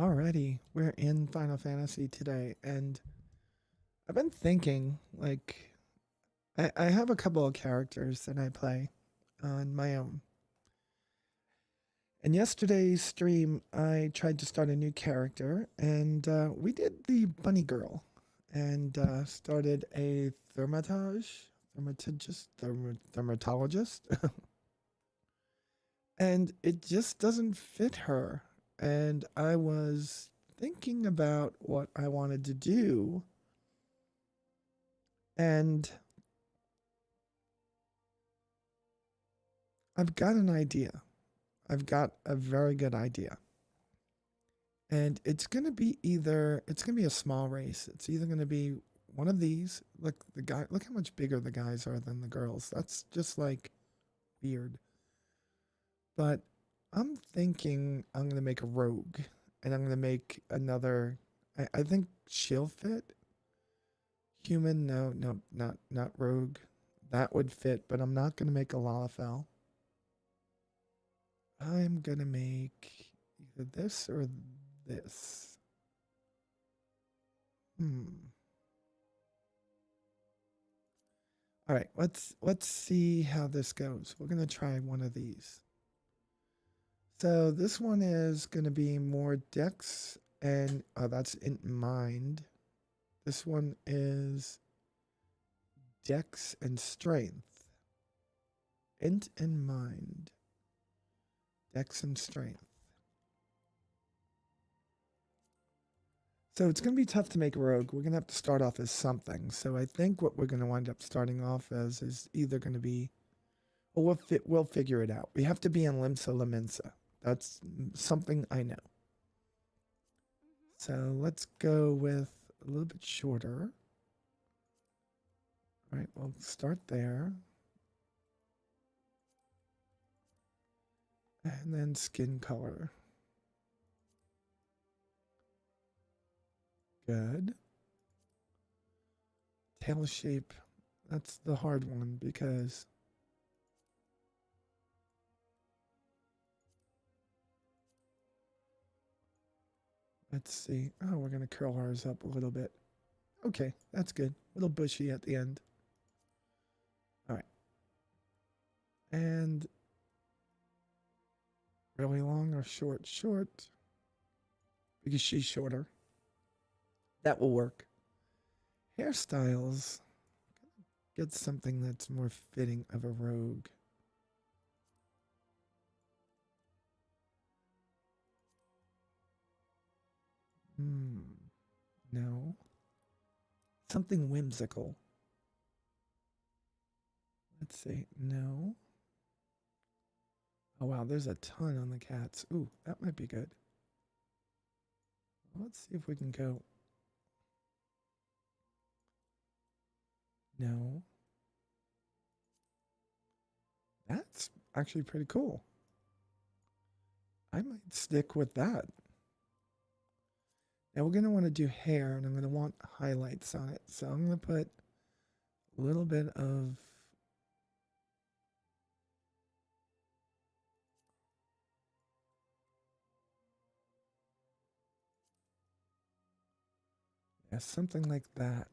Alrighty, we're in Final Fantasy today, and I've been thinking, like, I have a couple of characters that I play on my own. And yesterday's stream, I tried to start a new character, and we did the Bunny Girl, and started a dermatologist, and it just doesn't fit her. And I was thinking about what I wanted to do. And I've got an idea. I've got a very good idea. And it's going to be a small race. It's either going to be one of these. Look how much bigger the guys are than the girls. That's just like weird. But I'm thinking I'm going to make a rogue, and I'm going to make another. I think she'll fit. Human, no, not rogue. That would fit, but I'm not going to make a Lalafell. I'm going to make either this or this. All right, let's see how this goes. We're going to try one of these. So this one is going to be more dex and that's in mind. This one is dex and strength. Int and mind. Dex and strength. So it's going to be tough to make a rogue. We're going to have to start off as something. So I think what we're going to wind up starting off as is either going to be, well, we'll figure it out. We have to be in Limsa Laminsa. That's something I know. So let's go with a little bit shorter. All right, we'll start there. And then skin color. Good. Tail shape. That's the hard one because let's see. Oh, we're going to curl ours up a little bit. Okay, that's good. A little bushy at the end. All right. And really long or short? Short. Because she's shorter. That will work. Hairstyles. Get something that's more fitting of a rogue. No. Something whimsical. Let's see. No. Oh, wow. There's a ton on the cats. Ooh, that might be good. Let's see if we can go. No. That's actually pretty cool. I might stick with that. Now we're going to want to do hair, and I'm going to want highlights on it. So I'm going to put a little bit of something like that.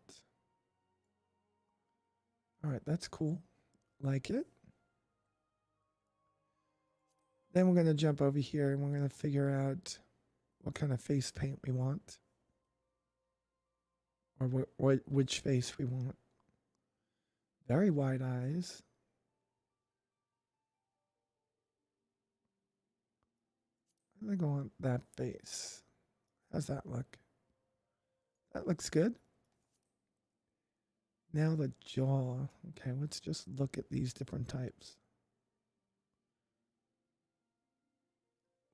All right, that's cool. Like it. Then we're going to jump over here and we're going to figure out what kind of face paint we want. Or which face we want. Very wide eyes. I think I want that face. How's that look? That looks good. Now the jaw. Okay, let's just look at these different types.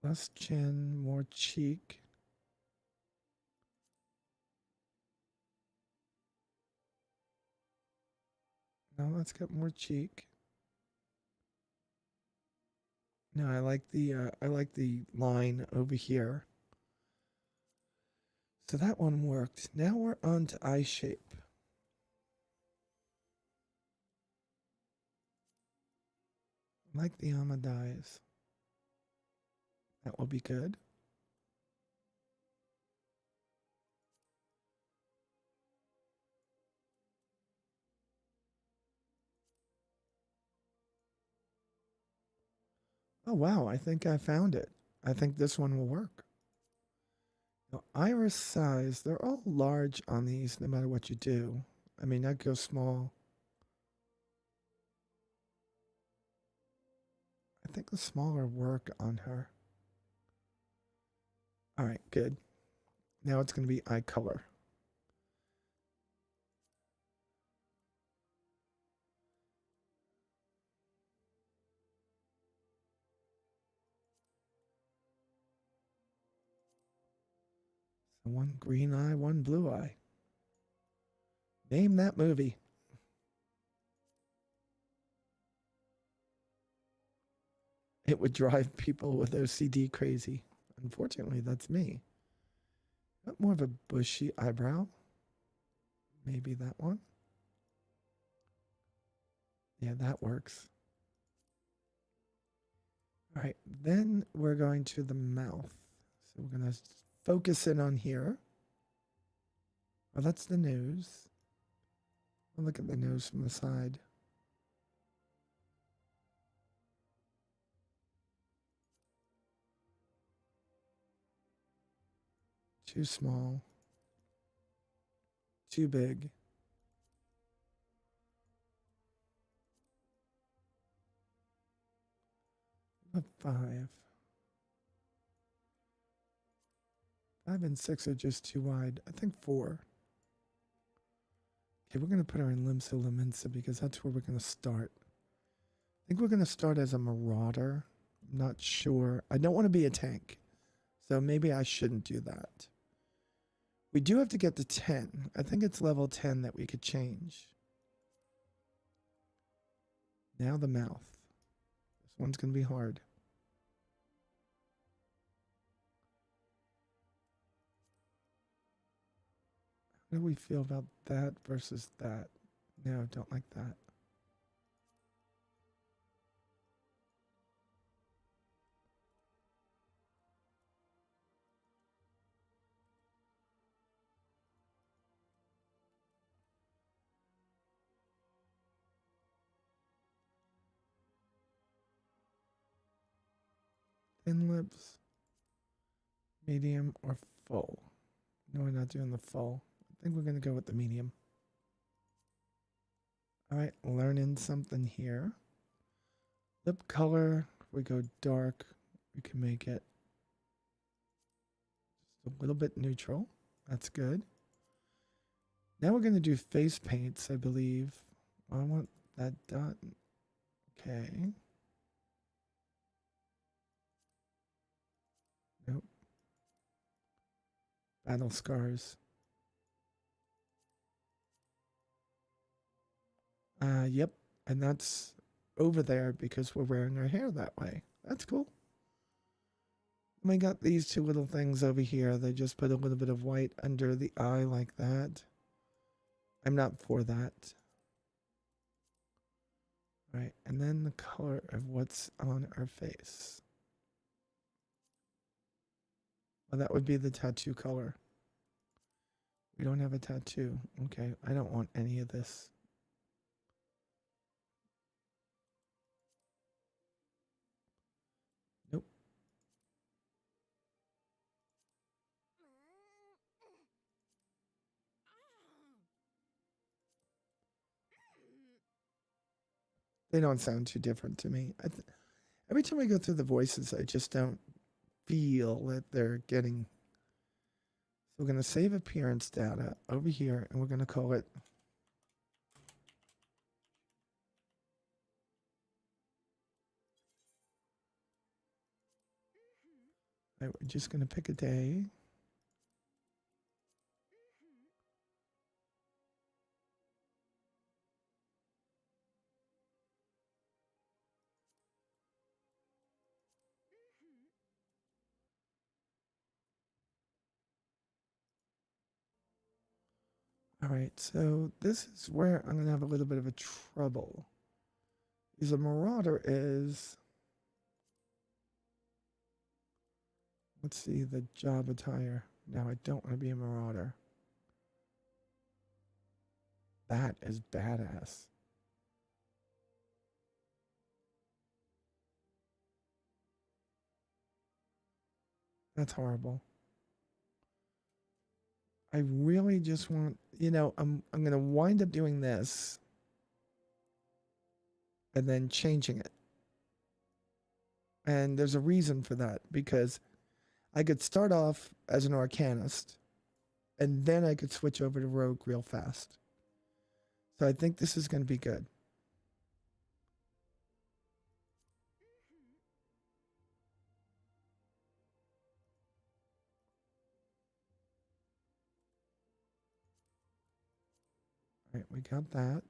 Less chin, more cheek. Now let's get more cheek. No, I like the line over here. So that one worked. Now we're on to eye shape. I like the almond eyes. That will be good. Oh, wow. I think I found it. I think this one will work. Now, iris size, they're all large on these no matter what you do. I mean, I'd go small. I think the smaller work on her. All right, good. Now it's going to be eye color. So one green eye, one blue eye. Name that movie. It would drive people with OCD crazy. Unfortunately, that's me. Got more of a bushy eyebrow. Maybe that one. Yeah, that works. All right, then we're going to the mouth. So we're going to focus in on here. Oh, that's the nose. I'll look at the nose from the side. Too small. Too big. A 5. 5 and 6 are just too wide. I think 4. Okay, we're going to put her in Limsa Laminsa because that's where we're going to start. I think we're going to start as a marauder. I'm not sure. I don't want to be a tank, so maybe I shouldn't do that. We do have to get to 10. I think it's level 10 that we could change. Now the mouth. This one's going to be hard. How do we feel about that versus that? No, don't like that. Thin lips, medium, or full? No, we're not doing the full. I think we're going to go with the medium. All right, learning something here. Lip color, if we go dark, we can make it just a little bit neutral. That's good. Now we're going to do face paints, I believe. I want that done. Okay. Nope. Battle scars. Yep. And that's over there because we're wearing our hair that way. That's cool. We got these two little things over here. They just put a little bit of white under the eye like that. I'm not for that. Right, and then the color of what's on our face. Well, that would be the tattoo color. We don't have a tattoo. Okay, I don't want any of this. Nope. They don't sound too different to me. Every time I go through the voices, I just don't feel that they're getting. So we're going to save appearance data over here, and we're going to call it. Right, we're just going to pick a day. All right, so this is where I'm going to have a little bit of a trouble. Because a marauder is. Let's see the job attire. Now, I don't want to be a marauder. That is badass. That's horrible. I really just want, I'm going to wind up doing this and then changing it. And there's a reason for that, because I could start off as an Arcanist and then I could switch over to Rogue real fast. So I think this is going to be good. All right, we got that.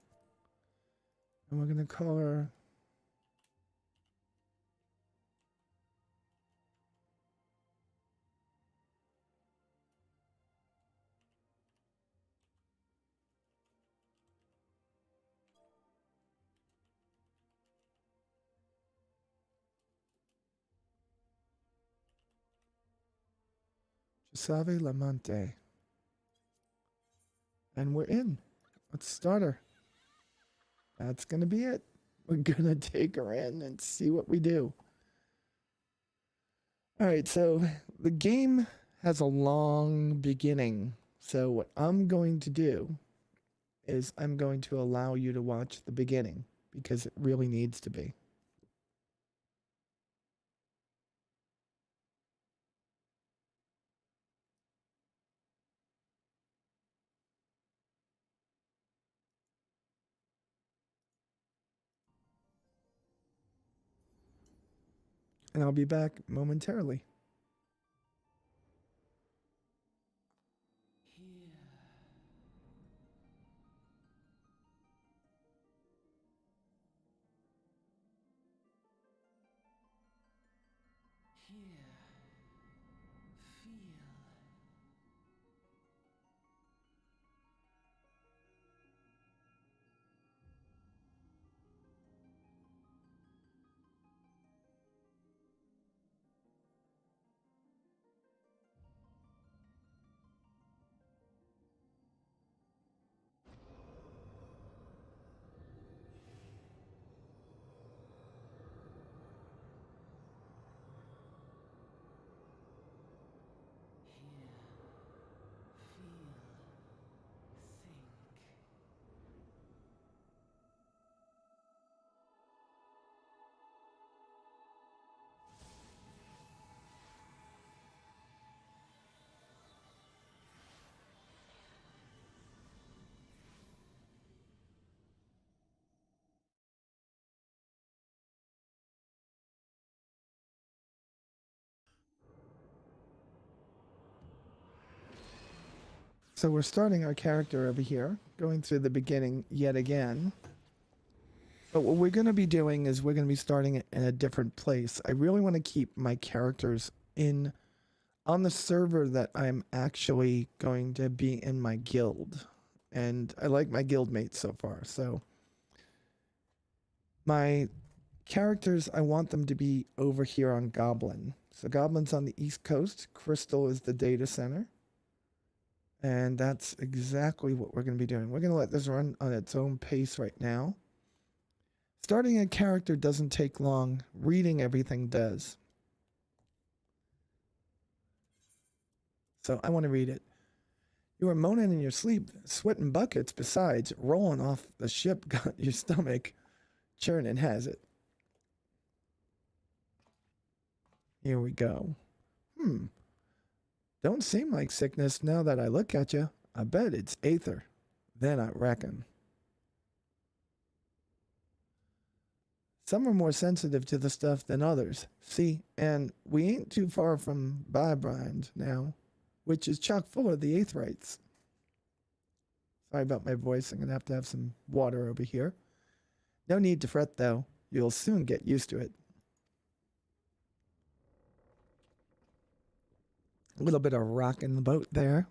And we're going to call her... Gisave Lamonte. And we're in. Let's start her. That's going to be it. We're going to take her in and see what we do. All right, so the game has a long beginning. So what I'm going to do is I'm going to allow you to watch the beginning because it really needs to be. And I'll be back momentarily. So we're starting our character over here, going through the beginning yet again. But what we're going to be doing is we're going to be starting in a different place. I really want to keep my characters on the server that I'm actually going to be in my guild. And I like my guild mates so far. So my characters, I want them to be over here on Goblin. So Goblin's on the East Coast. Crystal is the data center. And that's exactly what we're going to be doing. We're going to let this run on its own pace right now. Starting a character doesn't take long. Reading everything does. So I want to read it. You were moaning in your sleep, sweating buckets. Besides, rolling off the ship got your stomach churning, has it? Here we go. Don't seem like sickness now that I look at you. I bet it's aether. Then I reckon. Some are more sensitive to the stuff than others. See, and we ain't too far from Bybrand now, which is chock full of the aetherites. Sorry about my voice. I'm going to have some water over here. No need to fret, though. You'll soon get used to it. A little bit of rocking the boat there.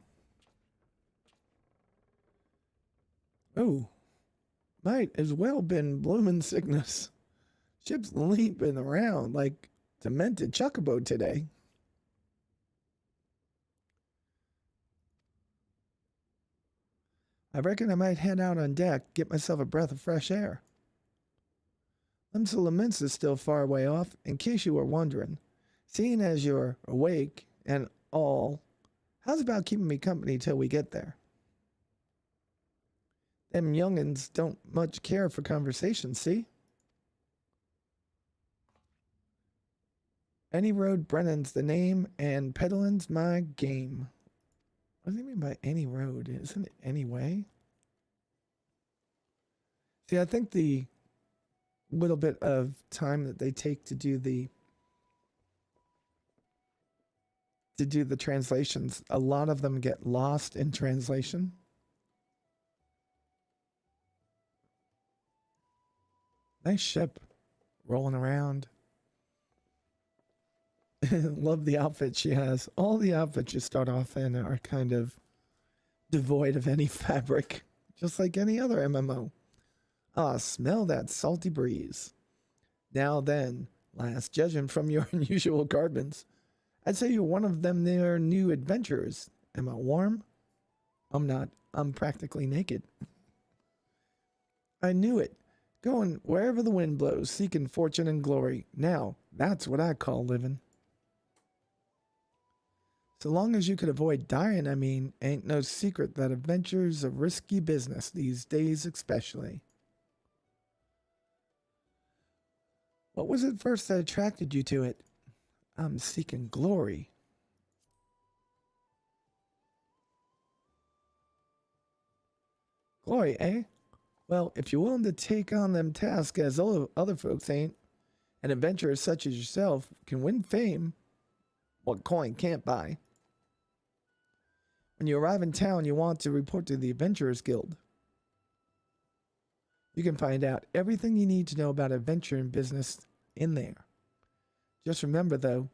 Oh, might as well been bloomin' sickness. Ship's leaping around like demented chocobo today. I reckon I might head out on deck, get myself a breath of fresh air. Limsa Laments is still far way off, in case you were wondering. Seeing as you're awake and all. How's about keeping me company till we get there? Them young'uns don't much care for conversation, see? Any road Brennan's the name, and peddling's my game. What do you mean by any road? Isn't it any way? See, I think the little bit of time that they take to do the translations, a lot of them get lost in translation. Nice ship rolling around. Love the outfit she has. All the outfits you start off in are kind of devoid of any fabric, just like any other MMO. Ah, smell that salty breeze. Now then, last, judging from your unusual garments, I'd say you're one of them there new adventurers. Am I warm? I'm not. I'm practically naked. I knew it. Going wherever the wind blows, seeking fortune and glory. Now, that's what I call living. So long as you could avoid dying, I mean, ain't no secret that adventure's a risky business these days especially. What was it first that attracted you to it? I'm seeking glory. Glory, eh? Well, if you're willing to take on them tasks as other folks ain't, an adventurer such as yourself can win fame what coin can't buy. When you arrive in town, you want to report to the Adventurers Guild. You can find out everything you need to know about adventure and business in there. Just remember, though,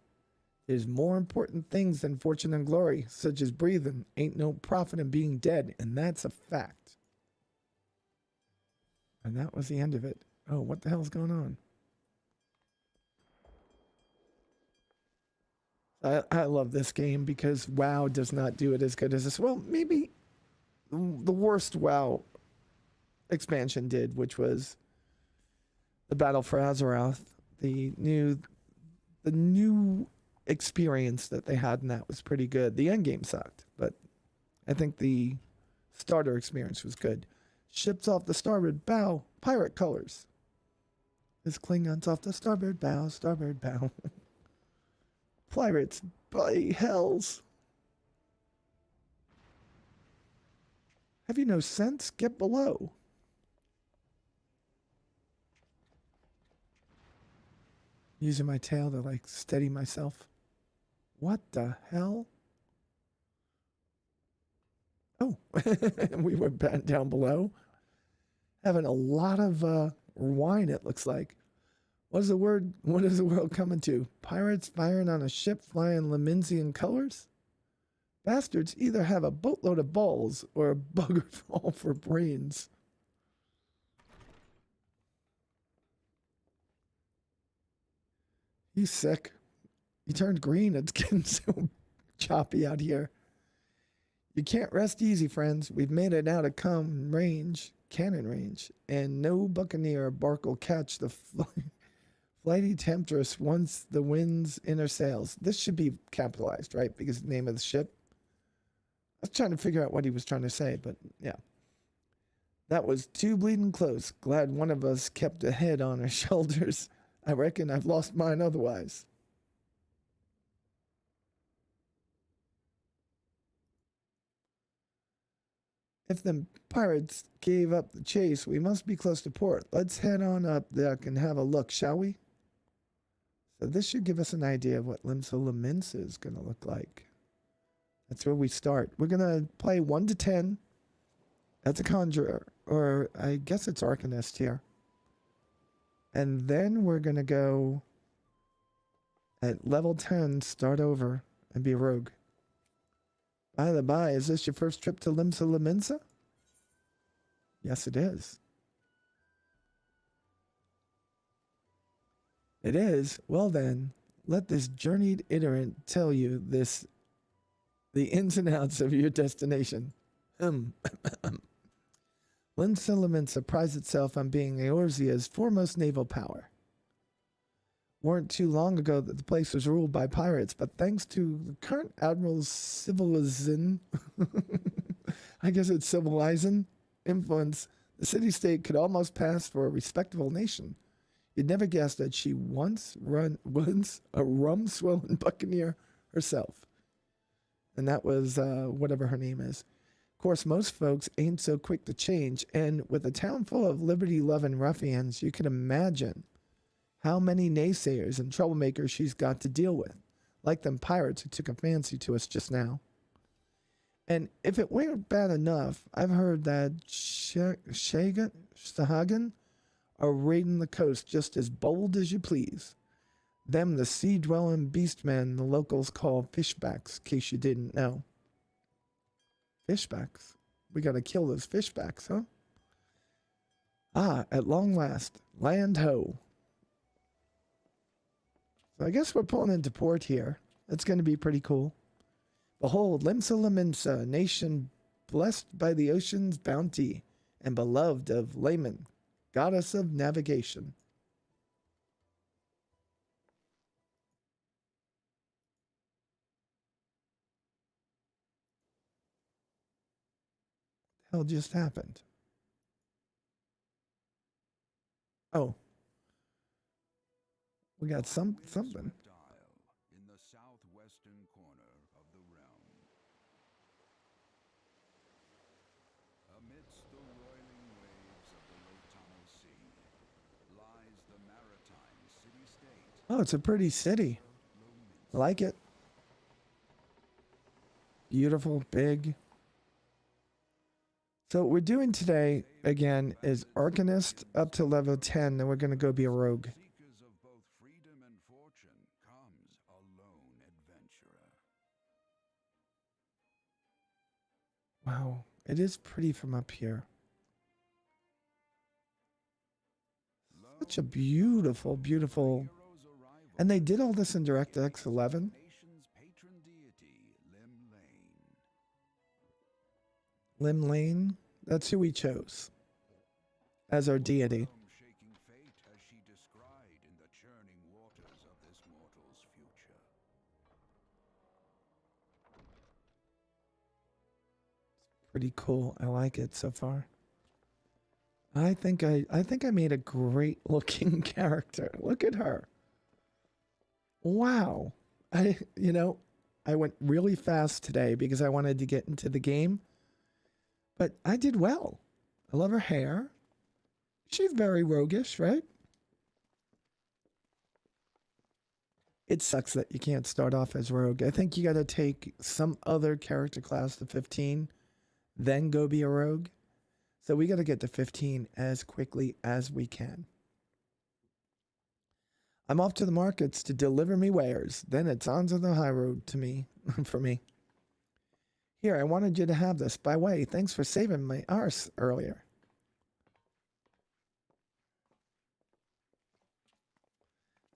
there's more important things than fortune and glory, such as breathing. Ain't no profit in being dead, and that's a fact. And that was the end of it. Oh, what the hell's going on? I love this game because WoW does not do it as good as this. Well, maybe the worst WoW expansion did, which was the Battle for Azeroth. The new experience that they had in that was pretty good. The end game sucked, but I think the starter experience was good. Ships off the starboard bow, pirate colors. There's Klingons off the starboard bow, starboard bow. Pirates by hells. Have you no sense? Get below. Using my tail to like steady myself. What the hell? Oh, we were down below. Having a lot of wine, it looks like. What is the world coming to? Pirates firing on a ship flying Leminsian colors? Bastards either have a boatload of balls or a bugger all for brains. He's sick. He turned green. It's getting so choppy out here. You can't rest easy, friends. We've made it out of cannon range, and no buccaneer or bark will catch the flighty temptress once the wind's inner sails. This should be capitalized, right? Because the name of the ship. I was trying to figure out what he was trying to say, but yeah. That was too bleeding close. Glad one of us kept a head on our shoulders. I reckon I've lost mine otherwise. If the pirates gave up the chase, we must be close to port. Let's head on up deck and have a look, shall we? So this should give us an idea of what Limsa Laminsa is going to look like. That's where we start. We're going to play 1 to 10. That's a conjurer, or I guess it's Arcanist here. And then we're going to go at level 10, start over, and be a rogue. By the by, is this your first trip to Limsa Laminsa? Yes, it is. It is? Well then, let this journeyed iterant tell you the ins and outs of your destination. Limsa Laminsa prides itself on being Eorzea's foremost naval power. weren't too long ago that the place was ruled by pirates, but thanks to the current admiral's civilizing, I guess it's civilizing influence, the city-state could almost pass for a respectable nation. You'd never guess that she once a rum-swilling buccaneer herself. And that was whatever her name is. Of course, most folks ain't so quick to change, and with a town full of liberty-loving ruffians, you can imagine how many naysayers and troublemakers she's got to deal with, like them pirates who took a fancy to us just now. And if it weren't bad enough, I've heard that Shahagan are raiding the coast just as bold as you please. Them the sea-dwelling beast-men the locals call fishbacks, in case you didn't know. Fishbacks? We gotta kill those fishbacks, huh? Ah, at long last, land ho. So I guess we're pulling into port here. That's gonna be pretty cool. Behold, Limsa Laminsa, nation blessed by the ocean's bounty and beloved of Layman, goddess of navigation. What the hell just happened? Oh. We got something. In the southwestern corner of the realm. Amidst the roiling waves of the Lotano Sea lies the maritime city-state. Oh, it's a pretty city. I like it. Beautiful, big. So what we're doing today, again, is Arcanist up to level 10, then we're going to go be a rogue. Seekers of both freedom and fortune comes a lone adventurer. Wow, it is pretty from up here. Such a beautiful, beautiful... And they did all this in DirectX 11. Nation's patron deity, Lim Lane. Lim Lane, that's who we chose as our deity. Shaking fate as she descried in the churning waters of this mortal's future. Pretty cool. I like it so far. I think I made a great looking character. Look at her. Wow. I went really fast today because I wanted to get into the game. But I did well. I love her hair. She's very roguish, right? It sucks that you can't start off as rogue. I think you got to take some other character class to 15, then go be a rogue. So we got to get to 15 as quickly as we can. I'm off to the markets to deliver me wares. Then it's on to the high road to me, for me. Here, I wanted you to have this. By the way, thanks for saving my arse earlier.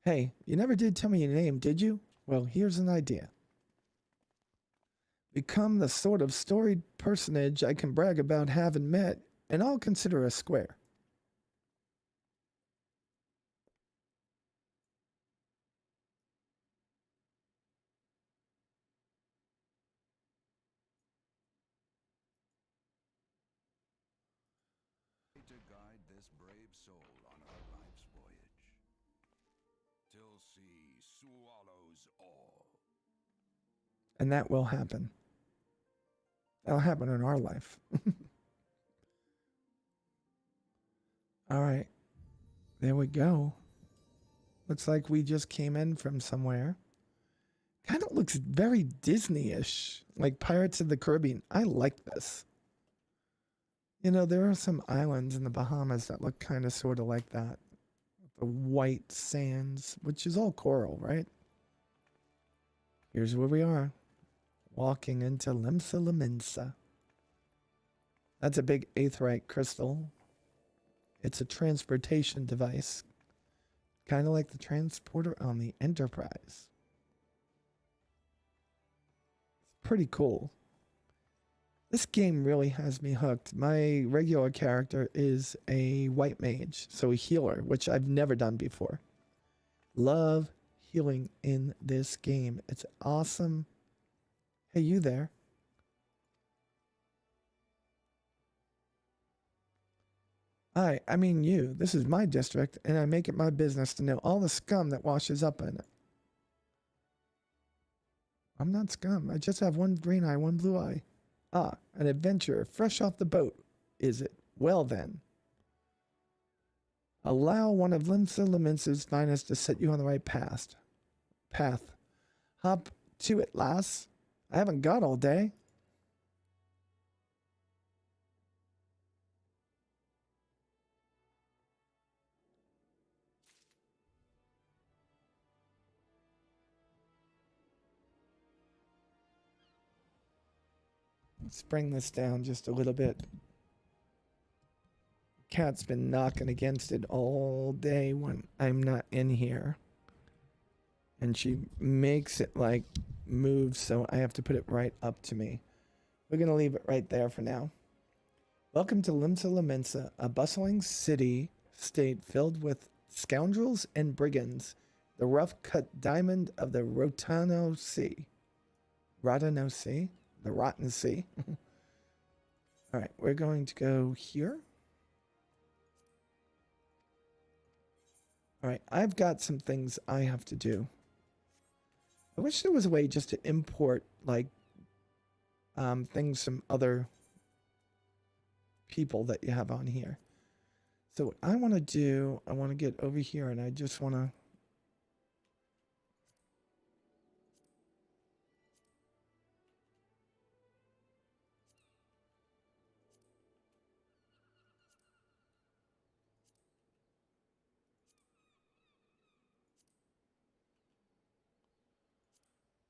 Hey, you never did tell me your name, did you? Well, here's an idea. Become the sort of storied personage I can brag about having met, and I'll consider a square. To guide this brave soul on her life's voyage, till sea swallows all. And that will happen. That'll happen in our life. All right. There we go. Looks like we just came in from somewhere. Kind of looks very Disney-ish, like Pirates of the Caribbean. I like this. You know, there are some islands in the Bahamas that look kind of sort of like that. The white sands, which is all coral, right? Here's where we are. Walking into Limsa Laminsa. That's a big aetheryte crystal. It's a transportation device. Kind of like the transporter on the Enterprise. It's pretty cool. This game really has me hooked. My regular character is a white mage, so a healer, which I've never done before. Love healing in this game. It's awesome. Hey, you there? I mean you. This is my district, and I make it my business to know all the scum that washes up in it. I'm not scum. I just have one green eye, one blue eye. Ah, an adventurer, fresh off the boat, is it? Well then. Allow one of Limsa Lamince's finest to set you on the right path. Hop to it, lass. I haven't got all day. Let's bring this down just a little bit. Cat's been knocking against it all day when I'm not in here. And she makes it like move, so I have to put it right up to me. We're going to leave it right there for now. Welcome to Limsa Lamensa, a bustling city-state filled with scoundrels and brigands, the rough-cut diamond of the Rotano Sea. Rotano Sea? The Rotten Sea. All right, we're going to go here. All right, I've got some things I have to do. I wish there was a way just to import, like, things from other people that you have on here. So what I want to do, I want to get over here and I just want to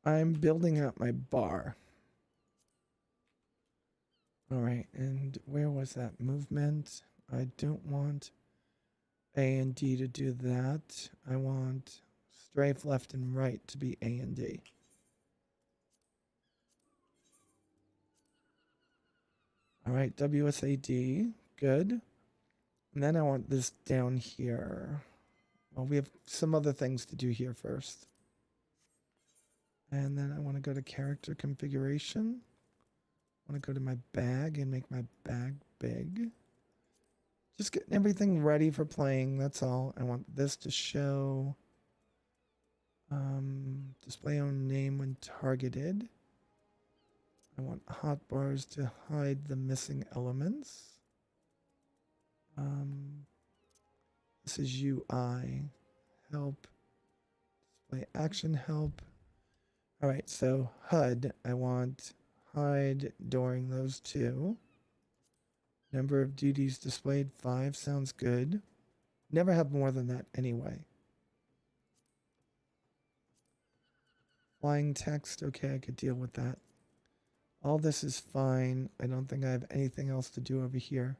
I'm building out my bar. All right, and where was that movement? I don't want A and D to do that. I want strafe left and right to be A and D. All right, WSAD, good. And then I want this down here. Well, we have some other things to do here first. And then I want to go to character configuration. I want to go to my bag and make my bag big. Just getting everything ready for playing, that's all. I want this to show display own name when targeted. I want hotbars to hide the missing elements. This is UI help, display action help. All right, so HUD, I want hide during those two. Number of duties displayed, 5, sounds good. Never have more than that anyway. Flying text, okay, I could deal with that. All this is fine. I don't think I have anything else to do over here.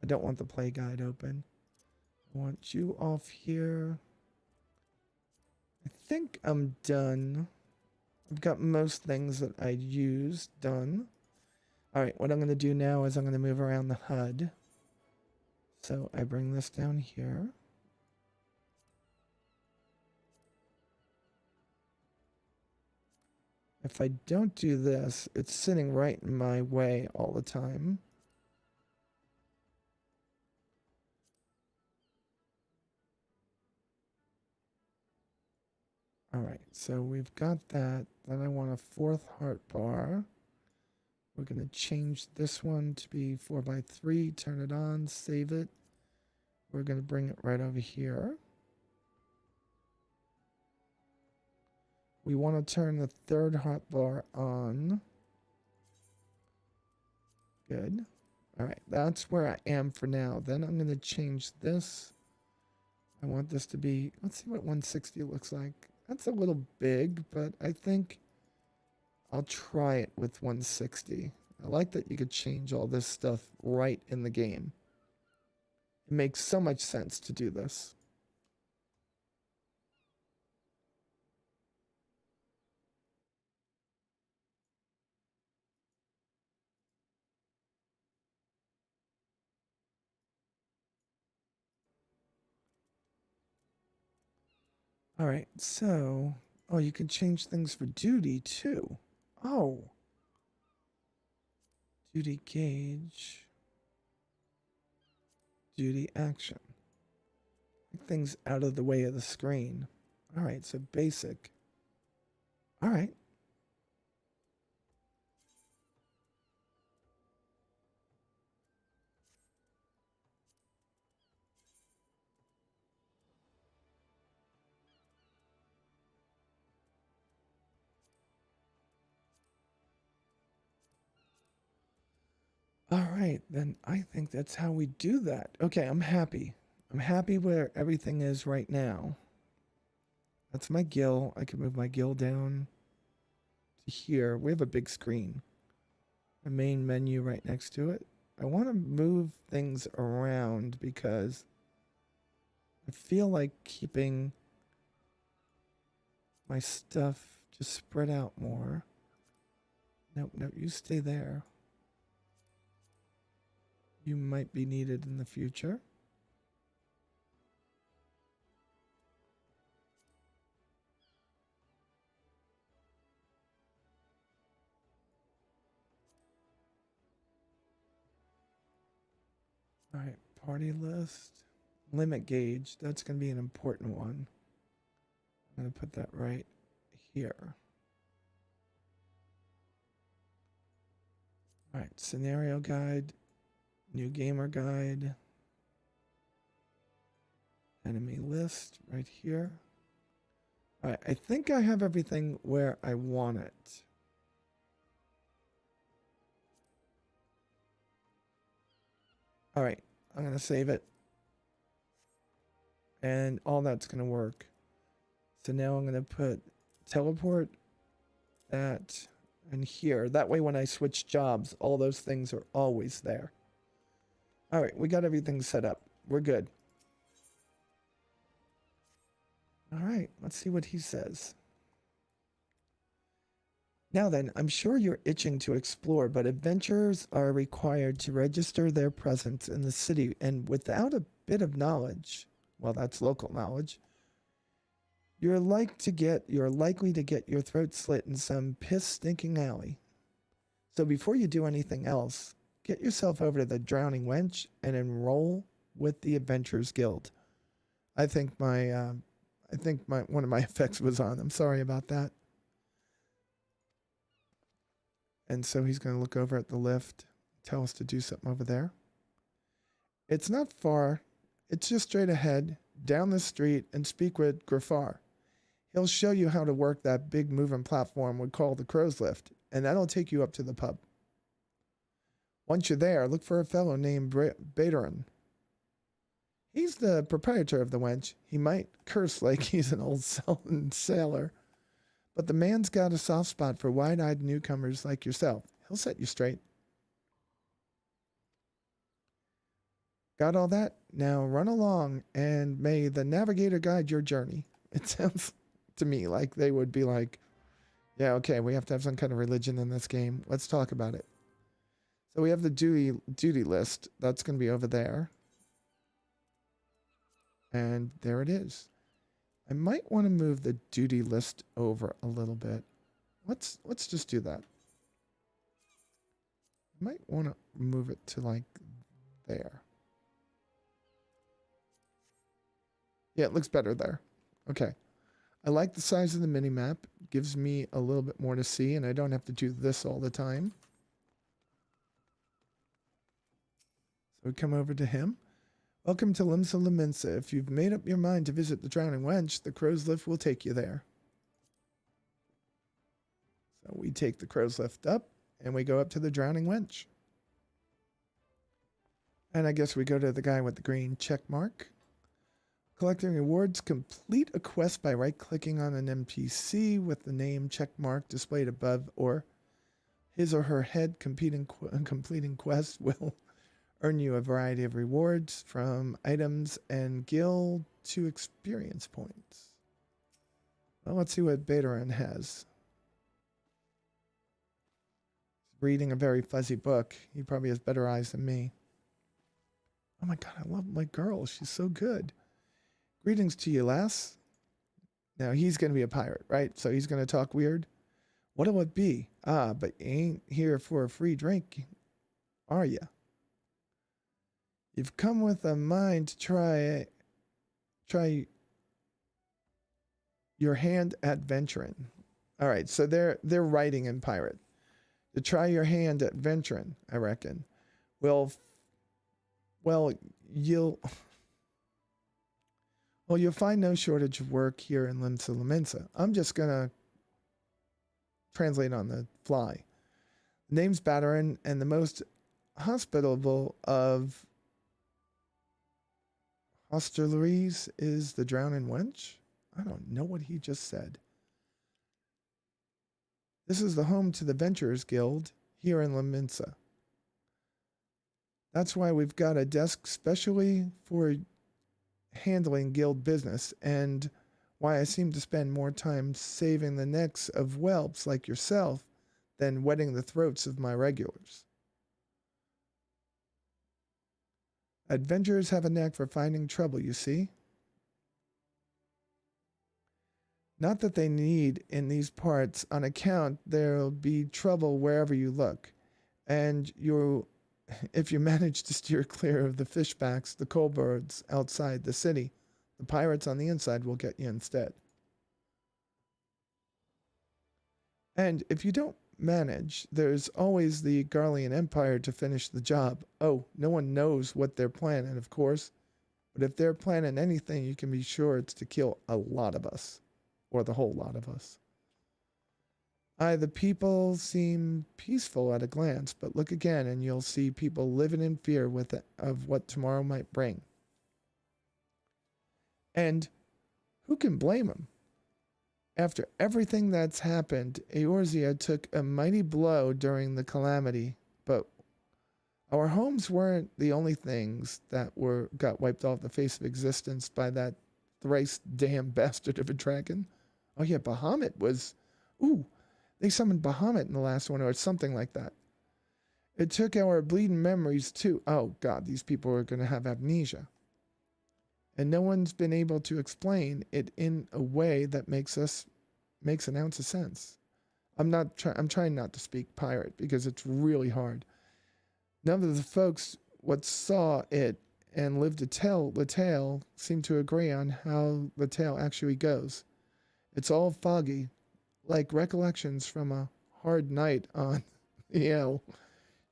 I don't want the play guide open. I want you off here. I think I'm done. I've got most things that I used done. All right, what I'm going to do now is I'm going to move around the HUD. So I bring this down here. If I don't do this, it's sitting right in my way all the time. All right, so we've got that. Then I want a 4th heart bar. We're going to change this one to be 4x3, turn it on, save it. We're going to bring it right over here. We want to turn the 3rd hot bar on. Good. All right, that's where I am for now. Then I'm going to change this. I want this to be, let's see what 160 looks like. That's a little big, but I think I'll try it with 160. I like that you could change all this stuff right in the game. It makes so much sense to do this. All right, so, oh, you can change things for duty too. Oh, duty gauge, duty action. Things out of the way of the screen. All right, so basic. All right. All right, then I think that's how we do that. Okay, I'm happy. I'm happy where everything is right now. That's my gill. I can move my gill down to here. We have a big screen. A main menu right next to it. I want to move things around because I feel like keeping my stuff just spread out more. Nope, nope, you stay there. You might be needed in the future. All right, party list. Limit gauge. That's going to be an important one. I'm going to put that right here. All right, scenario guide, new gamer guide, enemy list right here. All right, I think I have everything where I want it. All right, I'm going to save it. And all that's going to work. So now I'm going to put teleport, that, and here. That way when I switch jobs, all those things are always there. All right, we got everything set up. We're good. All right, let's see what he says. Now then, I'm sure you're itching to explore, but adventurers are required to register their presence in the city, and without a bit of knowledge, well, that's local knowledge, you're likely to get your throat slit in some piss-stinking alley. So before you do anything else, get yourself over to the Drowning Wench and enroll with the Adventurers Guild. I think one of my effects was on. I'm sorry about that. And so he's going to look over at the lift, tell us to do something over there. It's not far. It's just straight ahead, down the street, and speak with Grafar. He'll show you how to work that big moving platform we call the Crow's Lift, and that'll take you up to the pub. Once you're there, look for a fellow named Bateran. He's the proprietor of the wench. He might curse like he's an old sullen sailor, but the man's got a soft spot for wide-eyed newcomers like yourself. He'll set you straight. Got all that? Now run along, and may the navigator guide your journey. It sounds to me like they would be like, yeah, okay, we have to have some kind of religion in this game. Let's talk about it. So we have the duty list. That's going to be over there. And there it is. I might want to move the duty list over a little bit. Let's just do that. I might want to move it to like there. Yeah, it looks better there. Okay. I like the size of the mini map. Gives me a little bit more to see, and I don't have to do this all the time. So we come over to him. Welcome to Limsa Laminsa. If you've made up your mind to visit the Drowning Wench, the Crow's Lift will take you there. So we take the Crow's Lift up, and we go up to the Drowning Wench. And I guess we go to the guy with the green check mark. Collecting rewards, complete a quest by right-clicking on an NPC with the name checkmark displayed above, or his or her head. Completing quests will earn you a variety of rewards, from items and guild to experience points. Well, let's see what Bateran has. He's reading a very fuzzy book. He probably has better eyes than me. Oh my god, I love my girl. She's so good. Greetings to you, lass. Now he's going to be a pirate, right? So he's going to talk weird. What'll it be? Ah, but you ain't here for a free drink, are you? You've come with a mind to try your hand at venturing. All right, so they're writing in pirate. To try your hand at venturing, I reckon. Well, well, you'll you'll find no shortage of work here in Limsa Laminsa. I'm just gonna translate on the fly. The name's Battarin, and the most hospitable of hostelries is the Drowning Wench. I don't know what he just said. This is the home to the Venturers Guild here in Laminsa. That's why we've got a desk specially for handling guild business, and why I seem to spend more time saving the necks of whelps like yourself than wetting the throats of my regulars. Adventurers have a knack for finding trouble, you see. Not that they need in these parts, on account there'll be trouble wherever you look, and if you manage to steer clear of the fishbacks, the kobolds outside the city, the pirates on the inside will get you instead. And if you don't manage, there's always the Garlean Empire to finish the job. Oh, no one knows what they're planning, of course, but if they're planning anything, you can be sure it's to kill a lot of us, or the whole lot of us. Aye, the people seem peaceful at a glance, but look again and you'll see people living in fear of what tomorrow might bring. And who can blame them? After everything that's happened, Eorzea took a mighty blow during the calamity, but our homes weren't the only things that got wiped off the face of existence by that thrice damn bastard of a dragon. Oh yeah, Bahamut was... Ooh, they summoned Bahamut in the last one, or something like that. It took our bleeding memories too. Oh God, these people are going to have amnesia. And no one's been able to explain it in a way that makes an ounce of sense. I'm trying not to speak pirate because it's really hard. None of the folks what saw it and lived to tell the tale seem to agree on how the tale actually goes. It's all foggy, like recollections from a hard night on the L.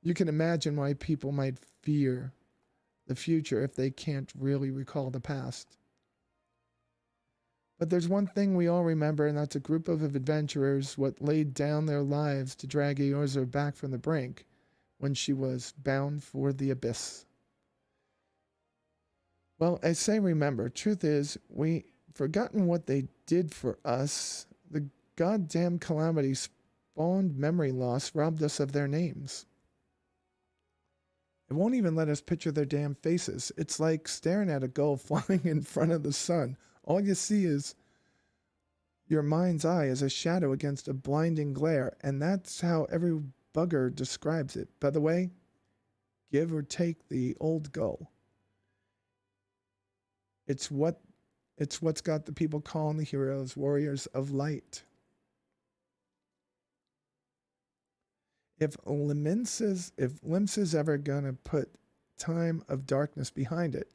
You can imagine why people might fear the future if they can't really recall the past. But there's one thing we all remember, and that's a group of adventurers what laid down their lives to drag Eorzea back from the brink when she was bound for the abyss. Well, I say remember. Truth is, we forgotten what they did for us. The goddamn calamity spawned memory loss, robbed us of their names. It won't even let us picture their damn faces. It's like staring at a gull flying in front of the sun. All you see is your mind's eye as a shadow against a blinding glare, and that's how every bugger describes it. By the way, give or take the old gull. It's what's got the people calling the heroes warriors of light. If Limsa's ever gonna put time of darkness behind it,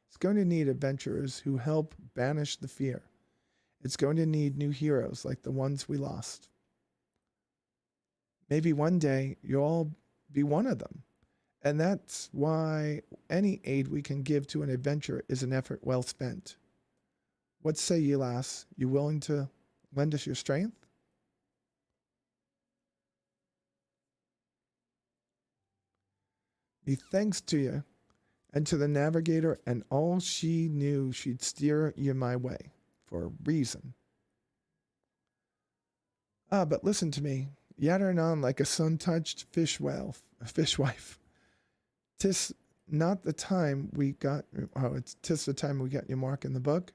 it's going to need adventurers who help banish the fear. It's going to need new heroes like the ones we lost. Maybe one day you'll all be one of them. And that's why any aid we can give to an adventurer is an effort well spent. What say ye, lass? You willing to lend us your strength? Me thanks to you, and to the navigator, and all she knew she'd steer you my way, for a reason. Ah, but listen to me, yattering on like a sun-touched fishwife. 'Tis not the time we got, tis the time we got your mark in the book.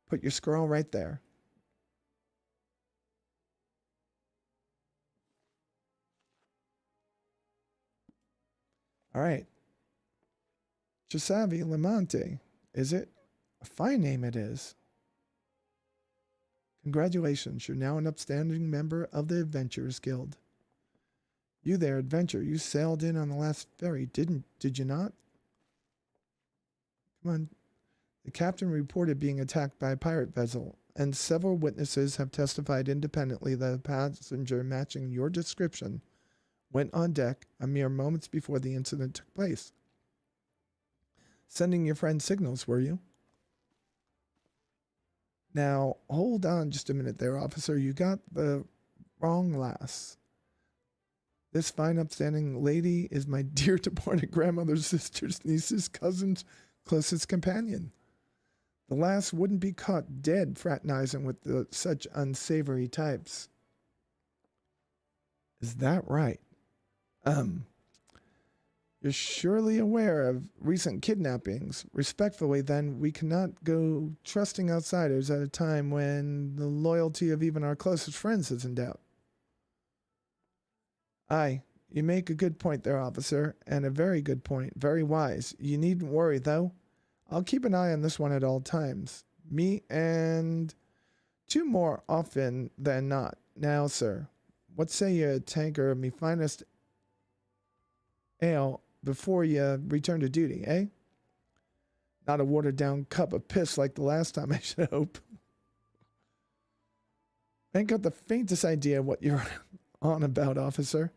Put your scroll right there. All right. Giuseppe Lamante, is it? A fine name it is. Congratulations, you're now an upstanding member of the Adventurers Guild. You there, adventurer, you sailed in on the last ferry, did you not? Come on. The captain reported being attacked by a pirate vessel, and several witnesses have testified independently that a passenger matching your description went on deck a mere moments before the incident took place. Sending your friend signals, were you? Now, hold on just a minute there, officer. You got the wrong lass. This fine, upstanding lady is my dear departed grandmother's sister's niece's cousin's closest companion. The lass wouldn't be caught dead fraternizing with such unsavory types. Is that right? You're surely aware of recent kidnappings. Respectfully, then, we cannot go trusting outsiders at a time when the loyalty of even our closest friends is in doubt. Aye, you make a good point there, officer, and a very good point. Very wise. You needn't worry, though. I'll keep an eye on this one at all times. Me and 2 more often than not. Now, sir, what say you a tanker of me finest ale before you return to duty, eh? Not a watered-down cup of piss like the last time, I should hope. I ain't got the faintest idea what you're on about, officer.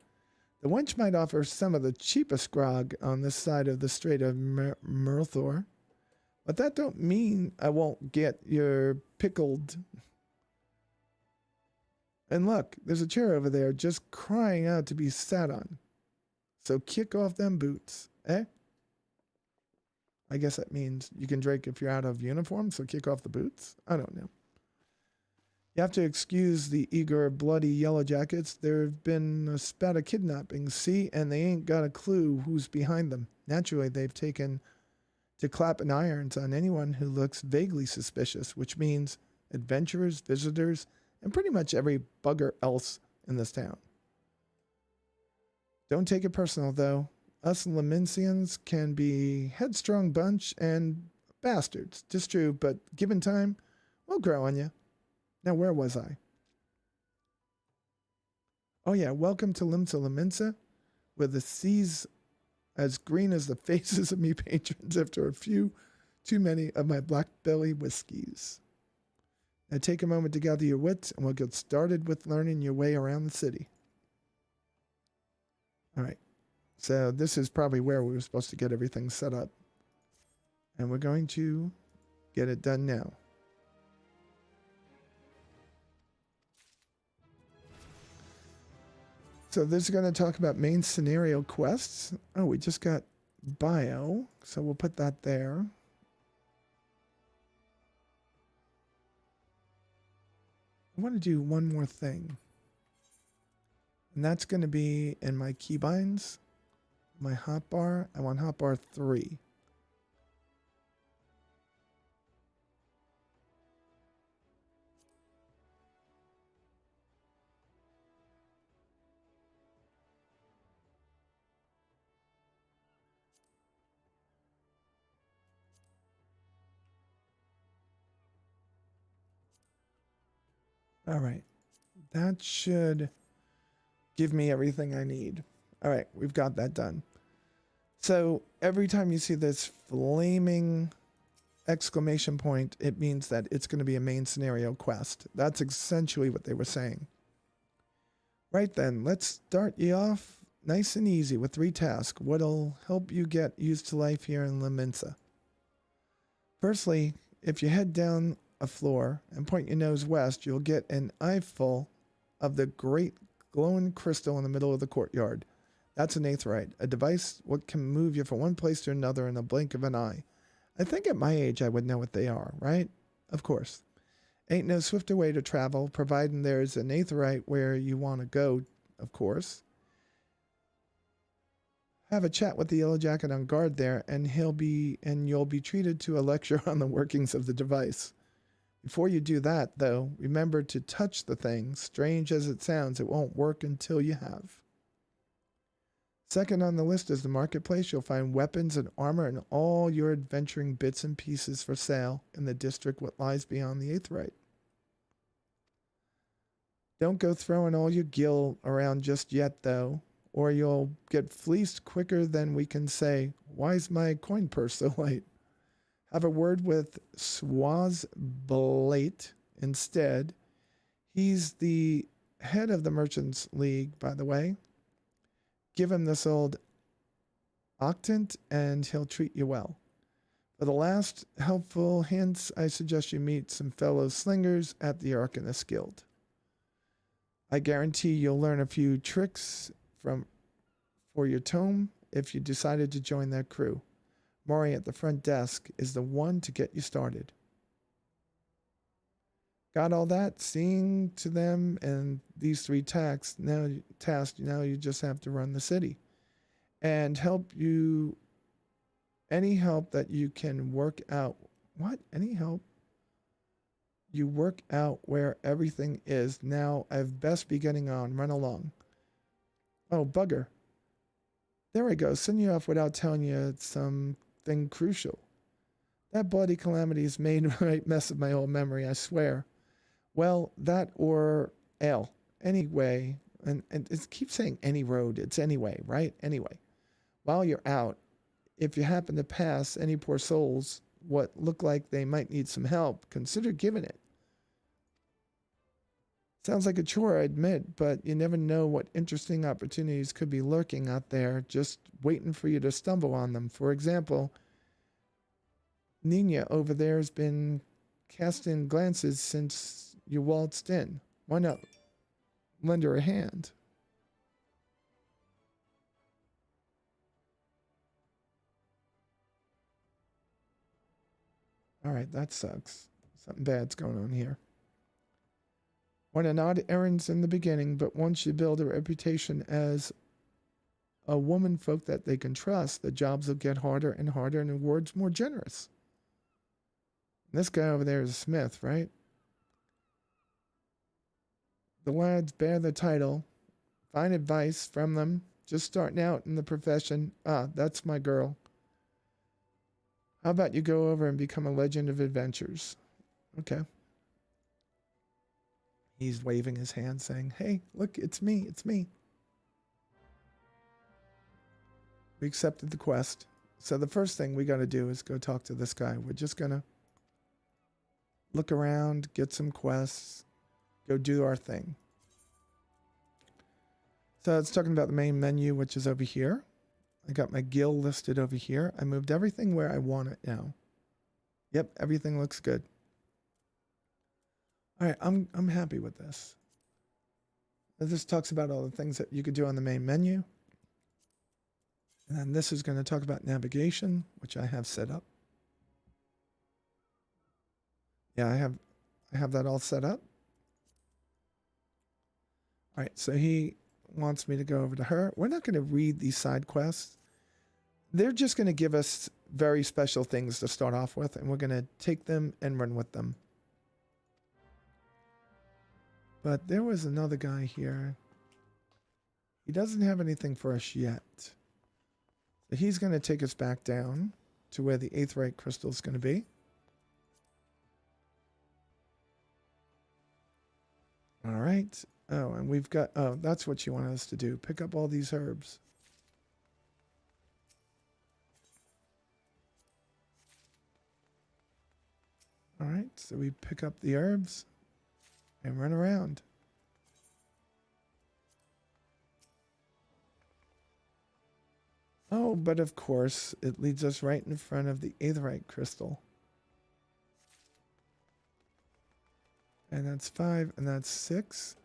The wench might offer some of the cheapest grog on this side of the Strait of Murthor, but that don't mean I won't get your pickled. And look, there's a chair over there just crying out to be sat on. So kick off them boots, eh? I guess that means you can drink if you're out of uniform, so kick off the boots? I don't know. You have to excuse the eager, bloody yellow jackets. There have been a spat of kidnappings, see, and they ain't got a clue who's behind them. Naturally, they've taken to clapping irons on anyone who looks vaguely suspicious, which means adventurers, visitors, and pretty much every bugger else in this town. Don't take it personal, though. Us Lamincians can be headstrong bunch and bastards. Just true, but given time, we'll grow on you. Now, where was I? Oh, yeah, welcome to Limsa Laminsa, with the seas as green as the faces of me patrons after a few too many of my black belly whiskeys. Now, take a moment to gather your wits, and we'll get started with learning your way around the city. All right, so this is probably where we were supposed to get everything set up. And we're going to get it done now. So this is going to talk about main scenario quests. Oh, we just got bio, so we'll put that there. I want to do one more thing. And that's going to be in my keybinds, my hotbar. I want hotbar 3. All right. That should give me everything I need. All right, we've got that done. So every time you see this flaming exclamation point, it means that it's going to be a main scenario quest. That's essentially what they were saying. Right then, let's start you off nice and easy with 3 tasks. What'll help you get used to life here in Laminsa. Firstly, if you head down a floor and point your nose west, you'll get an eyeful of the great glowing crystal in the middle of the courtyard. That's an aetheryte, a device what can move you from one place to another in a blink of an eye. I think at my age I would know what they are, right? Of course. Ain't no swifter way to travel, providing there's an aetheryte where you want to go, of course. Have a chat with the yellow jacket on guard there, and you'll be treated to a lecture on the workings of the device. Before you do that, though, remember to touch the thing. Strange as it sounds, it won't work until you have. Second on the list is the marketplace. You'll find weapons and armor and all your adventuring bits and pieces for sale in the district what lies beyond the aetheryte. Don't go throwing all your gil around just yet, though, or you'll get fleeced quicker than we can say, why's my coin purse so light? Have a word with Swazblate instead. He's the head of the Merchants League, by the way. Give him this old octant and he'll treat you well. For the last helpful hints, I suggest you meet some fellow slingers at the Arcanist Guild. I guarantee you'll learn a few tricks for your tome if you decided to join their crew. Maury at the front desk is the one to get you started. Got all that? Seeing to them and these 3 tasks. Now you just have to run the city. And any help that you can work out. What? Any help? You work out where everything is. Now I've best be getting on. Run along. Oh, bugger. There I go. Send you off without telling you something crucial. That bloody calamity has made a right mess of my old memory, I swear. Well, that or L. Anyway, and it keeps saying any road. It's anyway, right? Anyway. While you're out, if you happen to pass any poor souls what look like they might need some help, consider giving it. Sounds like a chore, I admit, but you never know what interesting opportunities could be lurking out there, just waiting for you to stumble on them. For example, Nina over there has been casting glances since you waltzed in. Why not lend her a hand? All right, that sucks. Something bad's going on here. Went on odd errands in the beginning, but once you build a reputation as a woman folk that they can trust, the jobs will get harder and harder and rewards more generous. This guy over there is a smith, right? The lads bear the title. Fine advice from them. Just starting out in the profession. Ah, that's my girl. How about you go over and become a legend of adventures? Okay. He's waving his hand saying, hey, look, it's me, it's me. We accepted the quest. So the first thing we got to do is go talk to this guy. We're just going to look around, get some quests, go do our thing. So it's talking about the main menu, which is over here. I got my guild listed over here. I moved everything where I want it now. Yep, everything looks good. All right, I'm happy with this. This talks about all the things that you could do on the main menu. And then this is going to talk about navigation, which I have set up. Yeah, I have that all set up. All right, so he wants me to go over to her. We're not going to read these side quests. They're just going to give us very special things to start off with, and we're going to take them and run with them. But there was another guy here. He doesn't have anything for us yet. So he's going to take us back down to where the aetheryte crystal is going to be. All right. Oh, and we've got... Oh, that's what you want us to do. Pick up all these herbs. All right. So we pick up the herbs and run around. Oh, but of course, it leads us right in front of the aetheryte crystal. And that's 5, and that's 6.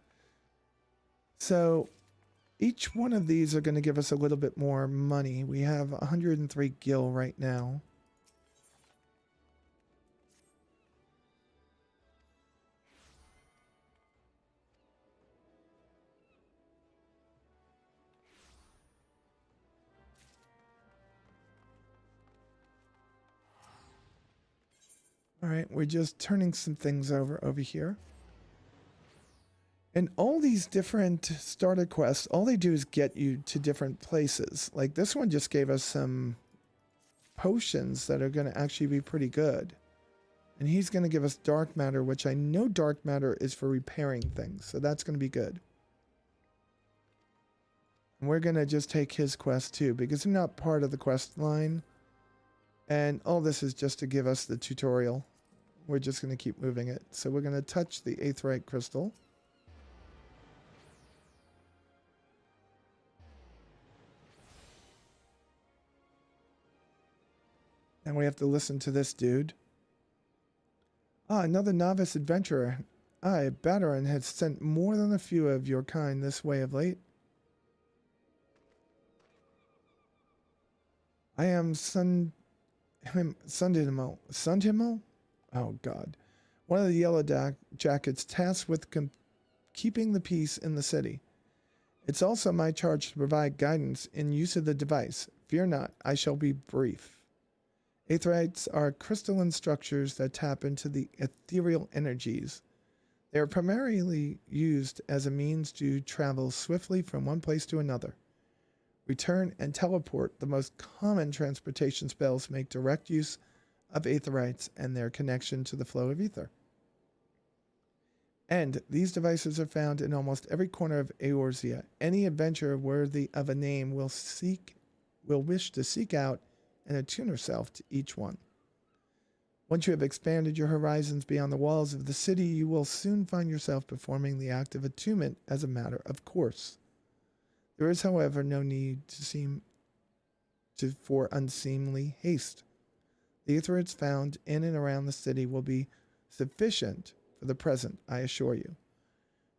So each one of these are going to give us a little bit more money. We have 103 gil right now. All right, we're just turning some things over here. And all these different starter quests, all they do is get you to different places. Like this one just gave us some potions that are going to actually be pretty good. And he's going to give us dark matter, which I know dark matter is for repairing things. So that's going to be good. And we're going to just take his quest too, because they're not part of the quest line. And all this is just to give us the tutorial. We're just going to keep moving it. So we're going to touch the aetheryte crystal. And we have to listen to this dude. Ah, another novice adventurer. I, Badaran, has sent more than a few of your kind this way of late. I am Sundhimmel? Oh, God. One of the Yellow Jackets tasked with keeping the peace in the city. It's also my charge to provide guidance in use of the device. Fear not, I shall be brief. Aetherites are crystalline structures that tap into the ethereal energies. They are primarily used as a means to travel swiftly from one place to another. Return and teleport, the most common transportation spells, make direct use of aetherites and their connection to the flow of ether. And these devices are found in almost every corner of Eorzea. Any adventurer worthy of a name will wish to seek out and attune herself to each one. Once you have expanded your horizons beyond the walls of the city, you will soon find yourself performing the act of attunement as a matter of course. There is, however, no need for unseemly haste. The aetherites found in and around the city will be sufficient for the present, I assure you.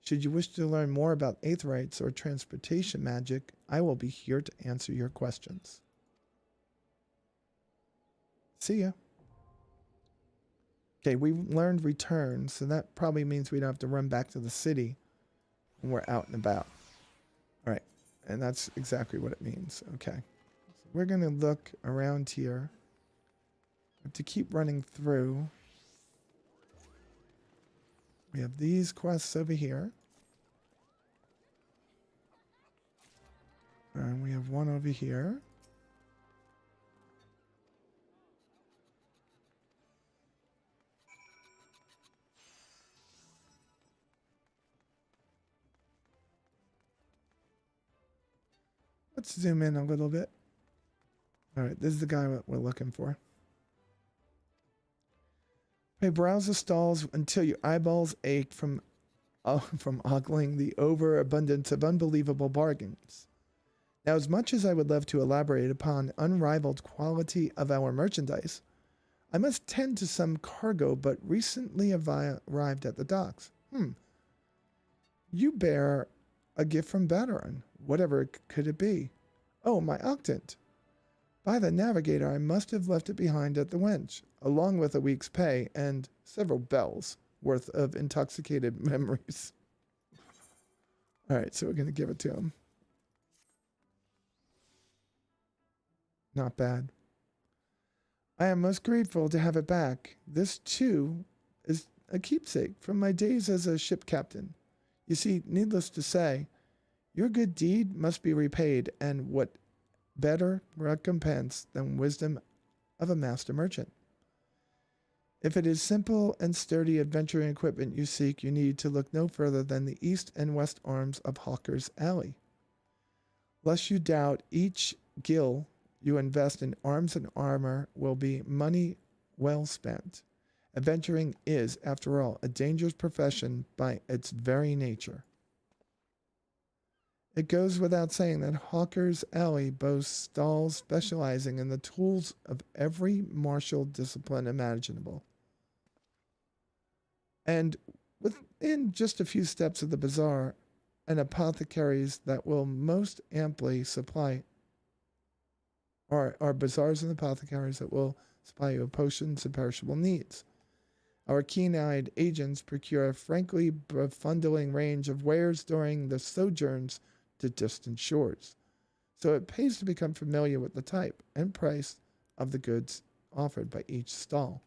Should you wish to learn more about aetherites or transportation magic, I will be here to answer your questions. See ya. Okay, we learned return, so that probably means we don't have to run back to the city when we're out and about. All right, and that's exactly what it means. Okay, so we're going to look around here. We have to keep running through. We have these quests over here. And we have one over here. Let's zoom in a little bit. All right, this is the guy that we're looking for. Hey, browse the stalls until your eyeballs ache from ogling the overabundance of unbelievable bargains. Now, as much as I would love to elaborate upon unrivaled quality of our merchandise, I must tend to some cargo but recently arrived at the docks. You bear a gift from Badaran. Whatever could it be? Oh, my octant. By the navigator, I must have left it behind at the wench, along with a week's pay and several bells worth of intoxicated memories. All right, so we're going to give it to him. Not bad. I am most grateful to have it back. This, too, is a keepsake from my days as a ship captain. You see, needless to say, your good deed must be repaid, and what better recompense than wisdom of a master merchant? If it is simple and sturdy adventuring equipment you seek, you need to look no further than the east and west arms of Hawker's Alley. Lest you doubt, each gil you invest in arms and armor will be money well spent. Adventuring is, after all, a dangerous profession by its very nature. It goes without saying that Hawker's Alley boasts stalls specializing in the tools of every martial discipline imaginable. And within just a few steps of the bazaar, an apothecaries that will most amply supply, or bazaars and apothecaries that will supply you potions and perishable needs. Our keen-eyed agents procure a frankly befundling range of wares during the sojourns to distant shores, so it pays to become familiar with the type and price of the goods offered by each stall.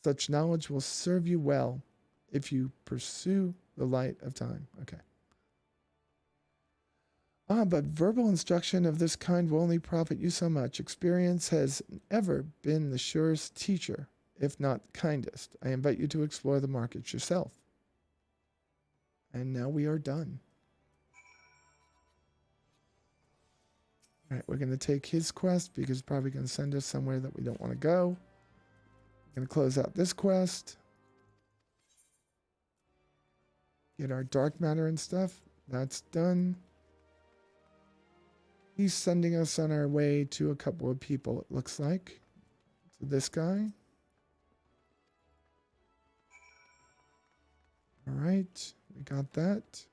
Such knowledge will serve you well if you pursue the light of time. Okay. But verbal instruction of this kind will only profit you so much. Experience has ever been the surest teacher. if not kindest. I invite you to explore the markets yourself. And now we are done. All right, we're going to take his quest because it's probably going to send us somewhere that we don't want to go. We're going to close out this quest. Get our dark matter and stuff. That's done. He's sending us on our way to a couple of people, it looks like. So this guy. All right, we got that.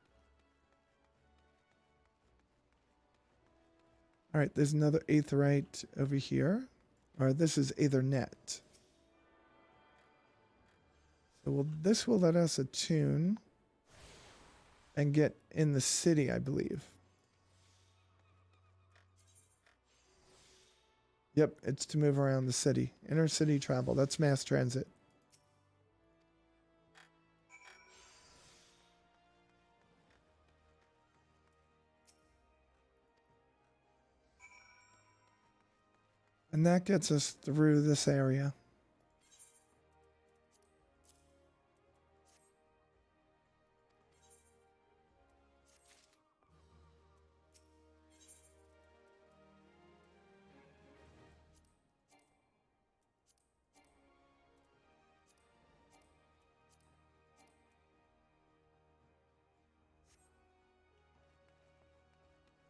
All right, there's another aetherite over here. Or this is Aethernet. So this will let us attune and get in the city, I believe. Yep, it's to move around the city. Inner city travel, that's mass transit. And that gets us through this area.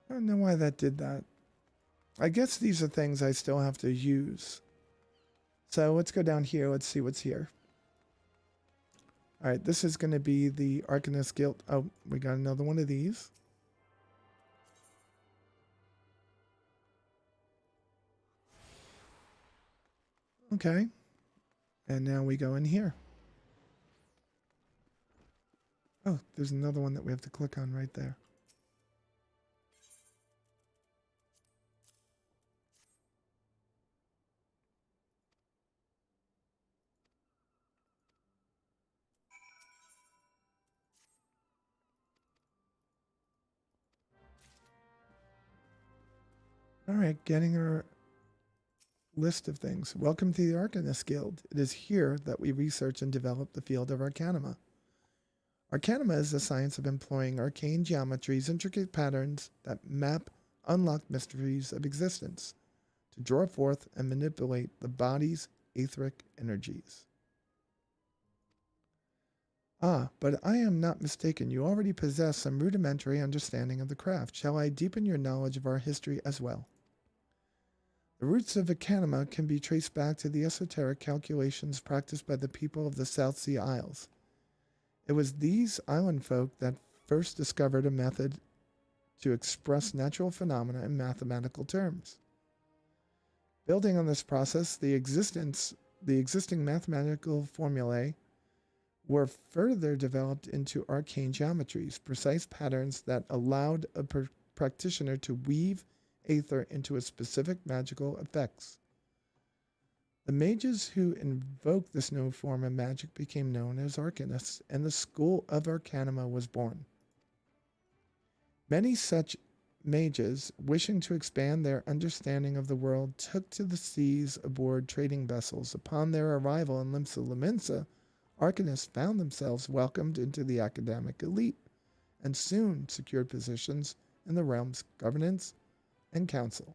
I don't know why that did that. I guess these are things I still have to use. So let's go down here. Let's see what's here. All right, this is going to be the Arcanist Guild. Oh, we got another one of these. Okay. And now we go in here. Oh, there's another one that we have to click on right there. All right, getting our list of things. Welcome to the Arcanist Guild. It is here that we research and develop the field of Arcanima. Arcanima is the science of employing arcane geometries, intricate patterns that map unlocked mysteries of existence to draw forth and manipulate the body's etheric energies. Ah, but I am not mistaken. You already possess some rudimentary understanding of the craft. Shall I deepen your knowledge of our history as well? The roots of Arcanima can be traced back to the esoteric calculations practiced by the people of the South Sea Isles. It was these island folk that first discovered a method to express natural phenomena in mathematical terms. Building on this process, the existing mathematical formulae were further developed into arcane geometries, precise patterns that allowed a practitioner to weave aether into a specific magical effects. The mages who invoked this new form of magic became known as Arcanists, and the school of Arcanima was born. Many such mages, wishing to expand their understanding of the world, took to the seas aboard trading vessels. Upon their arrival in Limsa Lominsa, Arcanists found themselves welcomed into the academic elite, and soon secured positions in the realm's governance and council.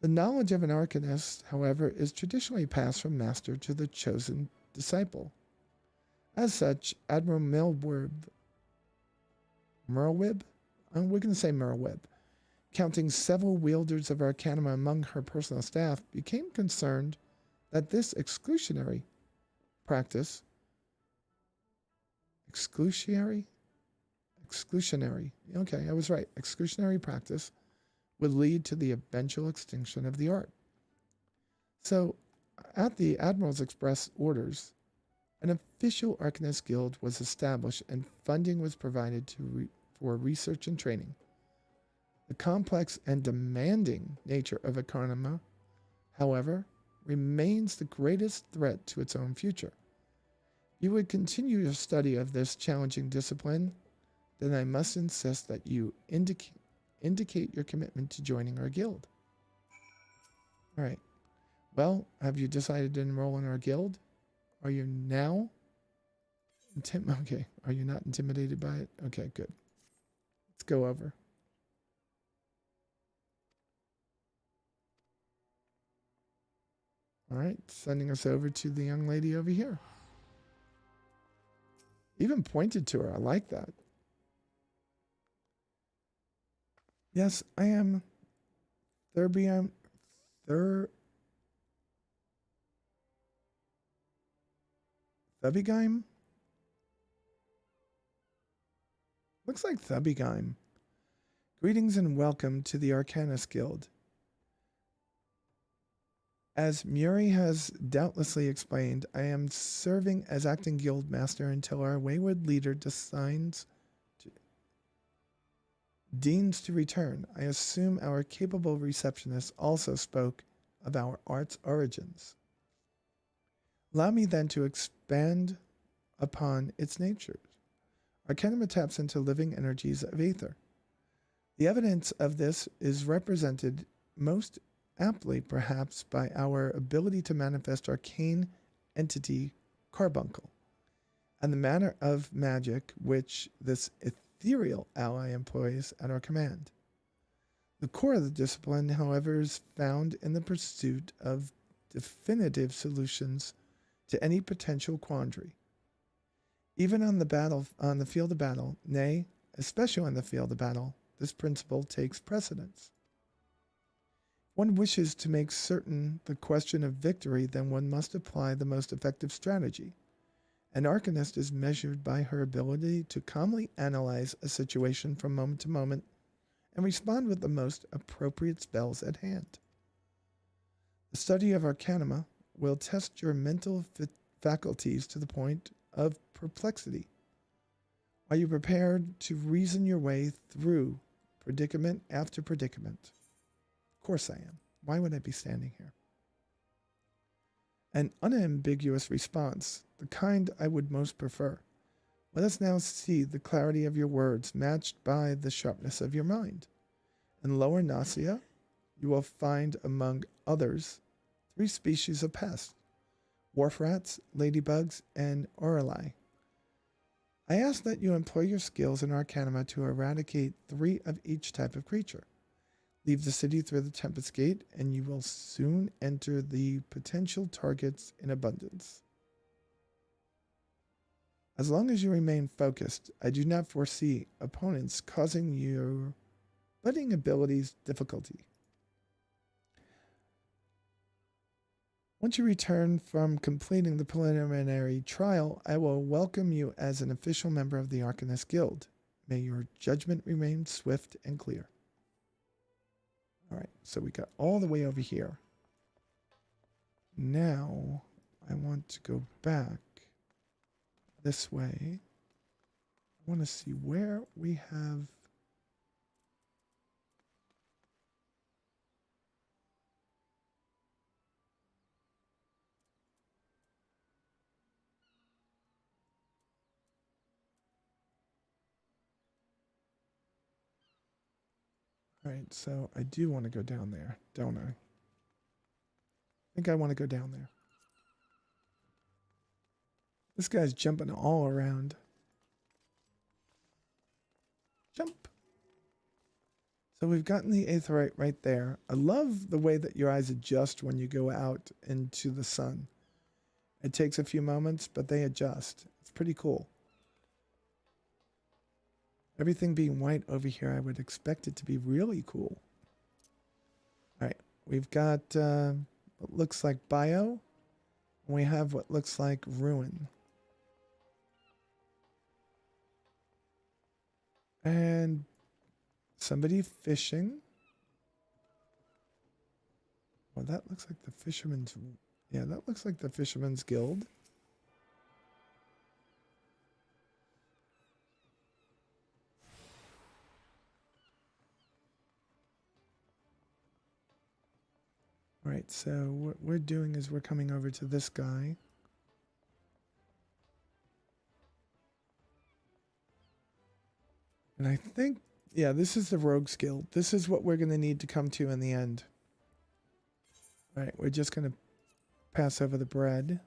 The knowledge of an Arcanist, however, is traditionally passed from master to the chosen disciple. As such, Admiral Merlwib, we're going to say Merlwib, counting several wielders of Arcanima among her personal staff, became concerned that this exclusionary, okay, I was right, exclusionary practice would lead to the eventual extinction of the art. So, at the Admiral's express orders, an official Arcanist Guild was established and funding was provided for research and training. The complex and demanding nature of Arcanima, however, remains the greatest threat to its own future. If you would continue your study of this challenging discipline, then I must insist that you indicate your commitment to joining our guild. All right. Well, have you decided to enroll in our guild? Are you now? Okay. Are you not intimidated by it? Okay, good. Let's go over. All right, sending us over to the young lady over here. Even pointed to her. I like that. Yes, I am Thurbium. Thubigime? Looks like Thubigime. Greetings and welcome to the Arcanist Guild. As Muri has doubtlessly explained, I am serving as acting guild master until our wayward leader deigns to return. I assume our capable receptionist also spoke of our art's origins. Allow me then to expand upon its nature. Arcanum taps into living energies of aether. The evidence of this is represented most aptly, perhaps, by our ability to manifest arcane entity carbuncle, and the manner of magic which this ethereal ally employs at our command. The core of the discipline, however, is found in the pursuit of definitive solutions to any potential quandary. Even on the field of battle, nay, especially on the field of battle, this principle takes precedence. One wishes to make certain the question of victory, then one must apply the most effective strategy. An Arcanist is measured by her ability to calmly analyze a situation from moment to moment and respond with the most appropriate spells at hand. The study of Arcanima will test your mental faculties to the point of perplexity. Are you prepared to reason your way through predicament after predicament? Of course I am. Why would I be standing here? An unambiguous response, the kind I would most prefer. Let us now see the clarity of your words matched by the sharpness of your mind. In Lower Nausea, you will find, among others, 3 species of pests: wharf rats, ladybugs, and orali. I ask that you employ your skills in Arcanima to eradicate 3 of each type of creature. Leave the city through the Tempest Gate, and you will soon enter the potential targets in abundance. As long as you remain focused, I do not foresee opponents causing your budding abilities difficulty. Once you return from completing the preliminary trial, I will welcome you as an official member of the Arcanist Guild. May your judgment remain swift and clear. All right, so we got all the way over here. Now, I want to go back this way. I want to see where we have... All right, so I do want to go down there, don't I? I think I want to go down there. This guy's jumping all around. Jump. So we've gotten the aetherite right there. I love the way that your eyes adjust when you go out into the sun. It takes a few moments, but they adjust. It's pretty cool. Everything being white over here, I would expect it to be really cool. All right, we've got what looks like bio, and we have what looks like ruin. And somebody fishing. Well, that looks like the fisherman's... Yeah, that looks like the Fisherman's Guild. All right, so what we're doing is we're coming over to this guy. And I think, yeah, this is the Rogues Guild. This is what we're going to need to come to in the end. All right, we're just going to pass over the bread.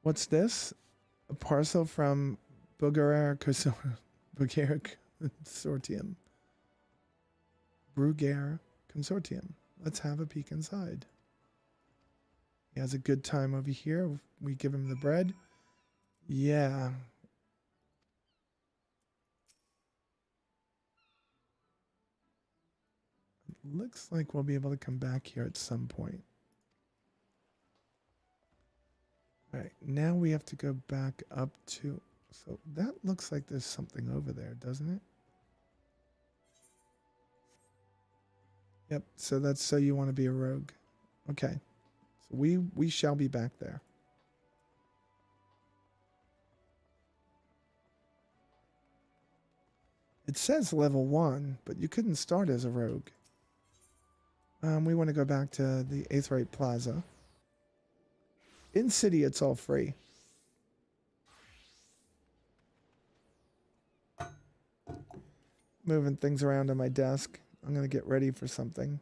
What's this? A parcel from Bulgaria Consortium. Bruguer Consortium. Let's have a peek inside. He has a good time over here. We give him the bread. Yeah. Looks like we'll be able to come back here at some point. All right, now we have to go back up to... So that looks like there's something over there, doesn't it? Yep, so that's so you want to be a rogue. Okay, so we shall be back there. It says level 1, but you couldn't start as a rogue. We want to go back to the Aetheryte Plaza. In city, it's all free. Moving things around on my desk. I'm going to get ready for something.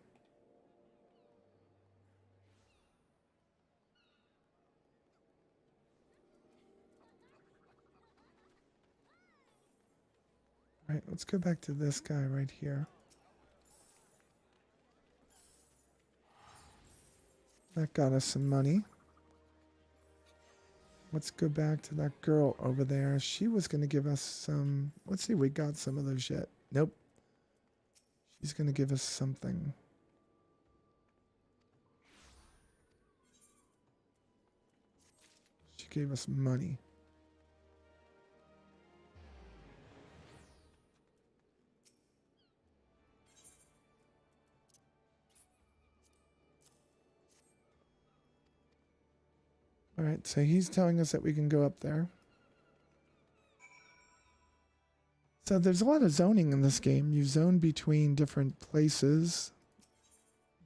All right, let's go back to this guy right here. That got us some money. Let's go back to that girl over there. She was going to give us some... Let's see, we got some of those yet. Nope. She's going to give us something. She gave us money. All right, so he's telling us that we can go up there. So there's a lot of zoning in this game. You zone between different places,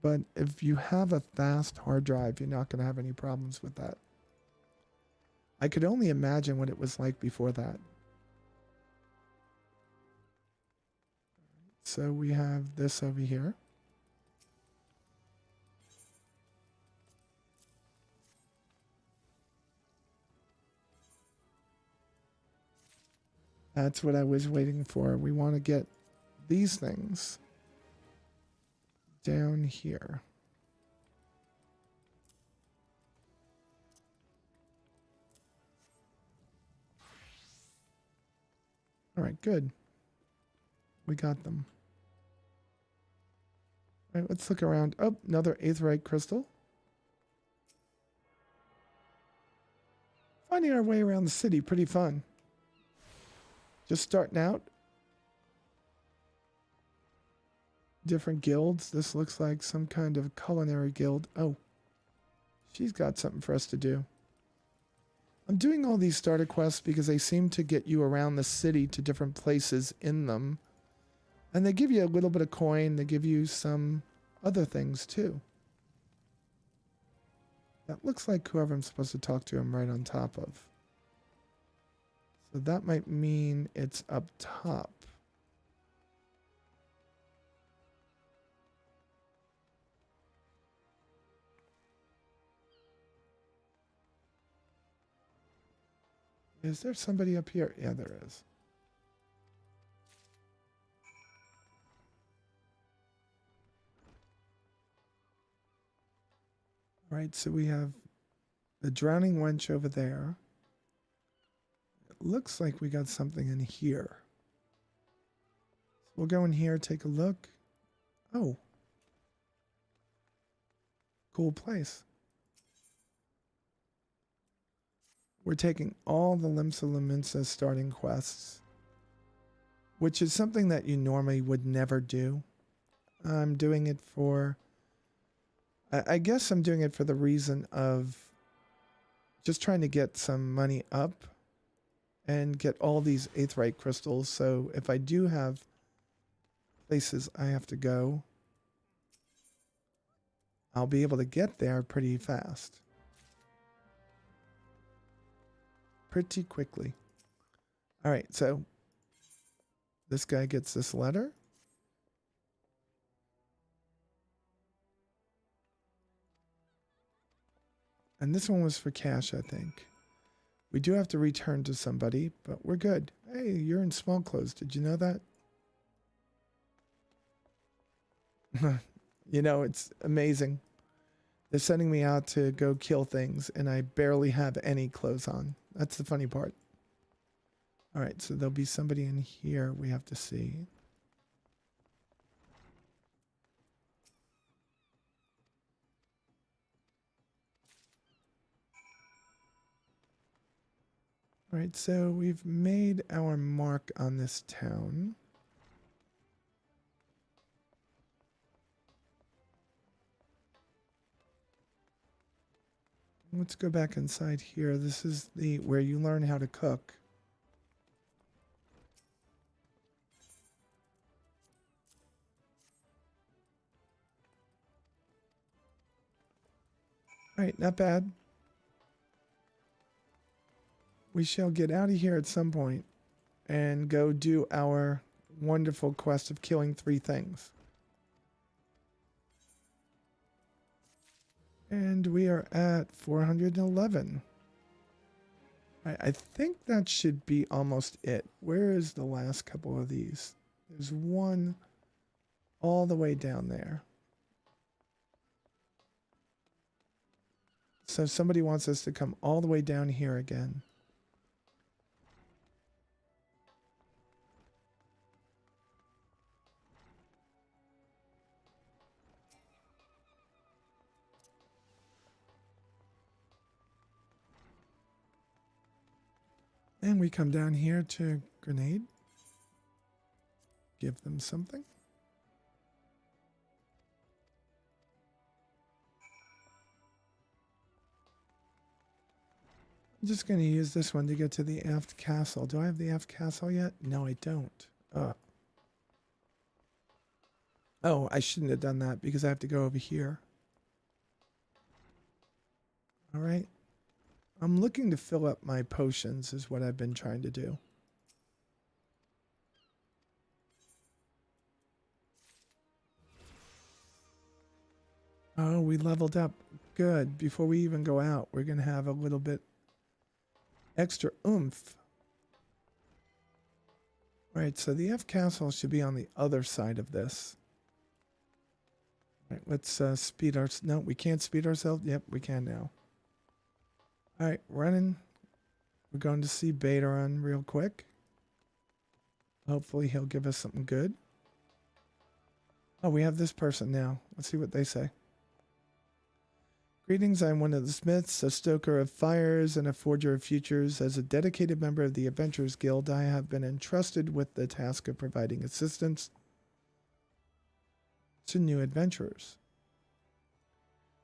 but if you have a fast hard drive, you're not going to have any problems with that. I could only imagine what it was like before that. So we have this over here. That's what I was waiting for. We want to get these things down here. All right, good. We got them. All right, let's look around. Oh, another Aetheryte crystal. Finding our way around the city, pretty fun. Just starting out. Different guilds. This looks like some kind of culinary guild. Oh, she's got something for us to do. I'm doing all these starter quests because they seem to get you around the city to different places in them. And they give you a little bit of coin. They give you some other things too. That looks like whoever I'm supposed to talk to, I'm right on top of. So that might mean it's up top. Is there somebody up here? Yeah, there is. All right, so we have the drowning wench over there. It looks like we got something in here. So we'll go in here, take a look. Oh. Cool place. We're taking all the Limsa Laminsa starting quests, which is something that you normally would never do. I'm doing it for... I guess I'm doing it for the reason of just trying to get some money up and get all these Aetheryte crystals. So if I do have places I have to go, I'll be able to get there pretty fast. Pretty quickly. All right, so this guy gets this letter. And this one was for cash, I think. We do have to return to somebody, but we're good. Hey, you're in small clothes. Did you know that? You know, it's amazing. They're sending me out to go kill things, and I barely have any clothes on. That's the funny part. All right, so there'll be somebody in here we have to see. All right, so we've made our mark on this town. Let's go back inside here. This is the where you learn how to cook. All right, not bad. We shall get out of here at some point and go do our wonderful quest of killing 3 things. And we are at 411. I think that should be almost it. Where is the last couple of these? There's one all the way down there. So somebody wants us to come all the way down here again. And we come down here to grenade. Give them something. I'm just going to use this one to get to the aft castle. Do I have the aft castle yet? No, I don't. Oh, I shouldn't have done that because I have to go over here. All right. I'm looking to fill up my potions is what I've been trying to do. Oh, we leveled up. Good. Before we even go out, we're going to have a little bit extra oomph. All right, so the F castle should be on the other side of this. All right, let's speed our... No, we can't speed ourselves. Yep, we can now. All right, running. We're going to see Beta run real quick. Hopefully he'll give us something good. Oh, we have this person now. Let's see what they say. Greetings, I'm one of the smiths, a stoker of fires, and a forger of futures. As a dedicated member of the Arcanist Guild, I have been entrusted with the task of providing assistance to new adventurers.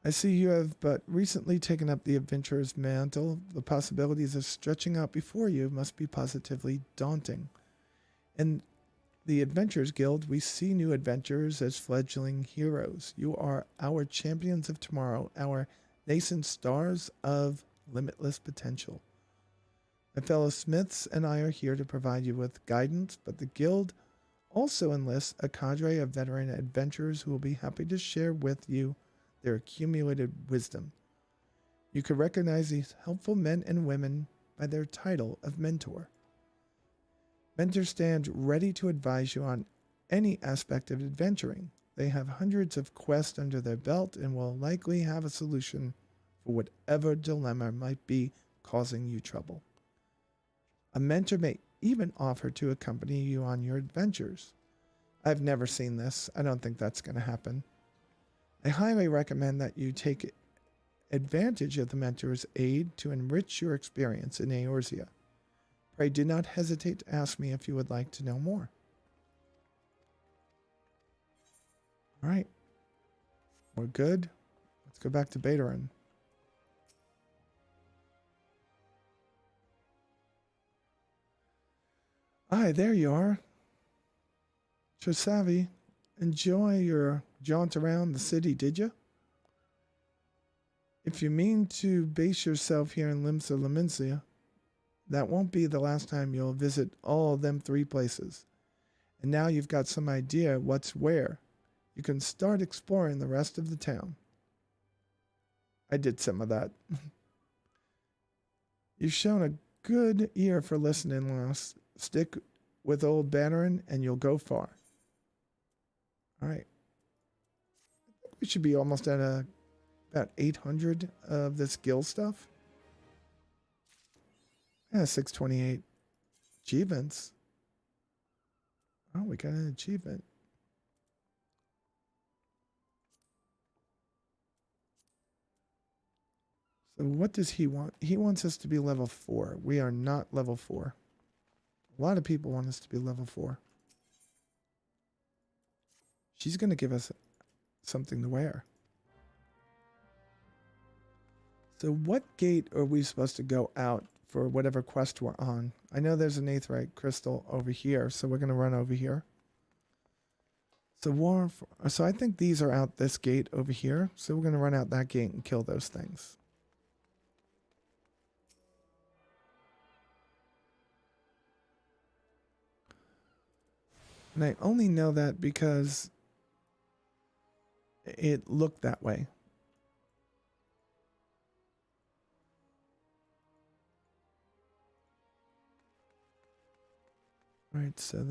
I see you have but recently taken up the adventurer's mantle. The possibilities of stretching out before you must be positively daunting. In the Adventurers Guild, we see new adventurers as fledgling heroes. You are our champions of tomorrow, our nascent stars of limitless potential. My fellow smiths and I are here to provide you with guidance, but the Guild also enlists a cadre of veteran adventurers who will be happy to share with you their accumulated wisdom. You can recognize these helpful men and women by their title of mentor. Mentors stand ready to advise you on any aspect of adventuring. They have hundreds of quests under their belt and will likely have a solution for whatever dilemma might be causing you trouble. A mentor may even offer to accompany you on your adventures. I've never seen this. I don't think that's going to happen. I highly recommend that you take advantage of the mentor's aid to enrich your experience in Eorzea. Pray do not hesitate to ask me if you would like to know more. All right. We're good. Let's go back to Betarin. Hi, there you are. Trosavi, enjoy your jaunt around the city, did you? If you mean to base yourself here in Limsa Lamincia, that won't be the last time you'll visit all them 3 places. And now you've got some idea what's where. You can start exploring the rest of the town. I did some of that. You've shown a good ear for listening, Lost. Stick with old Bannerin and you'll go far. All right. I think we should be almost at about 800 of this guild stuff. Yeah, 628 achievements. Oh, we got an achievement. So what does he want? He wants us to be level 4. We are not level 4. A lot of people want us to be level 4. She's going to give us something to wear. So what gate are we supposed to go out for whatever quest we're on? I know there's an aetheryte crystal over here, so we're going to run over here. So I think these are out this gate over here. So we're going to run out that gate and kill those things. And I only know that because it looked that way. Right, so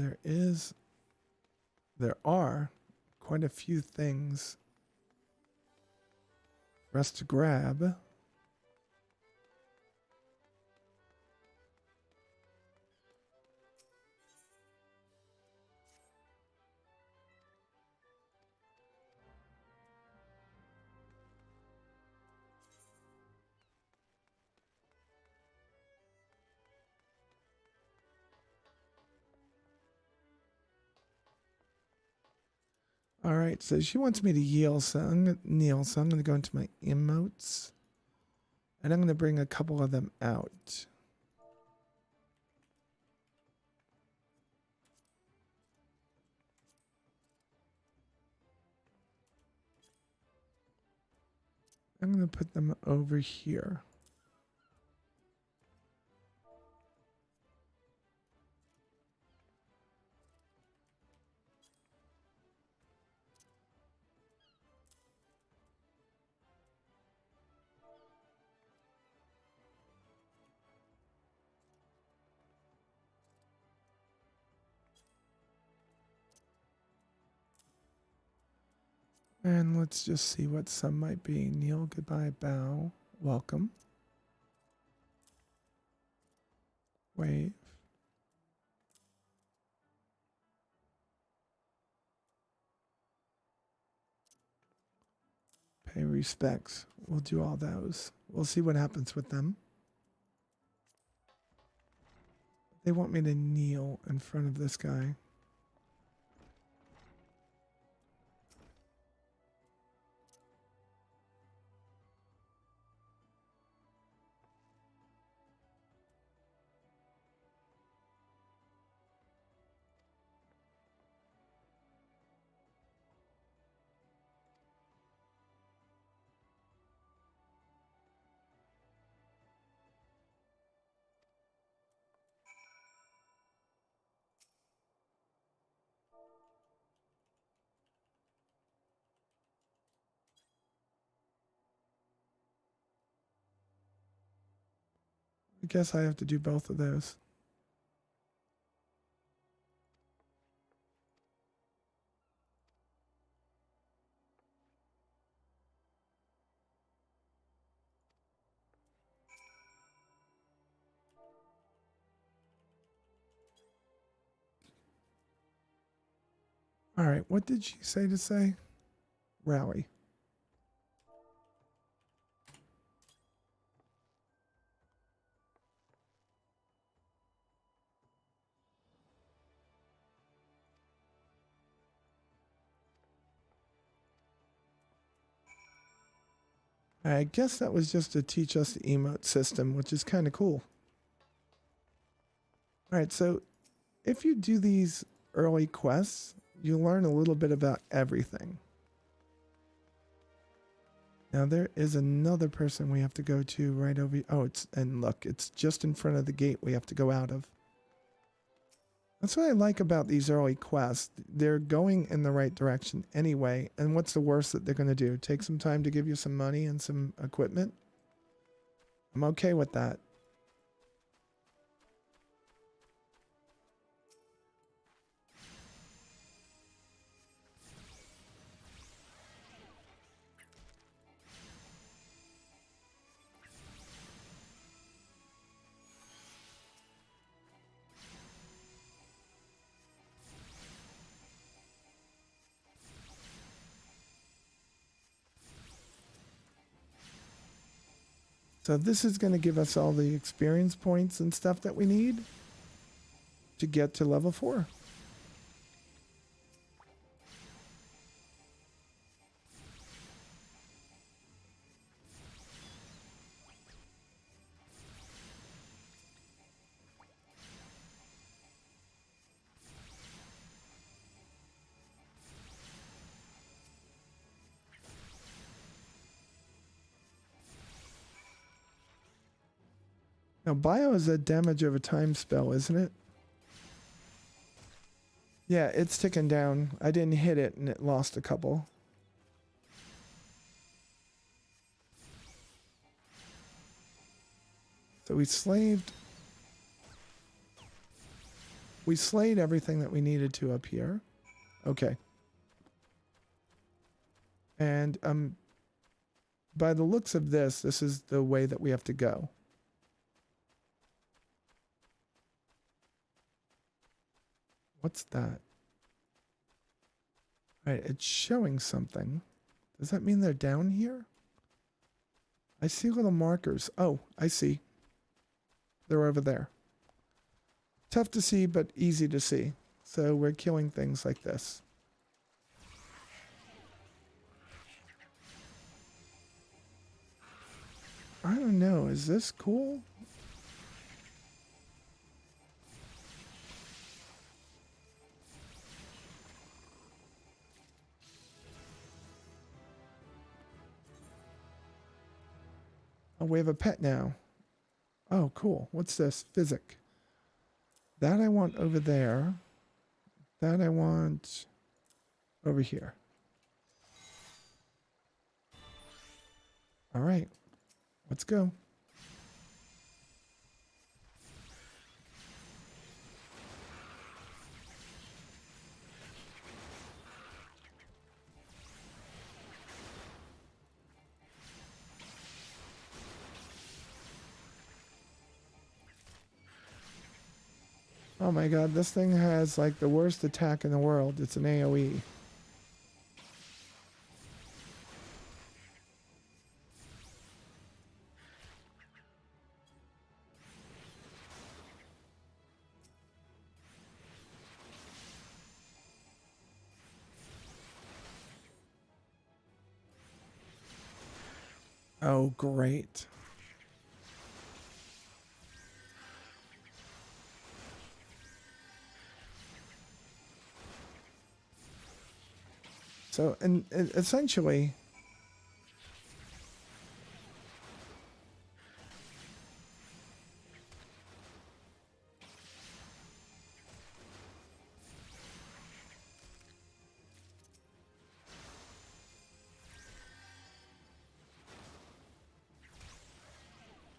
there are quite a few things for us to grab. All right, so she wants me to kneel, so I'm going to go into my emotes, and I'm going to bring a couple of them out. I'm going to put them over here. And let's just see what some might be. Kneel, goodbye, bow, welcome. Wave. Pay respects. We'll do all those. We'll see what happens with them. They want me to kneel in front of this guy. I guess I have to do both of those. All right, what did she say to say? Rally. I guess that was just to teach us the emote system, which is kind of cool. All right, so if you do these early quests, you learn a little bit about everything. Now there is another person we have to go to right over. Oh, and look, it's just in front of the gate we have to go out of. That's what I like about these early quests. They're going in the right direction anyway. And what's the worst that they're going to do? Take some time to give you some money and some equipment? I'm okay with that. So this is going to give us all the experience points and stuff that we need to get to level 4. Now, bio is a damage over time spell, isn't it? Yeah, it's ticking down. I didn't hit it and it lost a couple. So we slayed everything that we needed to up here. Okay. And by the looks of this is the way that we have to go. What's that? All right, it's showing something. Does that mean they're down here? I see little markers. Oh, I see. They're over there. Tough to see, but easy to see. So we're killing things like this. I don't know. Is this cool? Oh, we have a pet now. Oh, cool. What's this? Physic. That I want over there. That I want over here. All right. Let's go. Oh my god, this thing has like the worst attack in the world. It's an AoE. Oh, great. So, and essentially,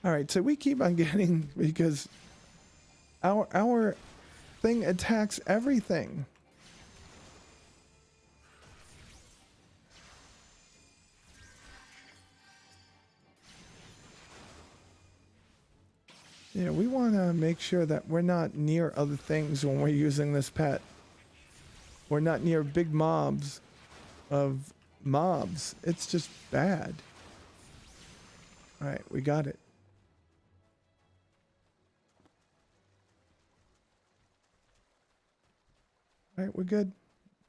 all right, so we keep on getting, because our thing attacks everything. Yeah, we want to make sure that we're not near other things when we're using this pet. We're not near big mobs of mobs. It's just bad. All right, we got it. All right, we're good.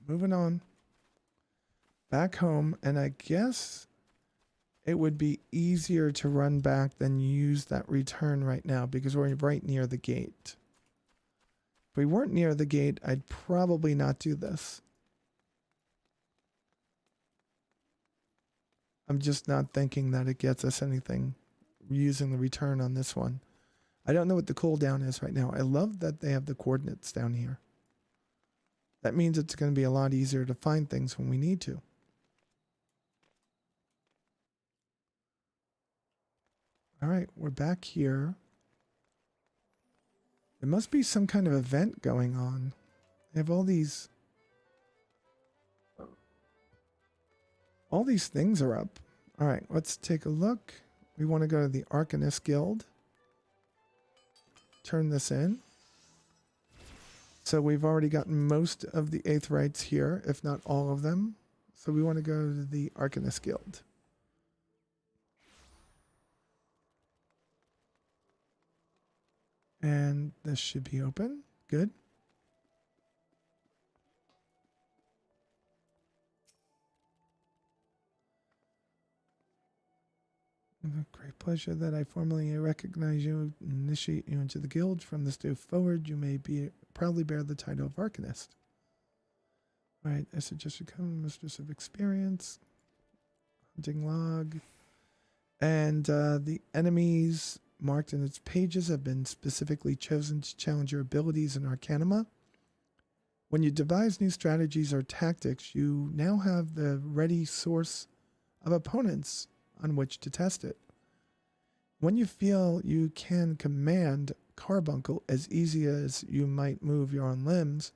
Moving on. Back home, and I guess it would be easier to run back than use that return right now because we're right near the gate. If we weren't near the gate, I'd probably not do this. I'm just not thinking that it gets us anything using the return on this one. I don't know what the cooldown is right now. I love that they have the coordinates down here. That means it's going to be a lot easier to find things when we need to. All right, we're back here. There must be some kind of event going on. They have all these things are up. All right, let's take a look. We want to go to the Arcanist Guild. Turn this in. So we've already gotten most of the Aetherites here, if not all of them. So we want to go to the Arcanist Guild. And this should be open. Good. With a great pleasure that I formally recognize you and initiate you into the guild. From this day forward, you may proudly bear the title of Arcanist. All right, I suggest you become Mistress of Experience. Hunting log. And the enemies marked in its pages have been specifically chosen to challenge your abilities in Arcanima. When you devise new strategies or tactics, you now have the ready source of opponents on which to test it. When you feel you can command carbuncle as easy as you might move your own limbs,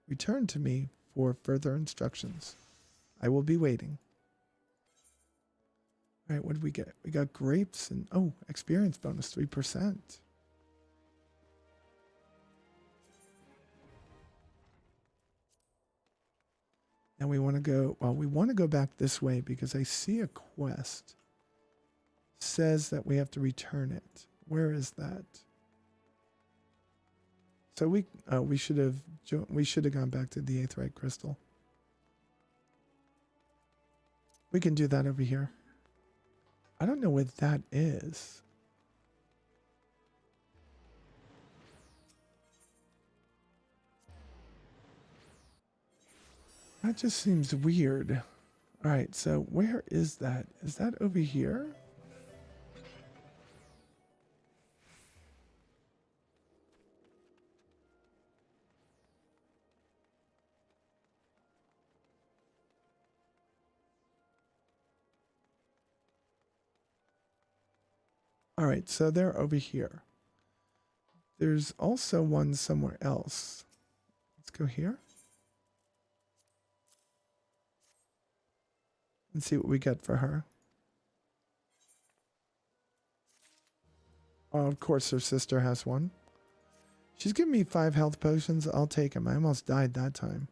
return to me for further instructions. I will be waiting. All right, what did we get? We got grapes and, oh, experience bonus, 3%. And we want to go back this way because I see a quest. Says that we have to return it. Where is that? So we should have gone back to the Aetherite crystal. We can do that over here. I don't know what that is. That just seems weird. All right, so where is that? Is that over here? All right, so they're over here. There's also one somewhere else. Let's go here. And see what we get for her. Oh, of course her sister has one. She's giving me 5 health potions. I'll take them. I almost died that time.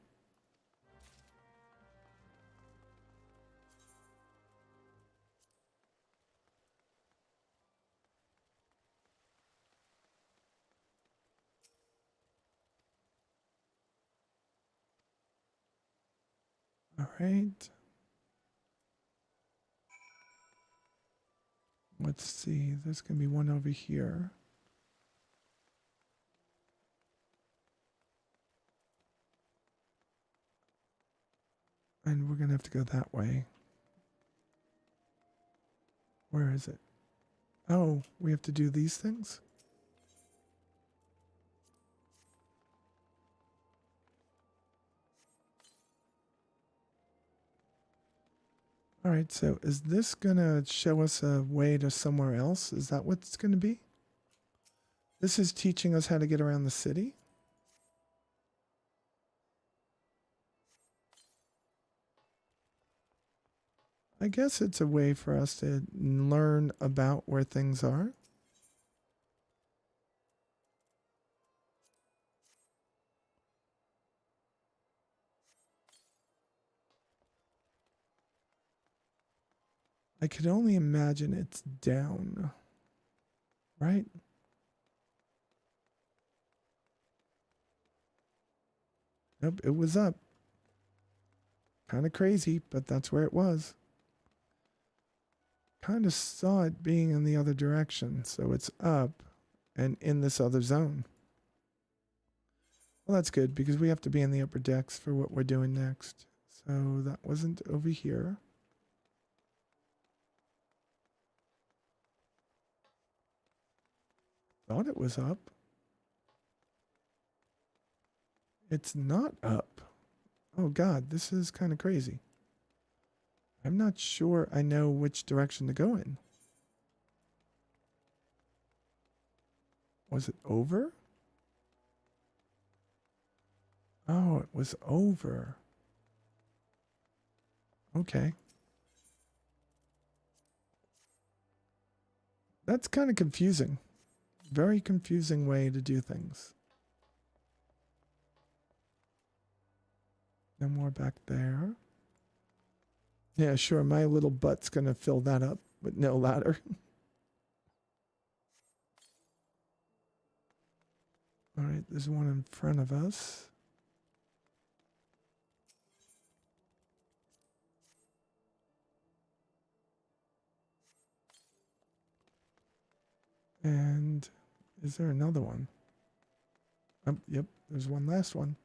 All right. Let's see. There's going to be one over here. And we're going to have to go that way. Where is it? Oh, we have to do these things? All right, so is this going to show us a way to somewhere else? Is that what it's going to be? This is teaching us how to get around the city? I guess it's a way for us to learn about where things are. I could only imagine it's down, right? Nope, it was up. Kind of crazy, but that's where it was. Kind of saw it being in the other direction, so it's up and in this other zone. Well, that's good because we have to be in the upper decks for what we're doing next. So that wasn't over here. Thought it was up. It's not up. Oh God, this is kind of crazy. I'm not sure I know which direction to go in. Was it over? Oh, it was over. Okay. That's kind of confusing. Very confusing way to do things. No more back there. Yeah, sure. My little butt's going to fill that up with no ladder. All right, there's one in front of us. And is there another one? Yep, there's one last one.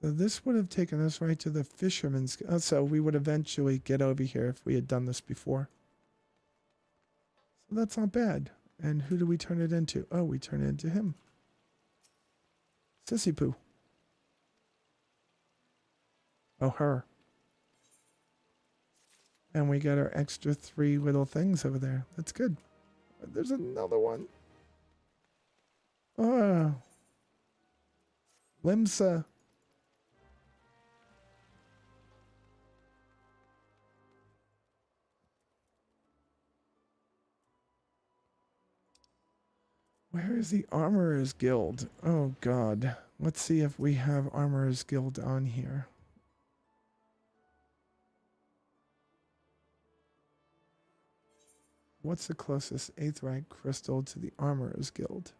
So this would have taken us right to the fisherman's. Oh, so we would eventually get over here if we had done this before. So that's not bad. And who do we turn it into? Oh, we turn it into him. Sissy Poo. Oh, her. And we got our extra 3 little things over there. That's good. There's another one. Oh. Limsa. Where is the Armorer's Guild? Oh, God. Let's see if we have Armorer's Guild on here. What's the closest 8th rank crystal to the Armorer's Guild?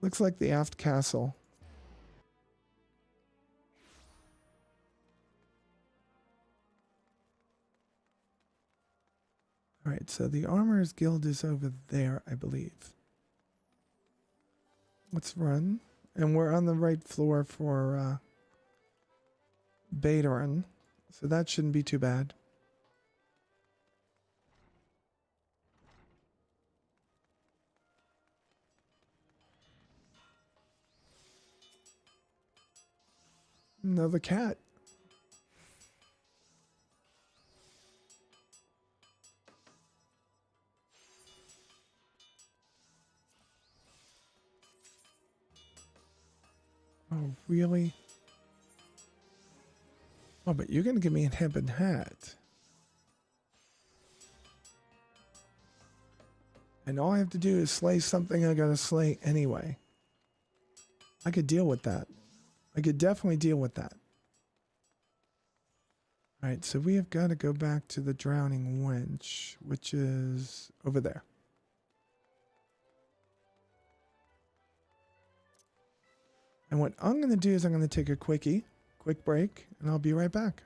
Looks like the Aft Castle. Alright, so the Armorer's Guild is over there, I believe. Let's run. And we're on the right floor for beta run. So that shouldn't be too bad. Another cat. Oh, really? Oh, but you're going to give me a hip and hat. And all I have to do is slay something I got to slay anyway. I could deal with that. I could definitely deal with that. Alright, so we have got to go back to the Drowning Wench, which is over there. And what I'm going to do is I'm going to take a quick break, and I'll be right back.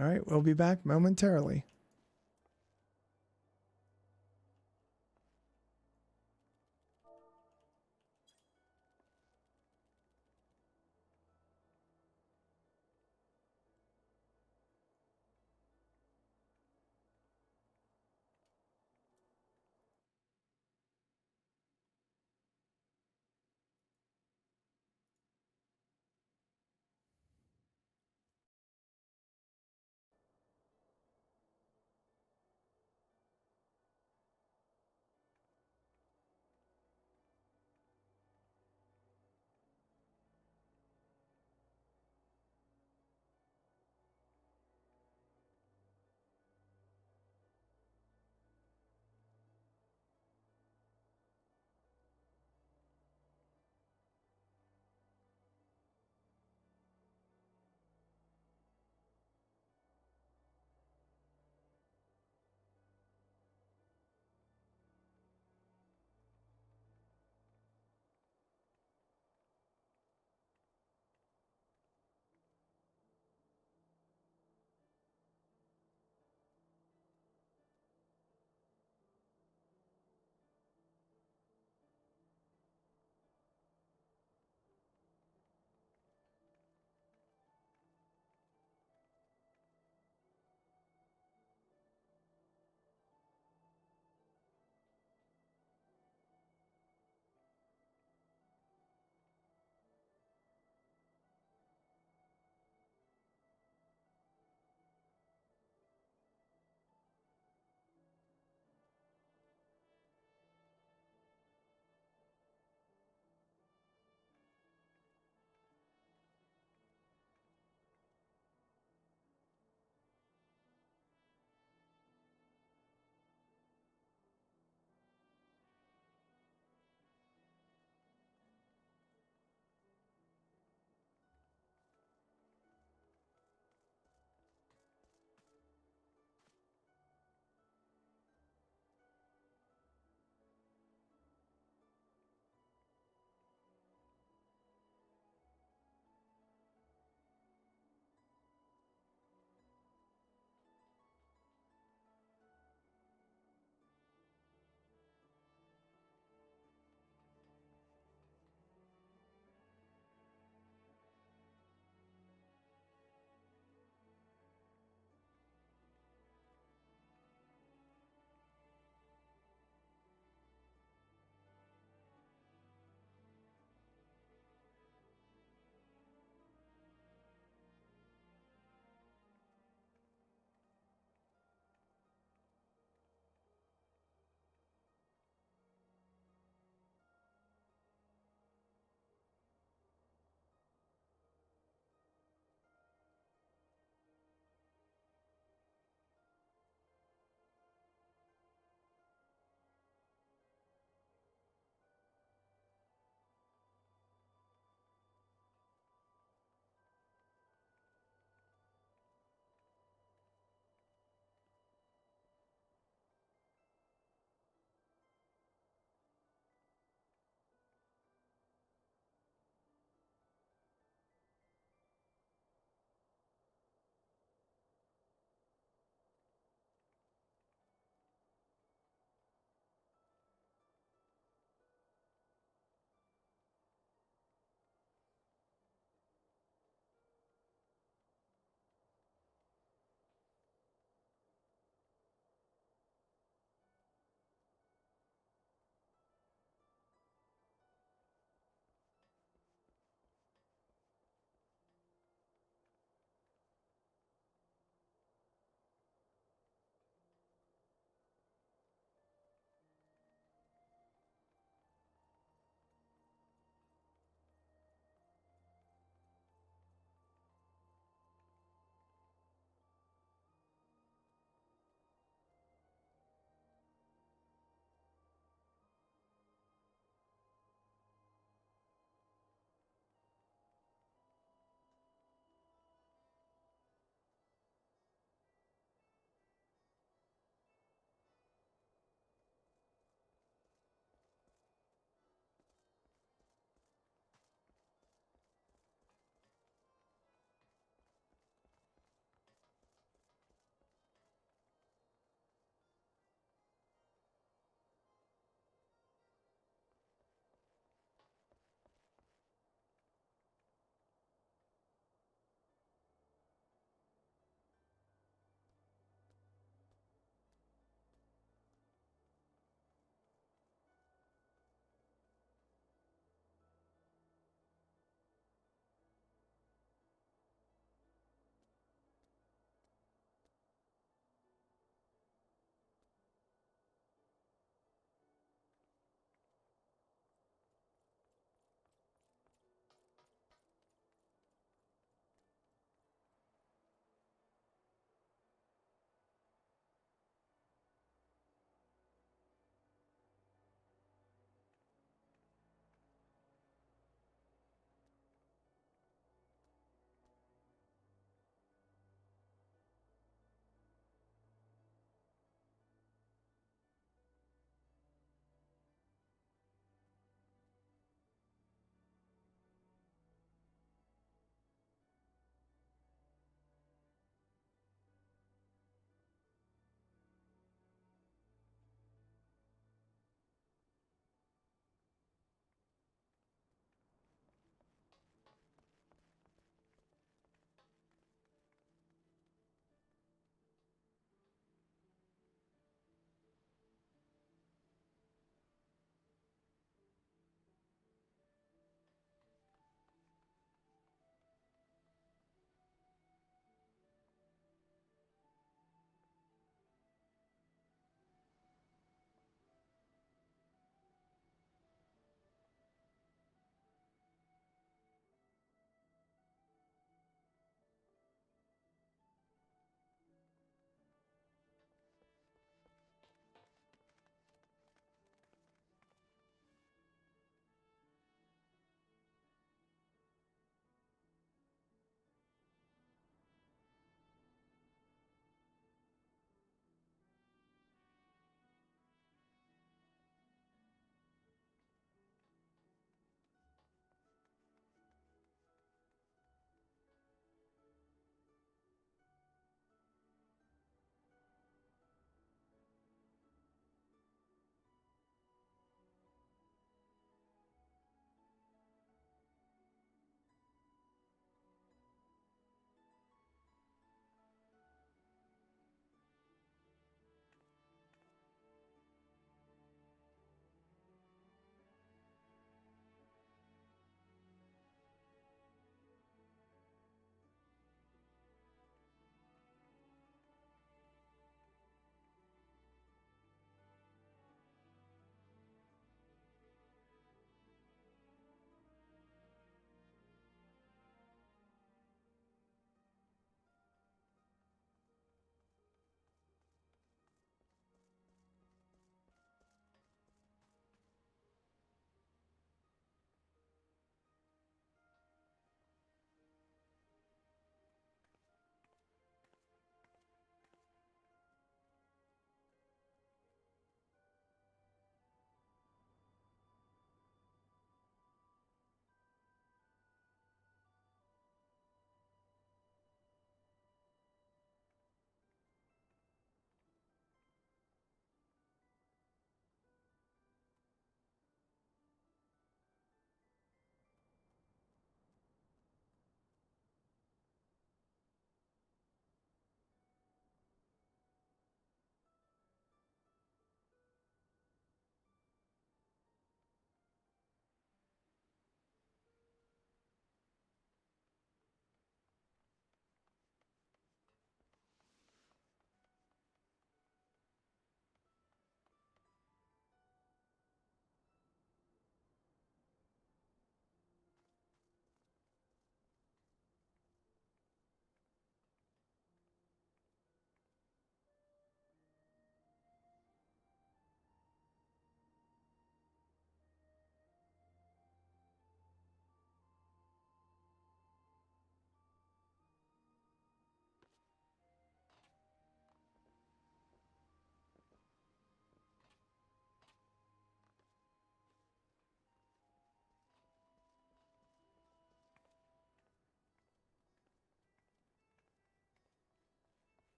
All right, we'll be back momentarily.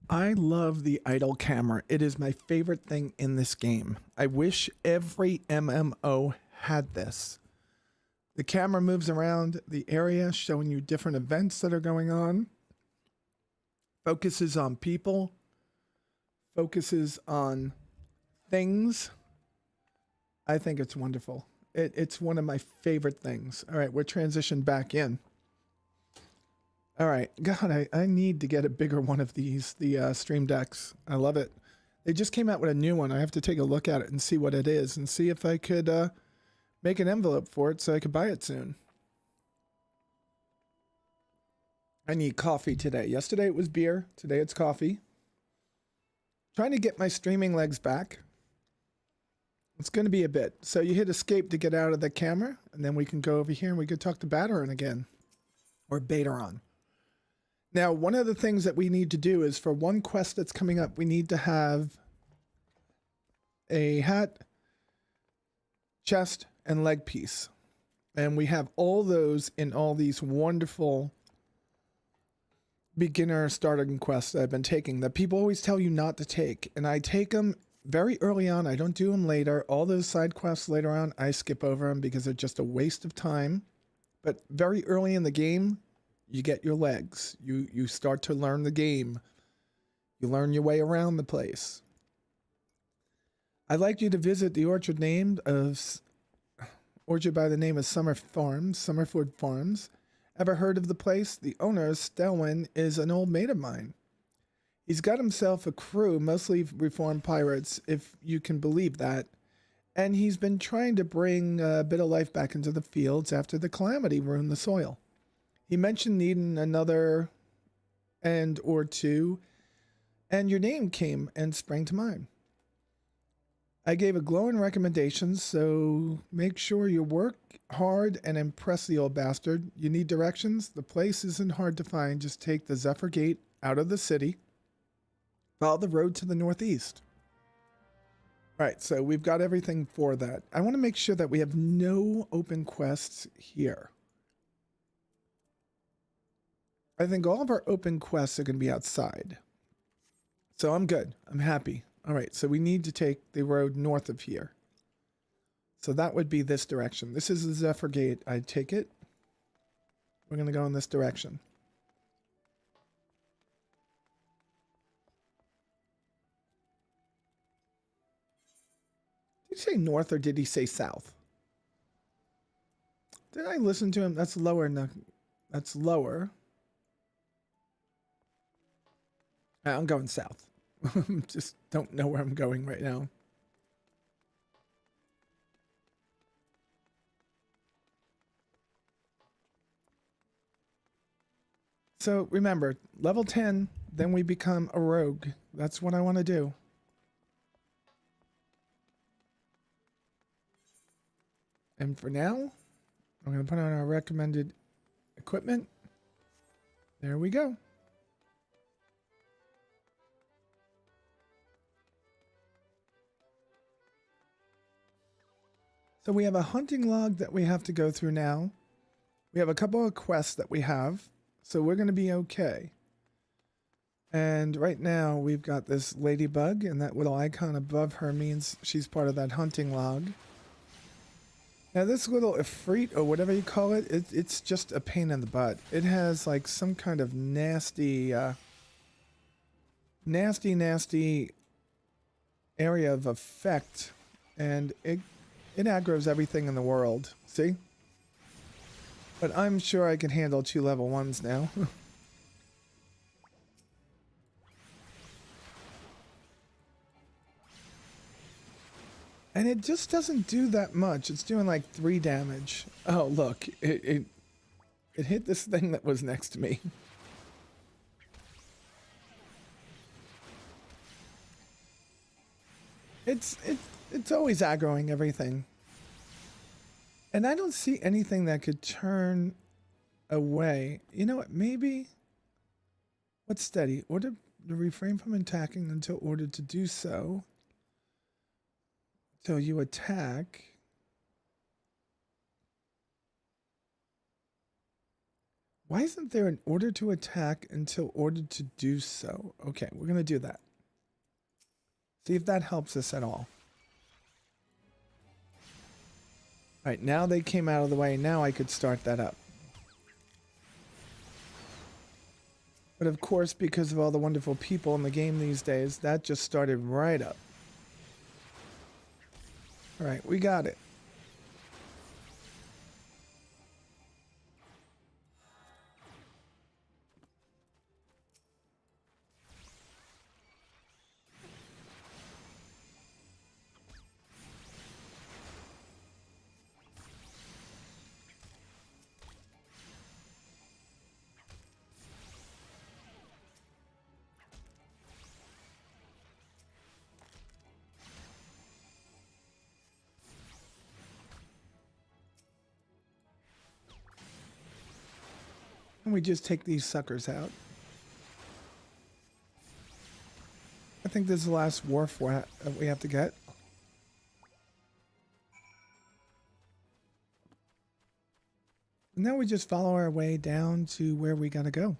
I love the idle camera. It is my favorite thing in this game. I wish every MMO had this. The camera moves around the area, showing you different events that are going on, focuses on people, focuses on things. I think it's wonderful. It's one of my favorite things. All right, we're transitioned back in. All right, God, I need to get a bigger one of these, the Stream Decks. I love it. They just came out with a new one. I have to take a look at it and see what it is and see if I could make an envelope for it so I could buy it soon. I need coffee today. Yesterday it was beer. Today it's coffee. Trying to get my streaming legs back. It's going to be a bit. So you hit escape to get out of the camera, and then we can go over here and we could talk to Bateron again. Or Bateron. Now, one of the things that we need to do is for one quest that's coming up, we need to have a hat, chest, and leg piece. And we have all those in all these wonderful beginner starting quests that I've been taking that people always tell you not to take. And I take them very early on. I don't do them later. All those side quests later on, I skip over them because they're just a waste of time. But very early in the game, you get your legs. You start to learn the game. You learn your way around the place. I'd like you to visit the orchard by the name of Summerford Farms. Ever heard of the place? The owner, Stelwyn, is an old mate of mine. He's got himself a crew, mostly reformed pirates, if you can believe that. And he's been trying to bring a bit of life back into the fields after the calamity ruined the soil. He mentioned needing another end or two, and your name came and sprang to mind. I gave a glowing recommendation, so make sure you work hard and impress the old bastard. You need directions? The place isn't hard to find. Just take the Zephyr Gate out of the city. Follow the road to the northeast. Right, so we've got everything for that. I want to make sure that we have no open quests here. I think all of our open quests are going to be outside. So I'm good. I'm happy. All right, so we need to take the road north of here. So that would be this direction. This is the Zephyr Gate. I take it. We're going to go in this direction. Did he say north or did he say south? Did I listen to him? That's lower. No, that's lower. I'm going south. Just don't know where I'm going right now. So remember, level 10, then we become a rogue. That's what I want to do. And for now, I'm going to put on our recommended equipment. There we go. So we have a hunting log that we have to go through now. We have a couple of quests that we have. So we're going to be okay. And right now we've got this ladybug, and that little icon above her means she's part of that hunting log. Now this little Ifrit, or whatever you call it, it's just a pain in the butt. It has like some kind of nasty area of effect, and it aggroes everything in the world. See? But I'm sure I can handle 2 level 1s now. And it just doesn't do that much. It's doing like 3 damage. Oh, look. It hit this thing that was next to me. It's always aggroing everything. And I don't see anything that could turn away. You know what? Maybe... What's steady? Order to refrain from attacking until ordered to do so. Till you attack. Why isn't there an order to attack until ordered to do so? Okay, we're going to do that. See if that helps us at all. Alright, now they came out of the way. Now I could start that up. But of course, because of all the wonderful people in the game these days, that just started right up. Alright, we got it. And we just take these suckers out. I think this is the last wharf we have to get. Now we just follow our way down to where we gotta go.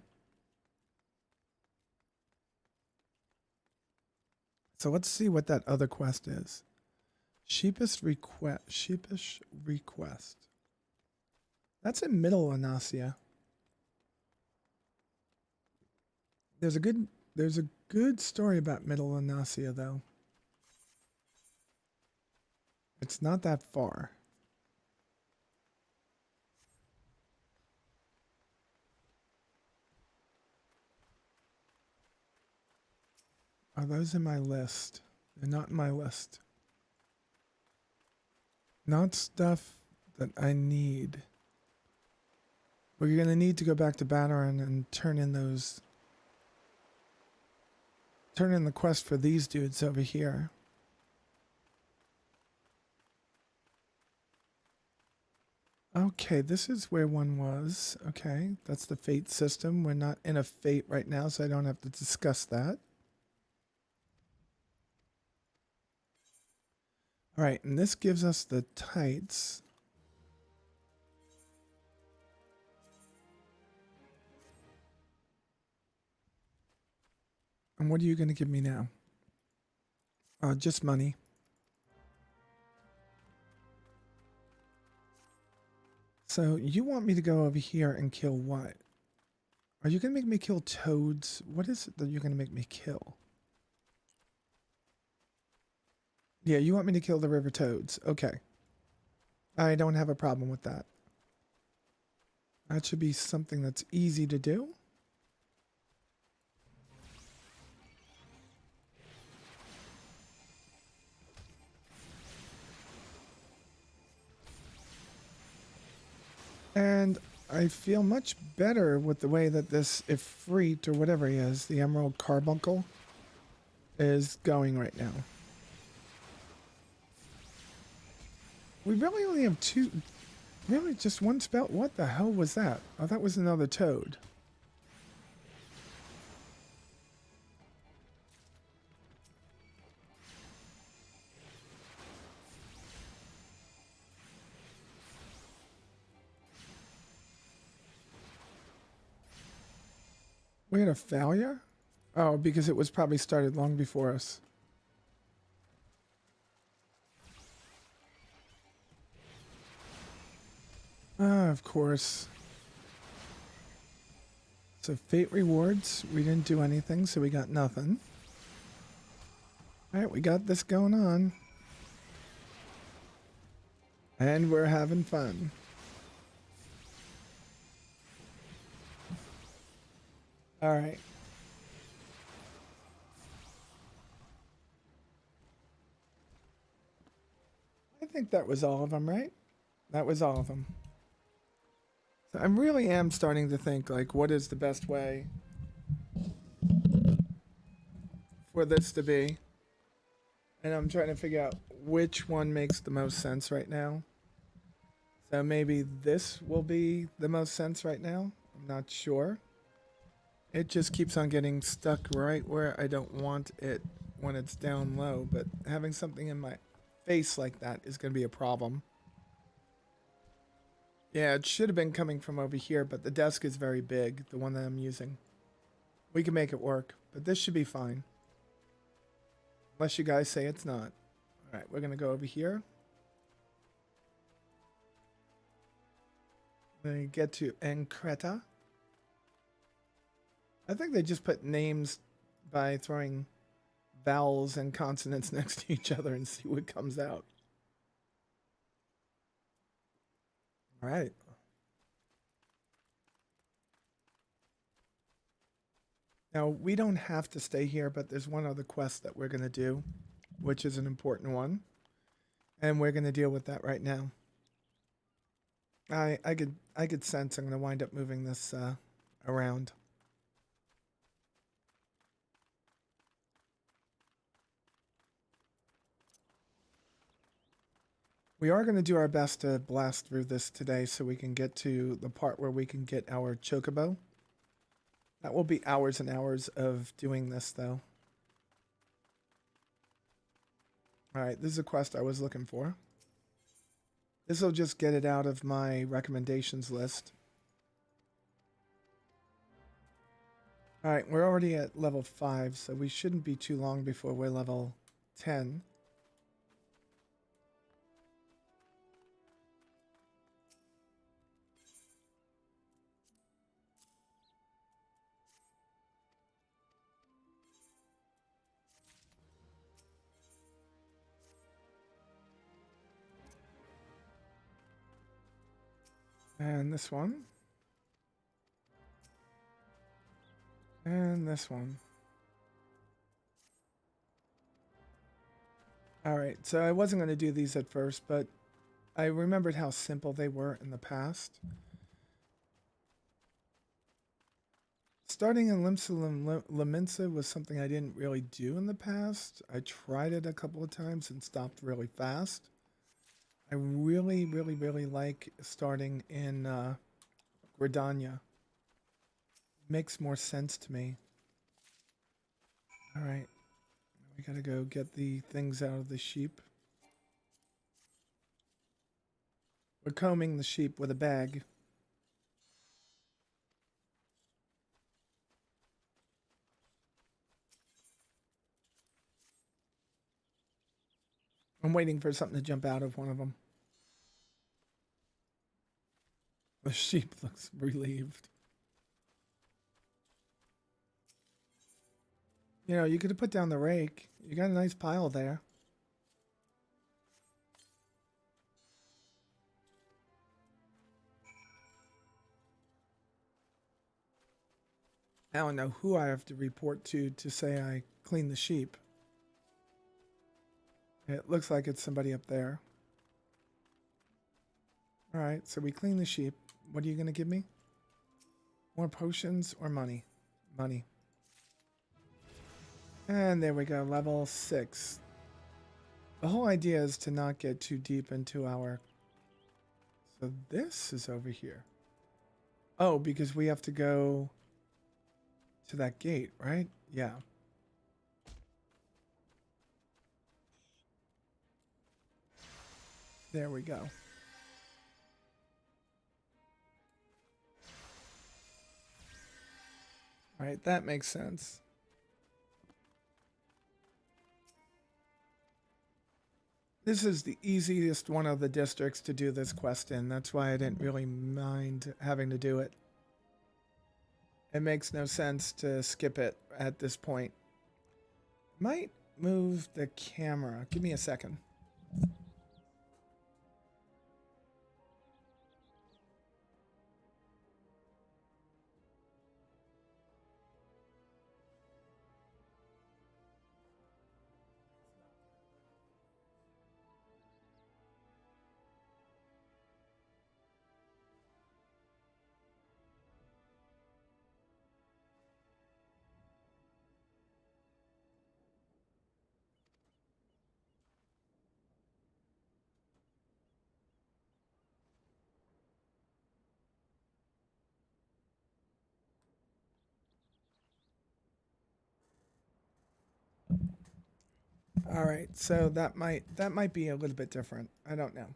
So let's see what that other quest is. Sheepish request. That's in Middle Anasia. There's a good story about Middle Anasia though. It's not that far. Are those in my list? They're not in my list. Not stuff that I need. We're going to need to go back to Bannerin and turn in the quest for these dudes over here. Okay, this is where one was. Okay, that's the fate system. We're not in a fate right now, so I don't have to discuss that. All right, and this gives us the tights. And what are you going to give me now? Just money. So you want me to go over here and kill what? Are you going to make me kill toads? What is it that you're going to make me kill? Yeah, you want me to kill the river toads. Okay. I don't have a problem with that. That should be something that's easy to do. And I feel much better with the way that this Ifrit, or whatever he is, the Emerald Carbuncle, is going right now. We really only have two. Really, just one spell? What the hell was that? Oh, that was another toad. We had a failure? Oh, because it was probably started long before us. Ah, of course. So fate rewards, we didn't do anything, so we got nothing. Alright, we got this going on. And we're having fun. Alright. I think that was all of them, right? That was all of them. So I really am starting to think, like, what is the best way for this to be? And I'm trying to figure out which one makes the most sense right now. So maybe this will be the most sense right now. I'm not sure. It just keeps on getting stuck right where I don't want it when it's down low. But having something in my face like that is going to be a problem. Yeah, it should have been coming from over here, but the desk is very big, the one that I'm using. We can make it work, but this should be fine. Unless you guys say it's not. All right, we're going to go over here. Then you get to Encreta. I think they just put names by throwing vowels and consonants next to each other and see what comes out. All right. Now, we don't have to stay here, but there's one other quest that we're going to do, which is an important one. And we're going to deal with that right now. I could sense I'm going to wind up moving this around. We are going to do our best to blast through this today so we can get to the part where we can get our chocobo. That will be hours and hours of doing this, though. Alright, this is a quest I was looking for. This will just get it out of my recommendations list. Alright, we're already at level 5, so we shouldn't be too long before we're level 10. And this one. And this one. Alright, so I wasn't going to do these at first, but I remembered how simple they were in the past. Starting in Limsa Laminsa was something I didn't really do in the past. I tried it a couple of times and stopped really fast. I really, really, really like starting in Gridania. Makes more sense to me. Alright. We gotta go get the things out of the sheep. We're combing the sheep with a bag. I'm waiting for something to jump out of one of them. The sheep looks relieved. You know, you could have put down the rake. You got a nice pile there. I don't know who I have to report to say I clean the sheep. It looks like it's somebody up there. Alright, so we clean the sheep. What are you going to give me? More potions or money? Money. And there we go, level 6. The whole idea is to not get too deep into our... So this is over here. Oh, because we have to go to that gate, right? Yeah. There we go. All right, that makes sense. This is the easiest one of the districts to do this quest in. That's why I didn't really mind having to do it. It makes no sense to skip it at this point. Might move the camera. Give me a second. All right, so that might be a little bit different. I don't know.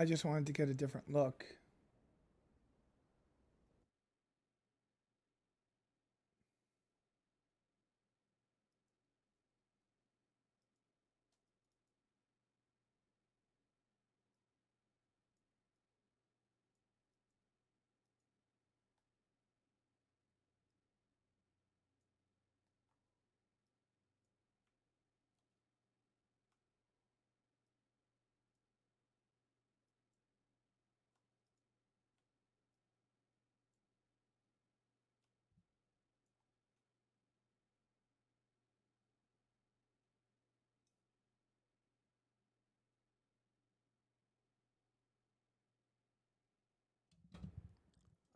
I just wanted to get a different look.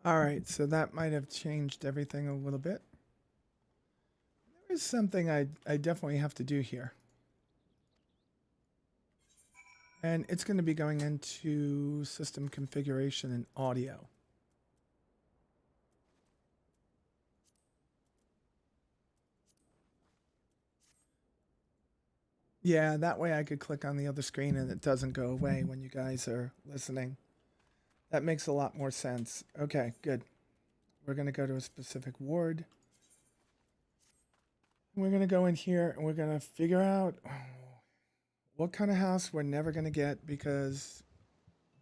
All right, so that might have changed everything a little bit. There is something I definitely have to do here. And it's going to be going into system configuration and audio. Yeah, that way I could click on the other screen and it doesn't go away when you guys are listening. That makes a lot more sense. Okay, good. We're going to go to a specific ward. We're going to go in here and we're going to figure out what kind of house we're never going to get because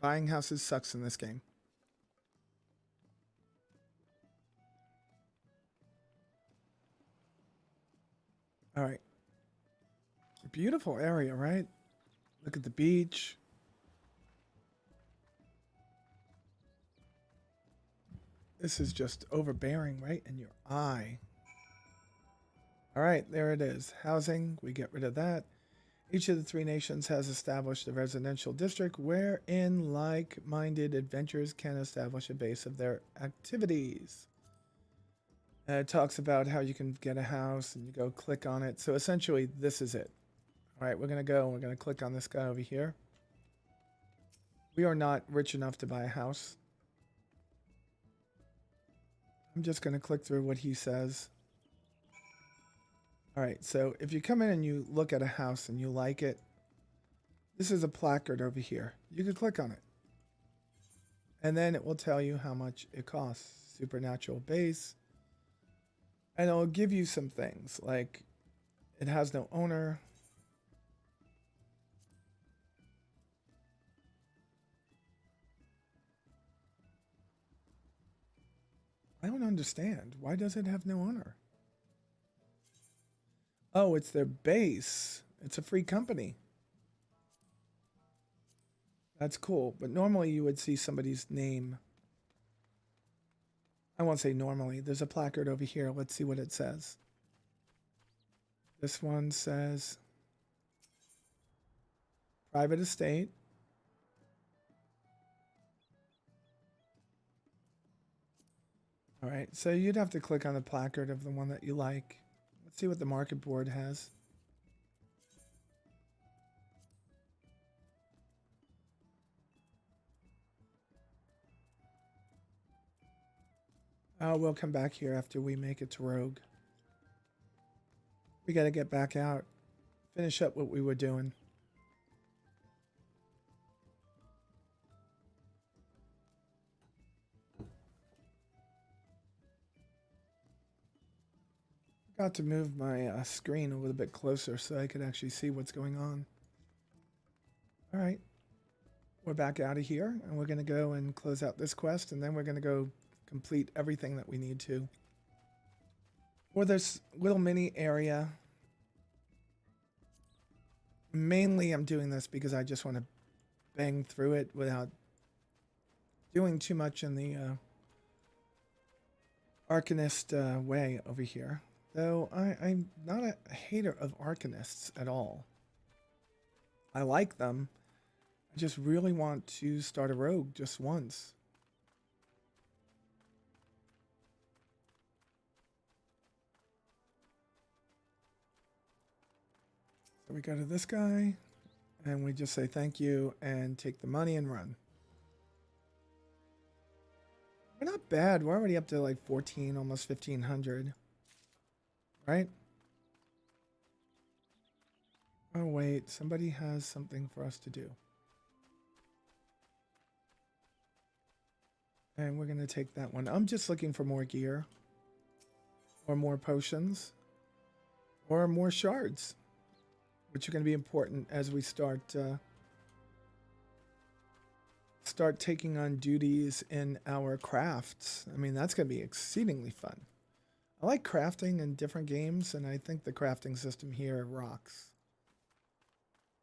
buying houses sucks in this game. All right. Beautiful area, right? Look at the beach. This is just overbearing, right? In your eye. All right, there it is. Housing, we get rid of that. Each of the three nations has established a residential district wherein like-minded adventurers can establish a base of their activities. It talks about how you can get a house and you go click on it. So essentially, this is it. All right, we're going to go and we're going to click on this guy over here. We are not rich enough to buy a house. I'm just going to click through what he says. All right, so if you come in and you look at a house and you like it, this is a placard over here. You can click on it. And then it will tell you how much it costs. Supernatural base. And it'll give you some things like it has no owner. I don't understand. Why does it have no owner? Oh, it's their base. It's a free company. That's cool. But normally you would see somebody's name. I won't say normally. There's a placard over here. Let's see what it says. This one says private estate. All right, so you'd have to click on the placard of the one that you like. Let's see what the market board has. We'll come back here after we make it to Rogue. We got to get back out, finish up what we were doing. Got to move my screen a little bit closer so I could actually see what's going on. All right, we're back out of here, and we're going to go and close out this quest, and then we're going to go complete everything that we need to. For this little mini area, mainly I'm doing this because I just want to bang through it without doing too much in the Arcanist way over here. Though I'm not a hater of Arcanists at all. I like them. I just really want to start a rogue just once. So we go to this guy, and we just say thank you and take the money and run. We're not bad. We're already up to like 14, almost 1,500. Right? Oh, wait. Somebody has something for us to do. And we're going to take that one. I'm just looking for more gear. Or more potions. Or more shards. Which are going to be important as we start taking on duties in our crafts. I mean, that's going to be exceedingly fun. I like crafting in different games, and I think the crafting system here rocks.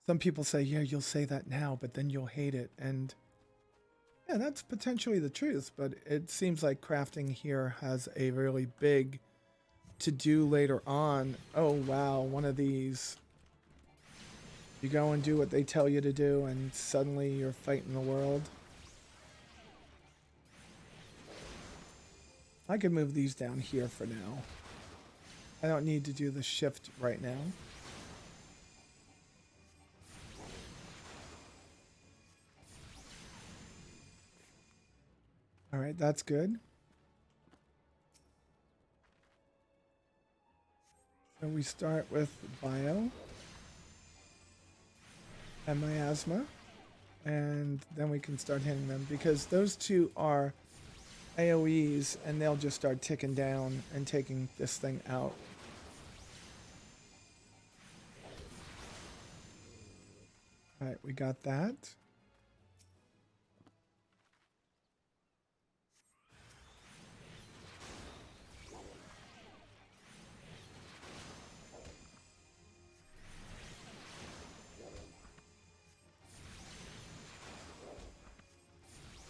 Some people say, yeah, you'll say that now, but then you'll hate it. And yeah, that's potentially the truth, but it seems like crafting here has a really big to-do later on. Oh, wow, one of these. You go and do what they tell you to do, and suddenly you're fighting the world. I could move these down here for now. I don't need to do the shift right now. All right, that's good. So we start with bio and miasma, and then we can start hitting them because those two are AoEs, and they'll just start ticking down and taking this thing out. All right, we got that.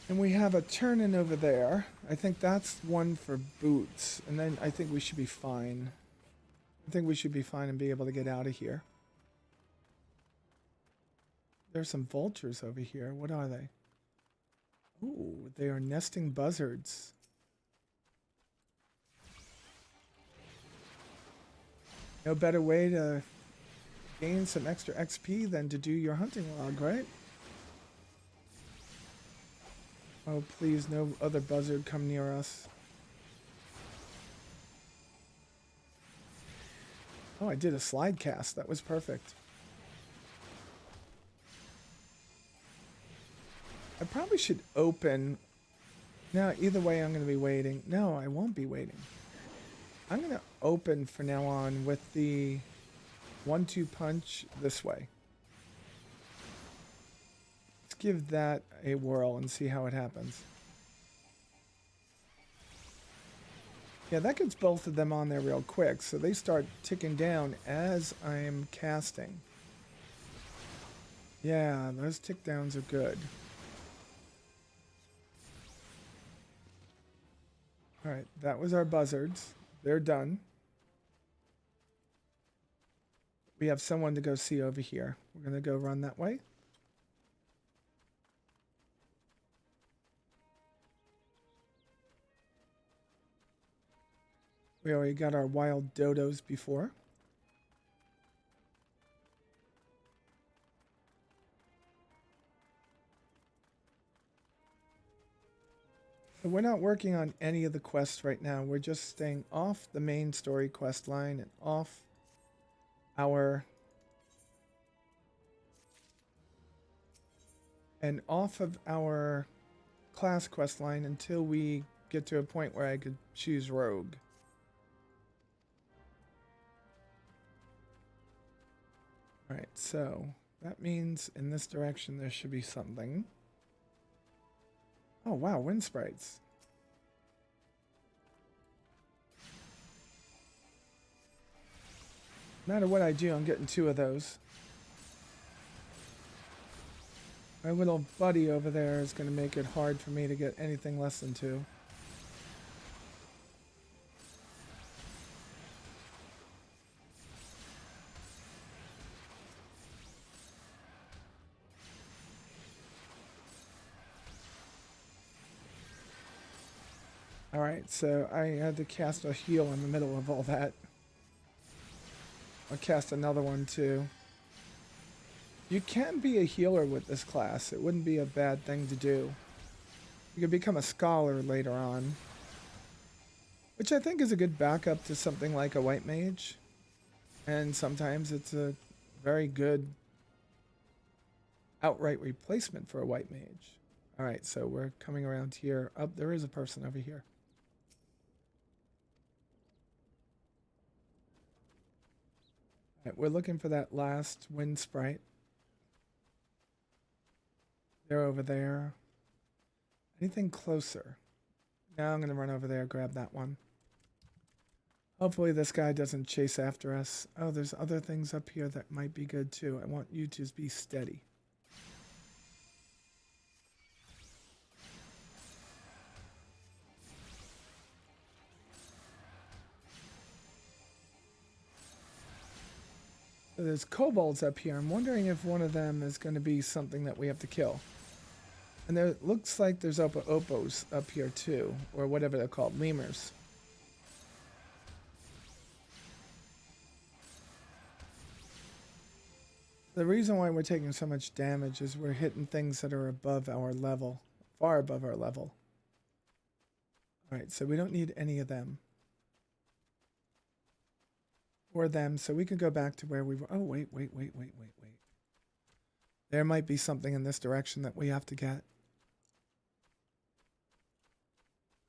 And we have a turn-in over there. I think that's one for boots. And then I think we should be fine. I think we should be fine and be able to get out of here. There's some vultures over here. What are they? Ooh, they are nesting buzzards. No better way to gain some extra XP than to do your hunting log, right? Oh, please, no other buzzard come near us. Oh, I did a slide cast. That was perfect. I probably should open. No, either way, I'm going to be waiting. No, I won't be waiting. I'm going to open for now on with the 1-2 punch this way. Give that a whirl and see how it happens. Yeah, that gets both of them on there real quick, so they start ticking down as I'm casting. Yeah, those tick downs are good. Alright, that was our buzzards. They're done. We have someone to go see over here. We're going to go run that way. We already got our wild dodos before. So we're not working on any of the quests right now. We're just staying off the main story quest line and off of our class quest line until we get to a point where I could choose rogue. Alright, so that means in this direction there should be something. Oh wow, wind sprites. No matter what I do, I'm getting 2 of those. My little buddy over there is going to make it hard for me to get anything less than 2. Alright, so I had to cast a heal in the middle of all that. I'll cast another one too. You can be a healer with this class. It wouldn't be a bad thing to do. You could become a scholar later on. Which I think is a good backup to something like a white mage. And sometimes it's a very good outright replacement for a white mage. All right, so we're coming around here. Oh, there is a person over here. All right, we're looking for that last wind sprite. They're over there. Anything closer? Now I'm going to run over there, grab that one. Hopefully this guy doesn't chase after us. Oh, there's other things up here that might be good too. I want you to be steady. So there's kobolds up here. I'm wondering if one of them is going to be something that we have to kill. And there looks like there's opos up here too, or whatever they're called, lemurs. The reason why we're taking so much damage is we're hitting things that are above our level, far above our level. Alright, so we don't need any of them. Or them, so we can go back to where we were. Oh, wait. There might be something in this direction that we have to get.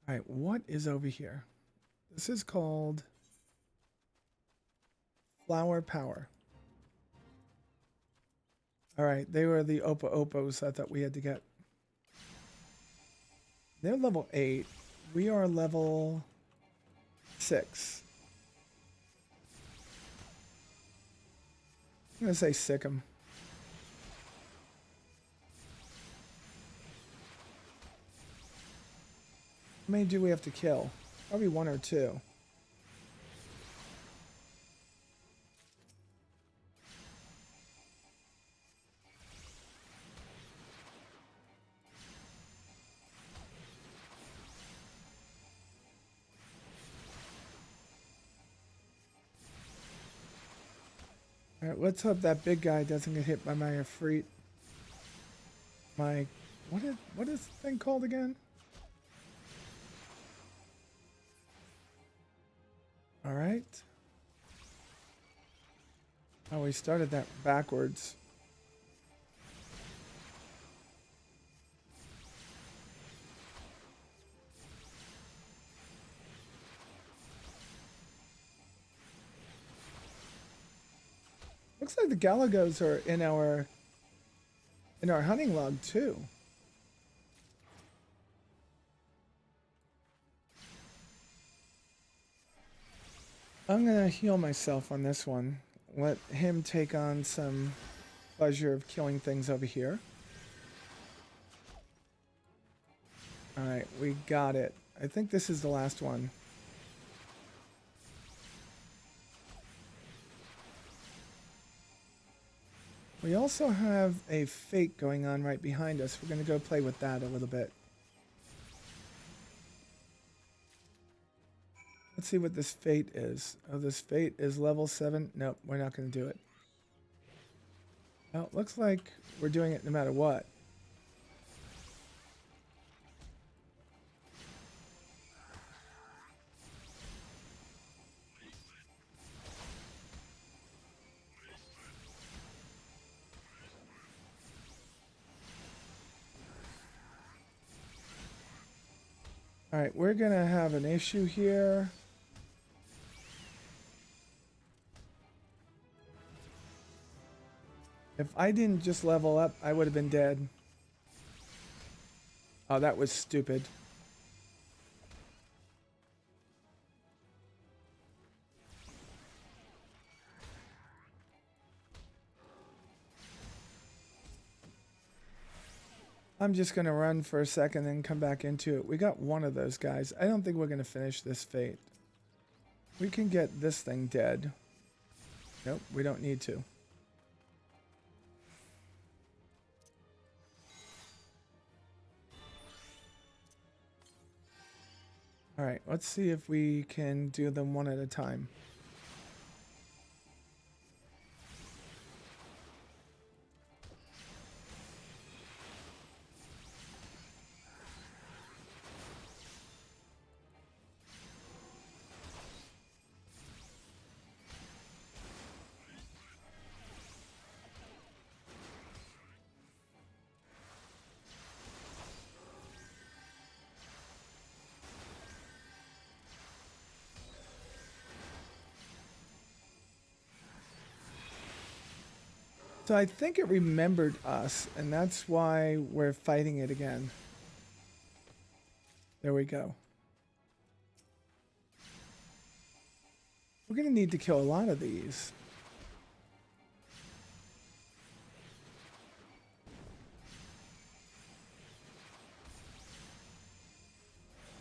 Alright, what is over here? This is called Flower Power. Alright, they were the opos I thought we had to get. They're level 8. We are level 6. I'm going to say sick 'em. How many do we have to kill? Probably 1 or 2. Alright, let's hope that big guy doesn't get hit by my Efreet. What is the thing called again? Alright. Oh, we started that backwards. Looks like the Galagos are in our hunting log too. I'm gonna heal myself on this one. Let him take on some pleasure of killing things over here. Alright, we got it. I think this is the last one. We also have a fate going on right behind us. We're going to go play with that a little bit. Let's see what this fate is. Oh, this fate is level 7. Nope, we're not going to do it. Well, it looks like we're doing it no matter what. Alright, we're going to have an issue here. If I didn't just level up, I would have been dead. Oh, that was stupid. I'm just going to run for a second and come back into it. We got one of those guys. I don't think we're going to finish this fate. We can get this thing dead. Nope, we don't need to. Alright, let's see if we can do them one at a time. So I think it remembered us, and that's why we're fighting it again. There we go. We're going to need to kill a lot of these.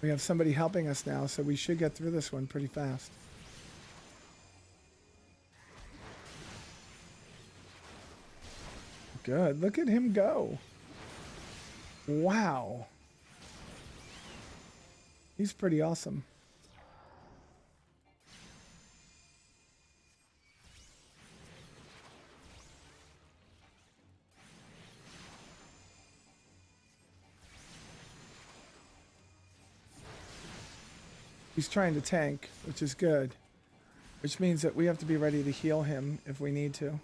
We have somebody helping us now, so we should get through this one pretty fast. Good. Look at him go. Wow. He's pretty awesome. He's trying to tank, which is good. Which means that we have to be ready to heal him if we need to.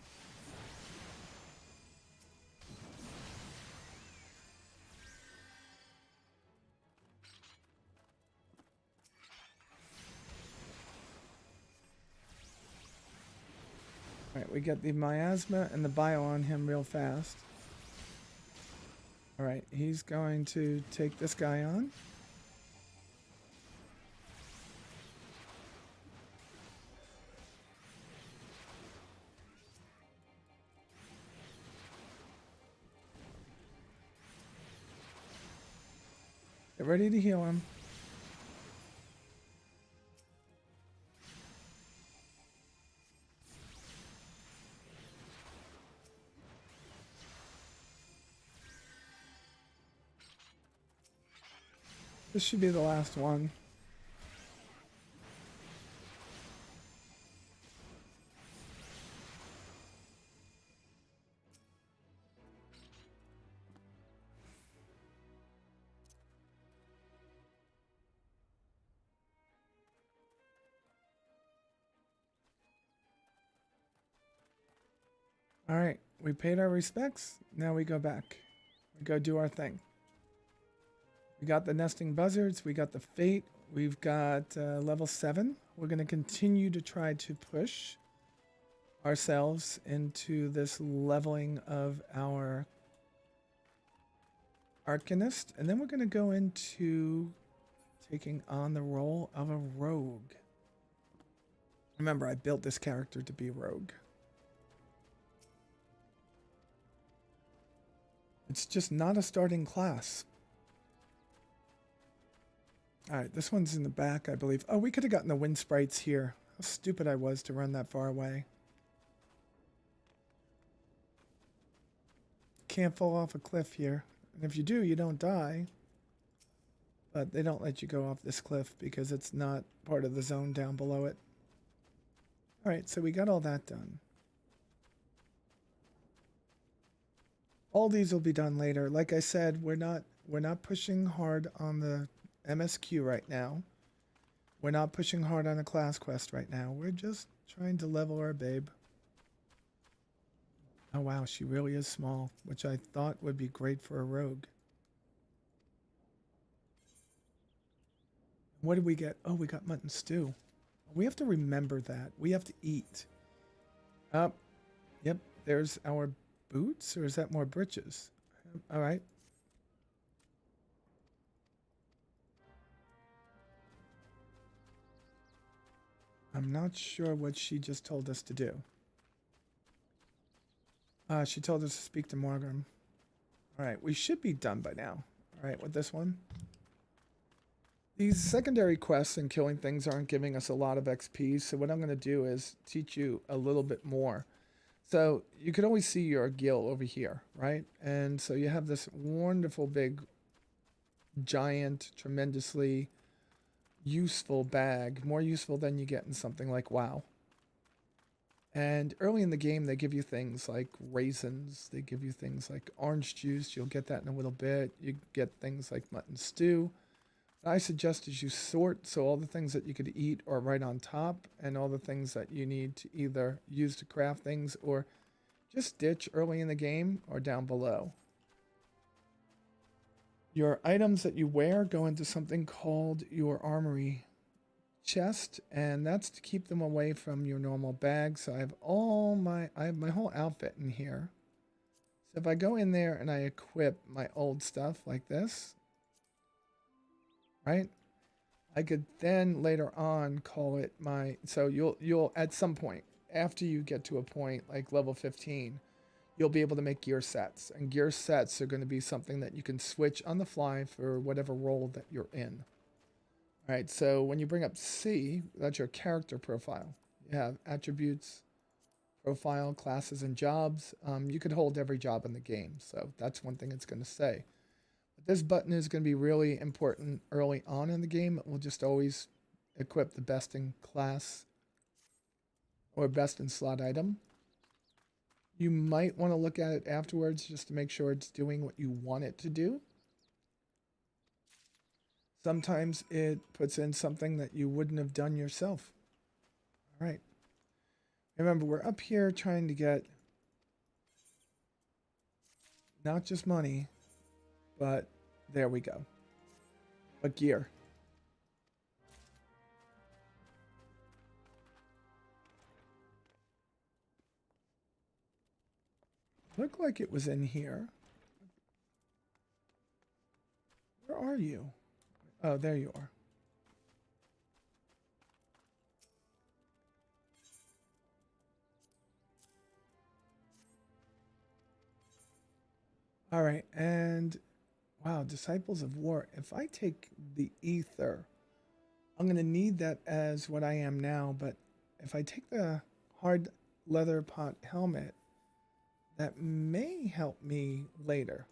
Alright, we get the miasma and the bio on him real fast. Alright, he's going to take this guy on. Get ready to heal him. This should be the last one. All right, we paid our respects. Now we go back. We go do our thing. We got the nesting buzzards. We got the fate. We've got level 7. We're going to continue to try to push ourselves into this leveling of our Arcanist. And then we're going to go into taking on the role of a rogue. Remember, I built this character to be a rogue. It's just not a starting class. Alright, this one's in the back, I believe. Oh, we could have gotten the wind sprites here. How stupid I was to run that far away. Can't fall off a cliff here. And if you do, you don't die. But they don't let you go off this cliff because it's not part of the zone down below it. Alright, so we got all that done. All these will be done later. Like I said, we're not pushing hard on the MSQ right now. We're not pushing hard on a class quest right now. We're just trying to level our babe. Oh wow, she really is small, which I thought would be great for a rogue. What did we get? Oh, we got mutton stew. We have to remember that. We have to eat. Yep, there's our boots, or is that more breeches? All right. I'm not sure what she just told us to do. She told us to speak to Morgan. All right, we should be done by now. All right, with this one. These secondary quests and killing things aren't giving us a lot of XP, so what I'm going to do is teach you a little bit more. So you can always see your gill over here, right? And so you have this wonderful big, giant, tremendously useful bag, more useful than you get in something like WoW. And early in the game, they give you things like raisins. They give you things like orange juice. You'll get that in a little bit. You get things like mutton stew. What I suggest is you sort, so all the things that you could eat are right on top, and all the things that you need to either use to craft things or just ditch early in the game are down below. Your items that you wear go into something called your armory chest, and that's to keep them away from your normal bag. So I have my whole outfit in here. So if I go in there and I equip my old stuff like this, right? I could then later on call it my, so you'll at some point after you get to a point like level 15, you'll be able to make gear sets, and gear sets are going to be something that you can switch on the fly for whatever role that you're in. All right, so when you bring up C, that's your character profile. You have attributes, profile, classes, and jobs. You could hold every job in the game, so that's one thing it's going to say. But this button is going to be really important early on in the game. It will just always equip the best in class or best in slot item. You might want to look at it afterwards just to make sure it's doing what you want it to do. Sometimes it puts in something that you wouldn't have done yourself. All right. Remember, we're up here trying to get not just money, but there we go. But gear. Looked like it was in here. Where are you? Oh, there you are. All right, and wow, Disciples of War. If I take the ether, I'm going to need that as what I am now, but if I take the hard leather pot helmet, that may help me later.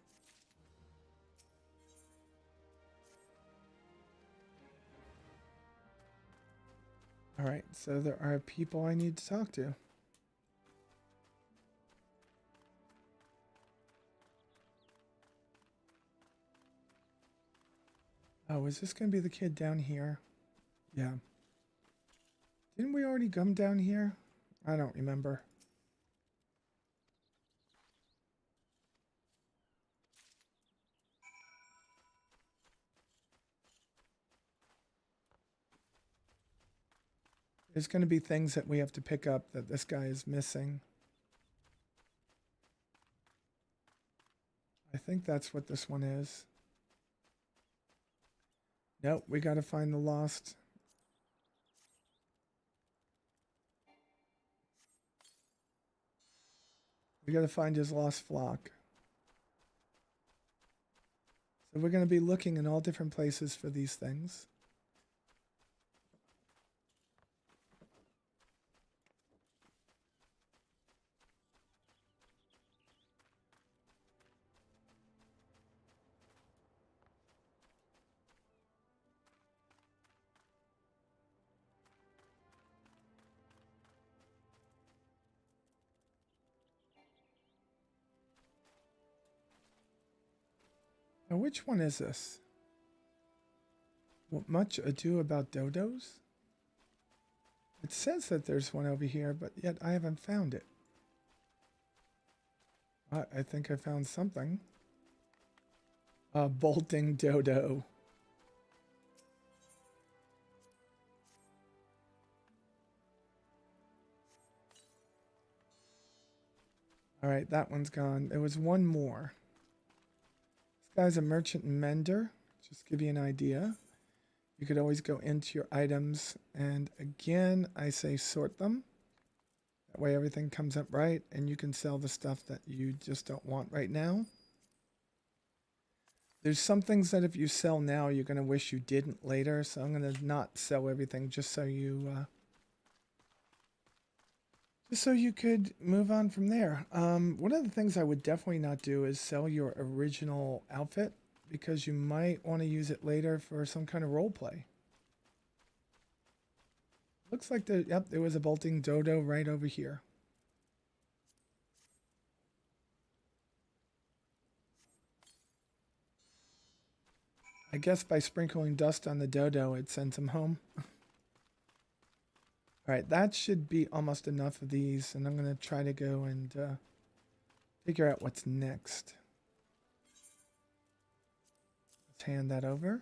All right, so there are people I need to talk to. Oh, is this going to be the kid down here? Yeah. Didn't we already come down here? I don't remember. There's going to be things that we have to pick up that this guy is missing. I think that's what this one is. Nope, we got to find the lost. We got to find his lost flock. So we're going to be looking in all different places for these things. Now, which one is this? What Much Ado About Dodos? It says that there's one over here, but yet I haven't found it. I think I found something. A bolting dodo. All right, that one's gone. There was one more. This guy's a merchant mender. Just give you an idea. You could always go into your items, and again, I say sort them. That way everything comes up right, and you can sell the stuff that you just don't want right now. There's some things that if you sell now, you're going to wish you didn't later, so I'm going to not sell everything just so you could move on from there. One of the things I would definitely not do is sell your original outfit, because you might want to use it later for some kind of role play. Looks like there was a bolting dodo right over here. I guess by sprinkling dust on the dodo, it sends him home. All right, that should be almost enough of these, and I'm going to try to go and figure out what's next. Let's hand that over.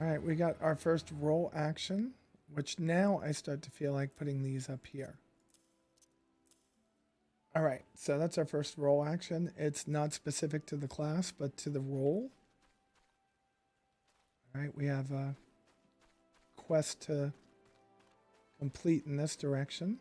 All right, we got our first roll action, which now I start to feel like putting these up here. All right, so that's our first roll action. It's not specific to the class, but to the role. All right, we have a quest to complete in this direction.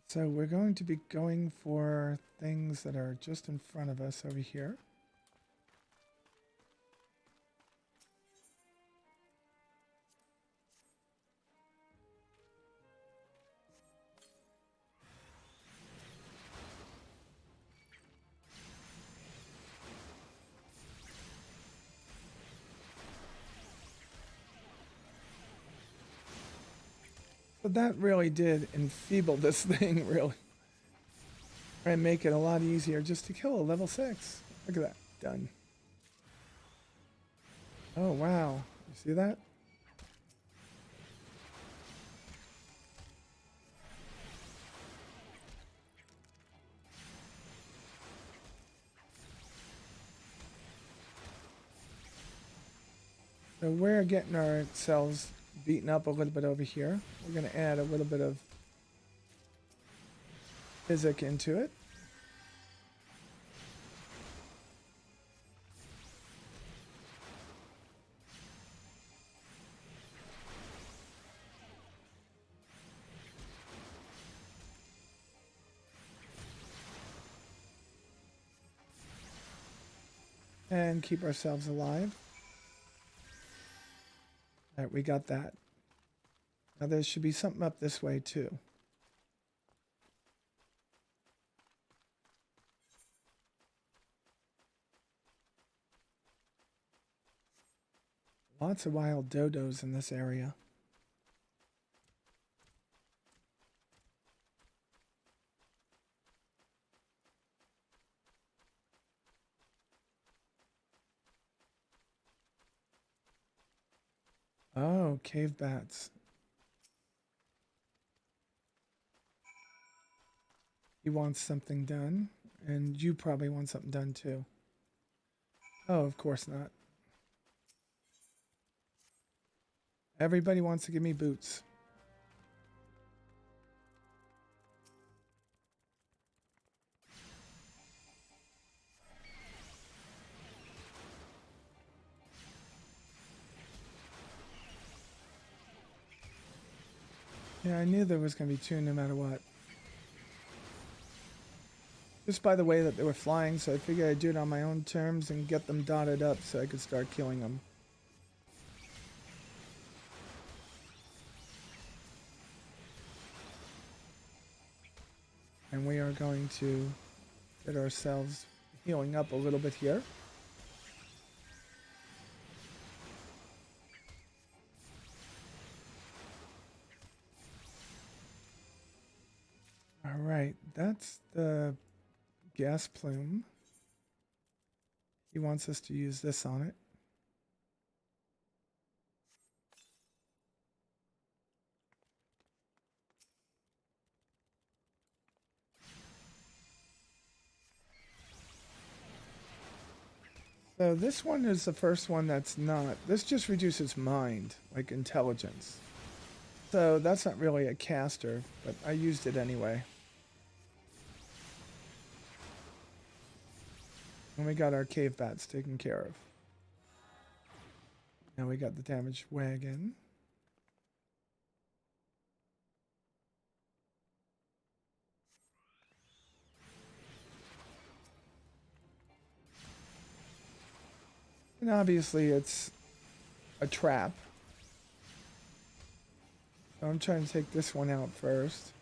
So we're going to be going for things that are just in front of us over here. But that really did enfeeble this thing, really. And make it a lot easier just to kill a level 6. Look at that. Done. Oh, wow. You see that? So we're getting ourselves beaten up a little bit over here. We're going to add a little bit of physic into it. And keep ourselves alive. All right, we got that. Now there should be something up this way too. Lots of wild dodos in this area. Oh, cave bats. He wants something done, and you probably want something done too. Oh, of course not. Everybody wants to give me boots. Yeah, I knew there was going to be two no matter what. Just by the way that they were flying, so I figured I'd do it on my own terms and get them dotted up so I could start killing them. And we are going to get ourselves healing up a little bit here. All right, that's the gas plume. He wants us to use this on it. So this one is the first one that's not. This just reduces mind, like intelligence. So that's not really a caster, but I used it anyway. And we got our cave bats taken care of. Now we got the damaged wagon. And obviously it's a trap. So I'm trying to take this one out first.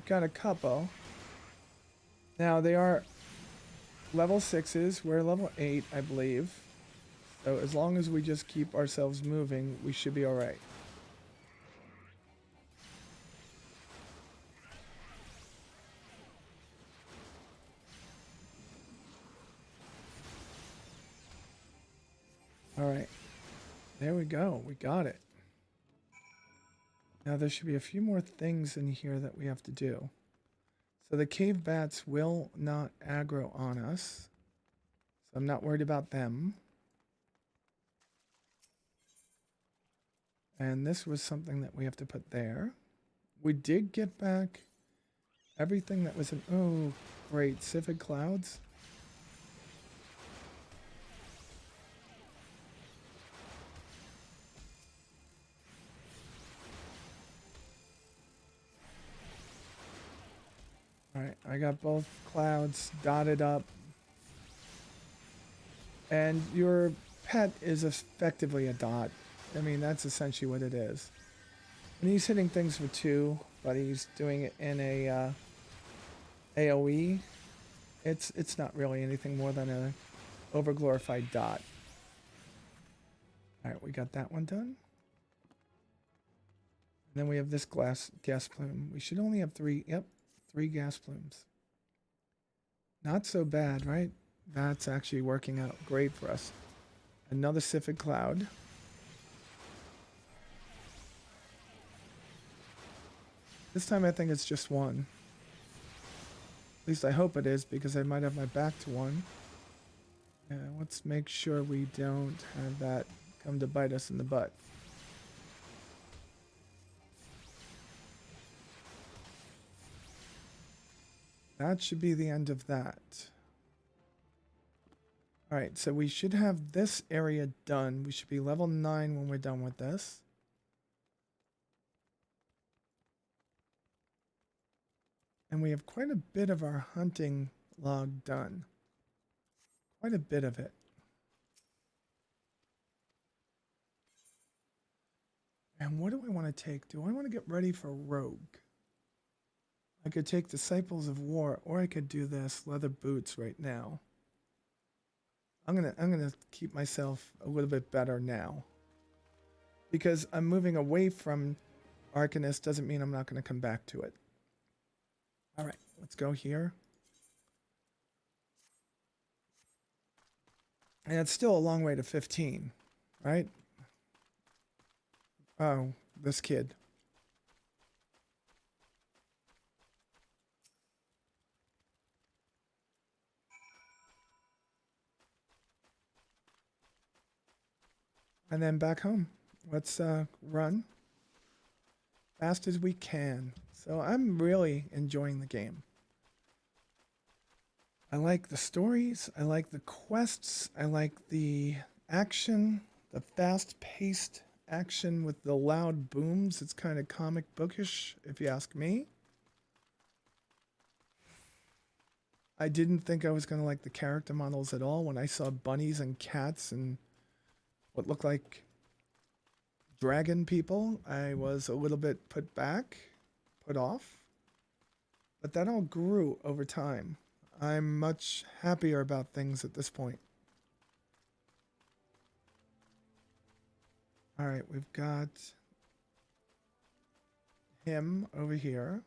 we've got a couple. Now they are level 6s. We're level 8, I believe. So as long as we just keep ourselves moving, we should be alright. Alright. There we go. We got it. Now there should be a few more things in here that we have to do. So the cave bats will not aggro on us. So I'm not worried about them. And this was something that we have to put there. We did get back everything that was in... Oh, great. Civic clouds. Alright, I got both clouds dotted up. And your pet is effectively a dot. I mean, that's essentially what it is. And he's hitting things for 2, but he's doing it in a AoE. It's not really anything more than a overglorified dot. Alright, we got that one done. And then we have this gas plume. We should only have 3. Yep, 3 gas plumes. Not so bad, right? That's actually working out great for us. Another Sifid cloud. This time I think it's just 1. At least I hope it is, because I might have my back to 1. Yeah, let's make sure we don't have that come to bite us in the butt. That should be the end of that. Alright, so we should have this area done. We should be level 9 when we're done with this. And we have quite a bit of our hunting log done. Quite a bit of it. And what do I want to take? Do I want to get ready for rogue? I could take Disciples of War, or I could do this leather boots right now. I'm gonna keep myself a little bit better now. Because I'm moving away from Arcanist doesn't mean I'm not gonna come back to it. Alright, let's go here. And it's still a long way to 15, right? Oh, this kid. And then back home. Let's run fast as we can. So I'm really enjoying the game. I like the stories. I like the quests. I like the action, the fast-paced action with the loud booms. It's kind of comic bookish, if you ask me. I didn't think I was going to like the character models at all when I saw bunnies and cats and what looked like dragon people. I was a little bit put off. But that all grew over time. I'm much happier about things at this point. Alright, we've got him over here.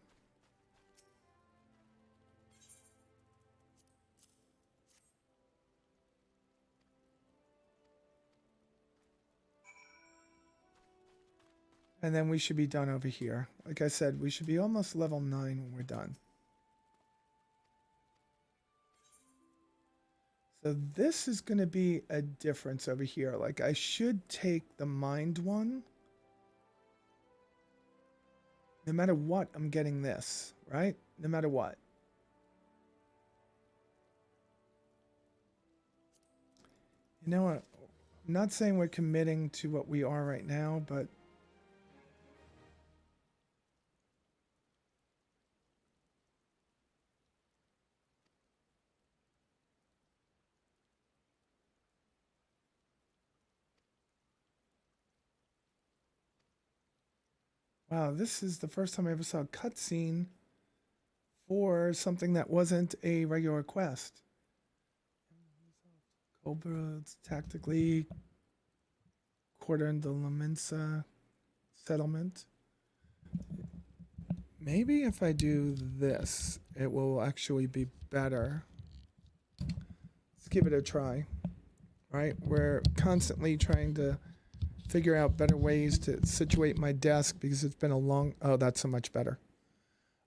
And then we should be done over here. Like I said, we should be almost level 9 when we're done. So this is going to be a difference over here. Like I should take the mind one. No matter what, I'm getting this, right? No matter what. You know what? I'm not saying we're committing to what we are right now, but wow, this is the first time I ever saw a cutscene for something that wasn't a regular quest. Cobras tactically quartered the La Mensa settlement. Maybe if I do this, it will actually be better. Let's give it a try. Right? We're constantly trying to figure out better ways to situate my desk because it's been a long... Oh, that's so much better.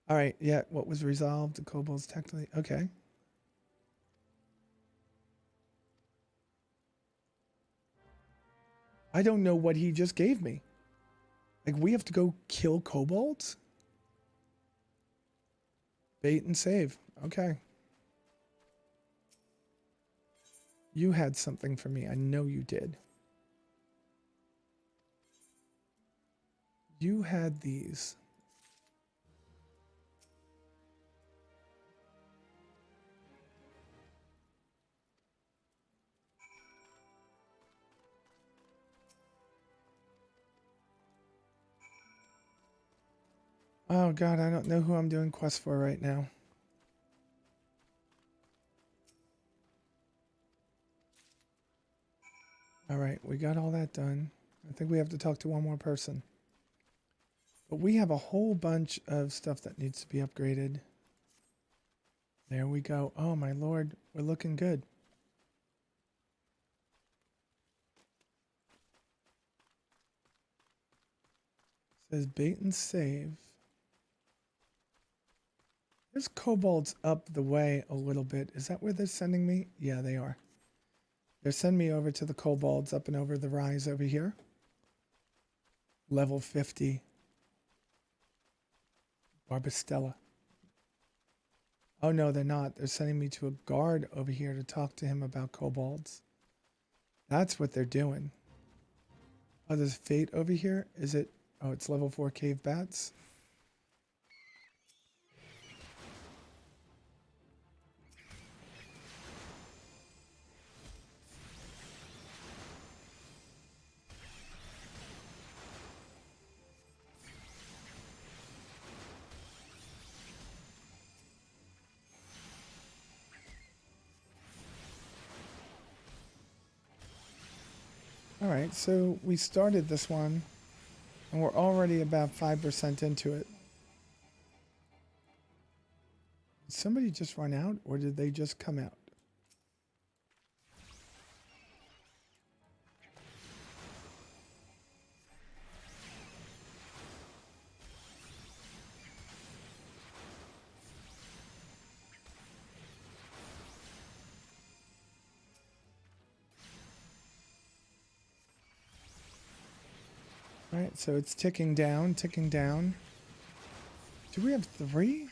All right, yeah, what was resolved? The kobolds technically... Okay. I don't know what he just gave me. Like, we have to go kill kobolds? Bait and save. Okay. You had something for me. I know you did. You had these. Oh god, I don't know who I'm doing quests for right now. Alright, we got all that done. I think we have to talk to one more person. But we have a whole bunch of stuff that needs to be upgraded. There we go. Oh my lord, we're looking good. It says bait and save. There's kobolds up the way a little bit. Is that where they're sending me? Yeah, they are. They're sending me over to the kobolds up and over the rise over here. Level 50. Barbastella. Oh no, they're not. They're sending me to a guard over here to talk to him about kobolds. That's what they're doing. Oh, there's fate over here. Is it? Oh, it's level 4 cave bats. All right, so we started this one, and we're already about 5% into it. Did somebody just run out, or did they just come out? All right, so it's ticking down, ticking down. Do we have 3?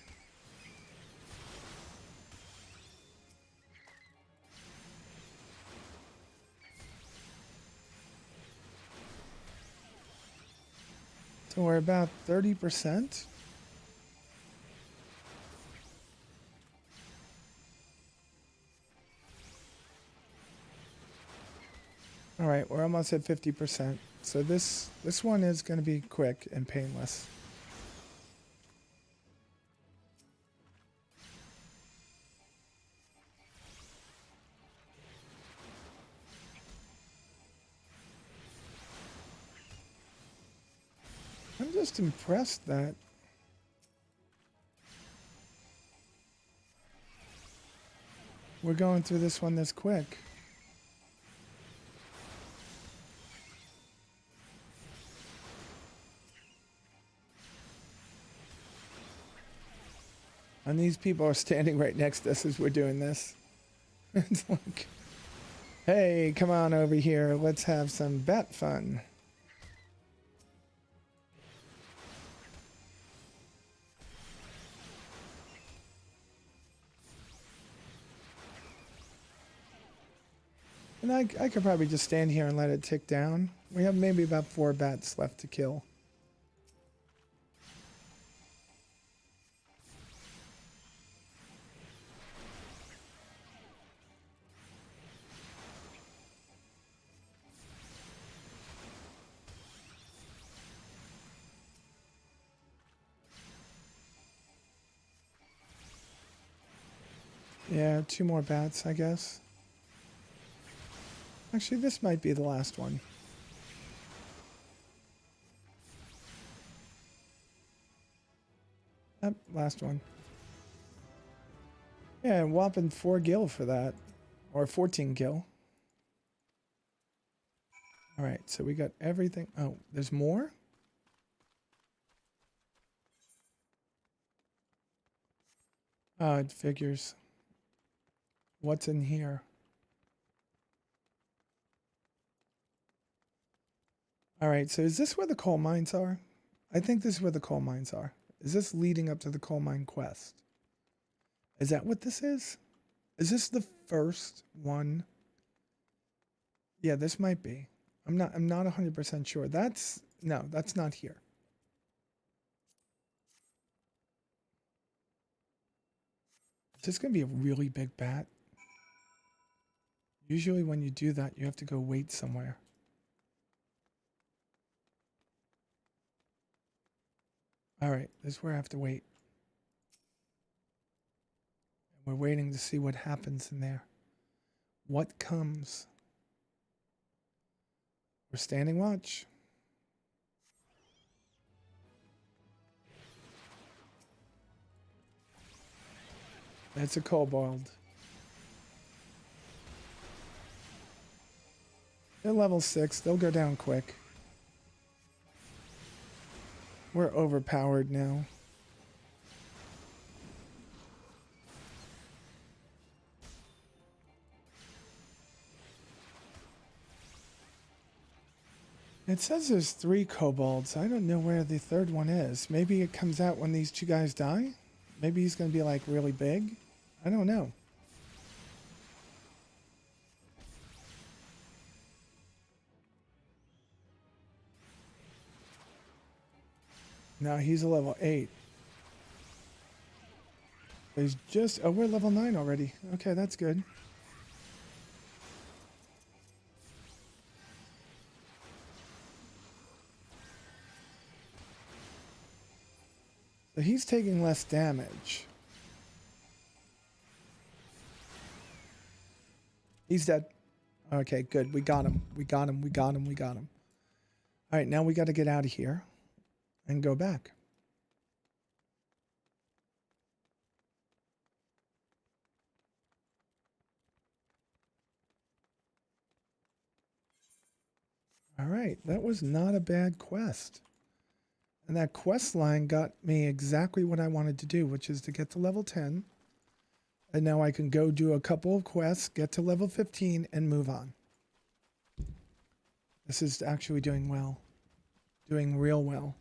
So we're about 30%. All right, we're almost at 50%. So this one is going to be quick and painless. I'm just impressed that we're going through this one this quick. And these people are standing right next to us as we're doing this. It's like, hey, come on over here. Let's have some bat fun. And I could probably just stand here and let it tick down. We have maybe about 4 bats left to kill. Yeah, 2 more bats, I guess. Actually, this might be the last one. Yep, last one. Yeah, whopping 4 gil for that. Or 14 gil. Alright, so we got everything. Oh, there's more? Oh, it figures. What's in here? Alright, so is this where the coal mines are? I think this is where the coal mines are. Is this leading up to the coal mine quest? Is that what this is? Is this the first one? Yeah, this might be. I'm not 100% sure. That's not here. Is this going to be a really big bat? Usually when you do that, you have to go wait somewhere. All right, this is where I have to wait. We're waiting to see what happens in there. What comes? We're standing watch. It's a kobold. They're level 6. They'll go down quick. We're overpowered now. It says there's 3 kobolds. I don't know where the third one is. Maybe it comes out when these 2 guys die? Maybe he's going to be like really big? I don't know. No, he's a level 8. He's just... Oh, we're level 9 already. Okay, that's good. So he's taking less damage. He's dead. Okay, good. We got him. We got him. We got him. We got him. All right, now we got to get out of here and go back. All right, that was not a bad quest. And that quest line got me exactly what I wanted to do, which is to get to level 10. And now I can go do a couple of quests, get to level 15, and move on. This is actually doing well. Doing real well.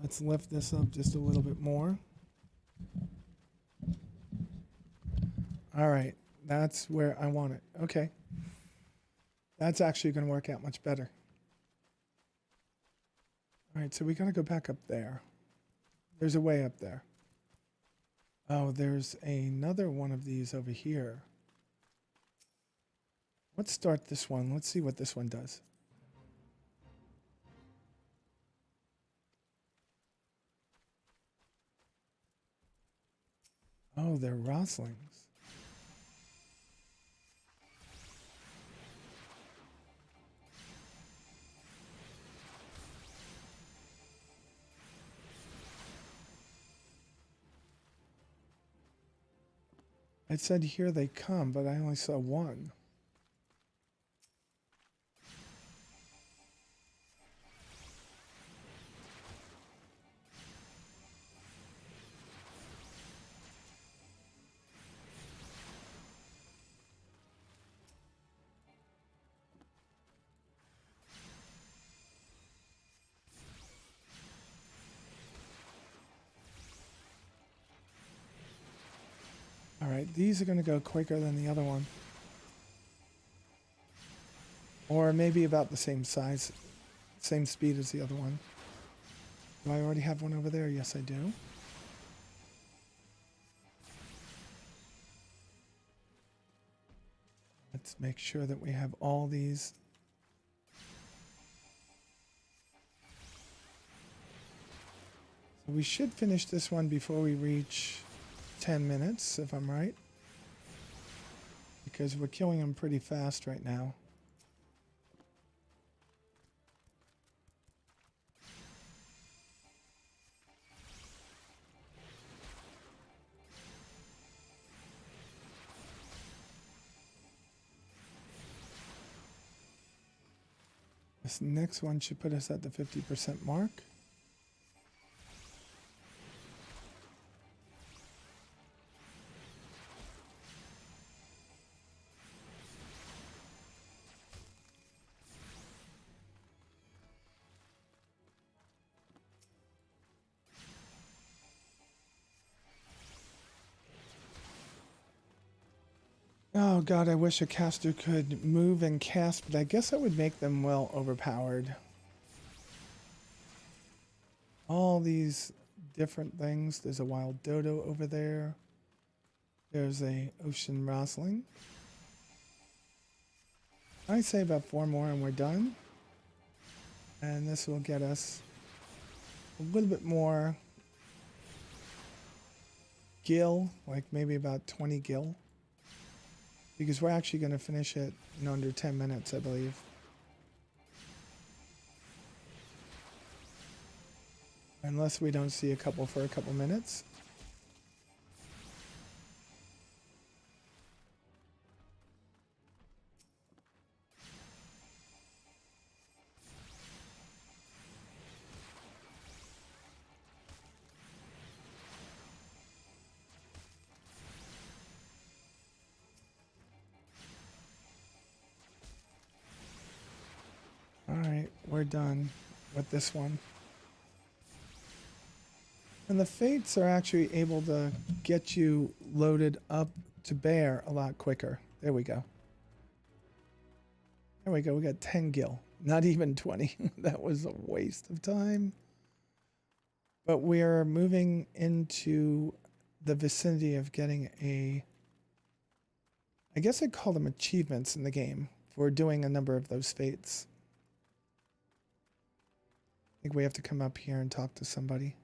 Let's lift this up just a little bit more. All right, that's where I want it. Okay. That's actually going to work out much better. All right, so we got to go back up there. There's a way up there. Oh, there's another one of these over here. Let's start this one. Let's see what this one does. Oh, they're Roslings. It said here they come, but I only saw one. All right, these are going to go quicker than the other one. Or maybe about the same size, same speed as the other one. Do I already have one over there? Yes, I do. Let's make sure that we have all these. So we should finish this one before we reach 10 minutes, if I'm right. because we're killing them pretty fast right now. This next one should put us at the 50% mark. Oh god, I wish a caster could move and cast, but I guess that would make them well overpowered. All these different things. There's a wild dodo over there. There's a ocean rosling. I say about 4 more and we're done. And this will get us a little bit more gil, like maybe about 20 gil. Because we're actually going to finish it in under 10 minutes, I believe. Unless we don't see a couple for a couple minutes. Alright, we're done with this one. And the fates are actually able to get you loaded up to bear a lot quicker. There we go. There we go. We got 10 gil. Not even 20. That was a waste of time. But we're moving into the vicinity of getting a... I guess I'd call them achievements in the game for doing a number of those fates. I think we have to come up here and talk to somebody.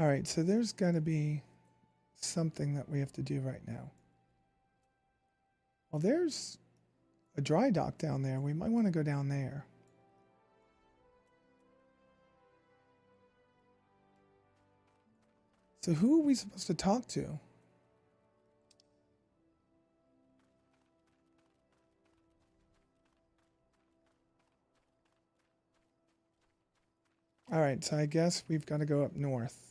All right, so there's got to be something that we have to do right now. Well, there's a dry dock down there. We might want to go down there. So who are we supposed to talk to? All right, so I guess we've got to go up north.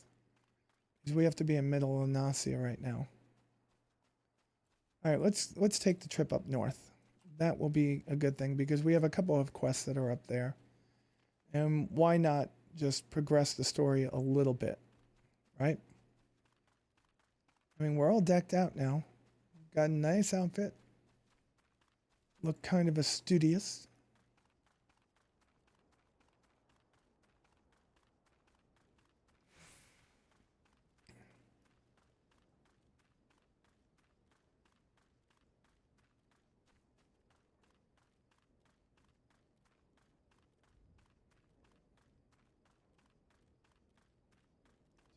Because we have to be in middle of Nausea right now. All right, let's take the trip up north. That will be a good thing because we have a couple of quests that are up there. And why not just progress the story a little bit, right? I mean, we're all decked out now. Got a nice outfit. Look kind of studious.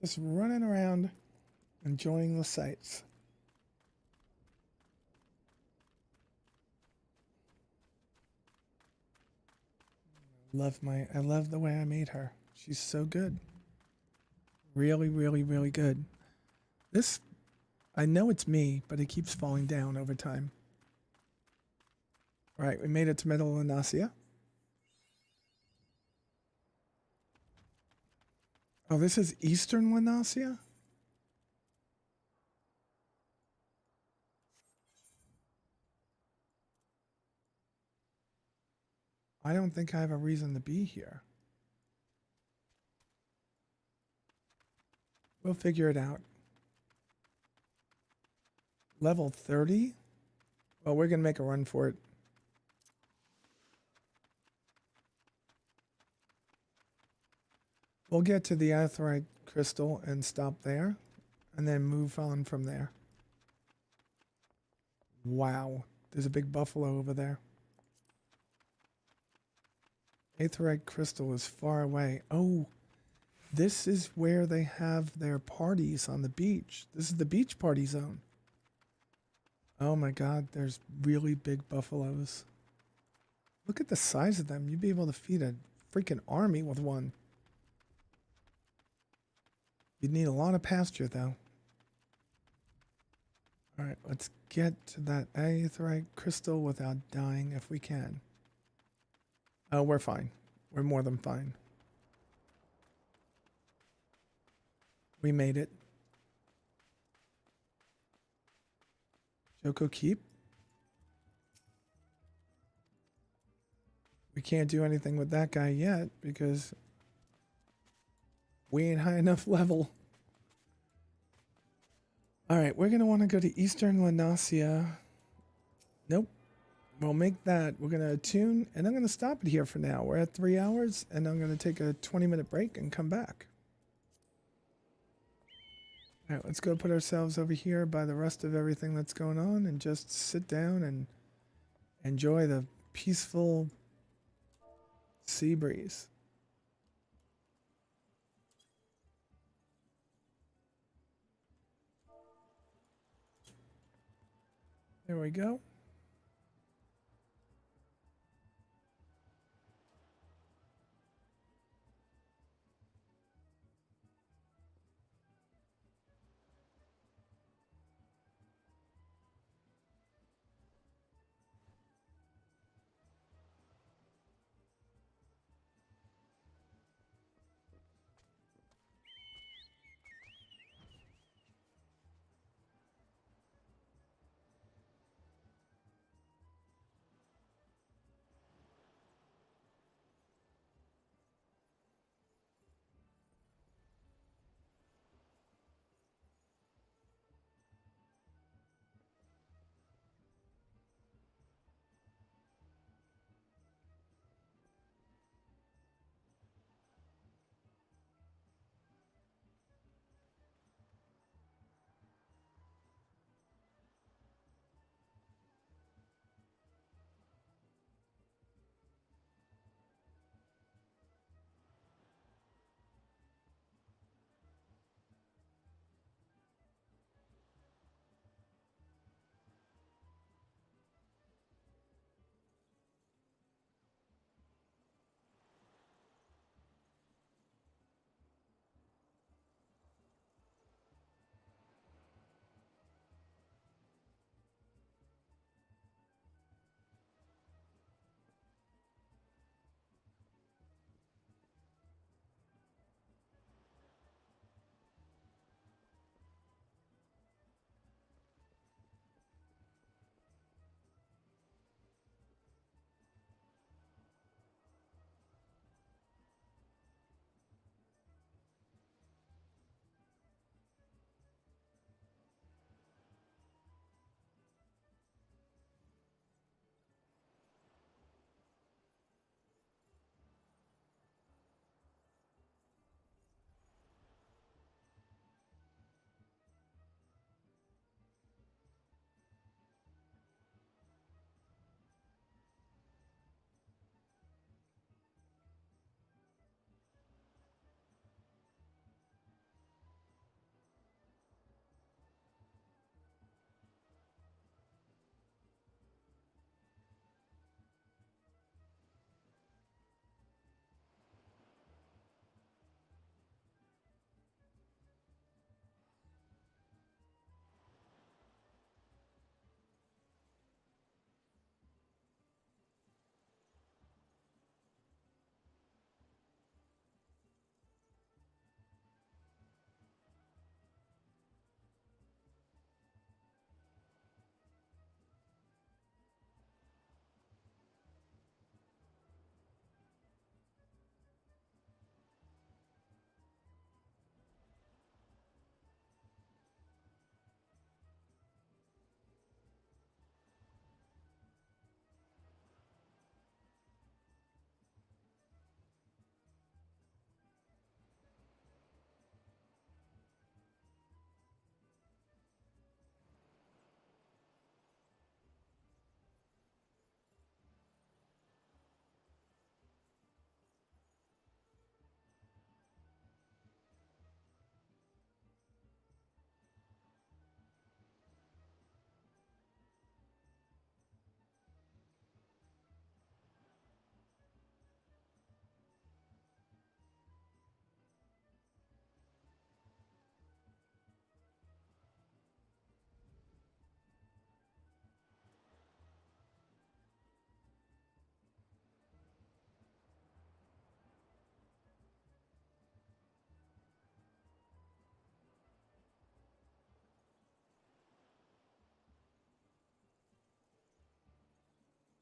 Just running around, enjoying the sights. I love the way I made her. She's so good. Really, really, really good. This, I know it's me, but it keeps falling down over time. All right, we made it to middle of Nausea. Oh, this is Eastern Wanasia? I don't think I have a reason to be here. We'll figure it out. Level 30? Well, we're going to make a run for it. We'll get to the Aetheryte Crystal and stop there. and then move on from there. Wow, there's a big buffalo over there. Aetheryte crystal is far away. Oh, this is where they have their parties on the beach. This is the beach party zone. Oh my god, there's really big buffaloes. Look at the size of them. You'd be able to feed a freaking army with one. You'd need a lot of pasture though. Alright, let's get to that aetheryte crystal without dying if we can. Oh, we're fine. We're more than fine. We made it. Joko Keep. We can't do anything with that guy yet because we ain't high enough level. Alright, we're going to want to go to Eastern Lanasia. Nope. We'll make that. We're going to attune, and I'm going to stop it here for now. We're at 3 hours, and I'm going to take a 20-minute break and come back. All right, let's go put ourselves over here by the rest of everything that's going on and just sit down and enjoy the peaceful sea breeze. There we go.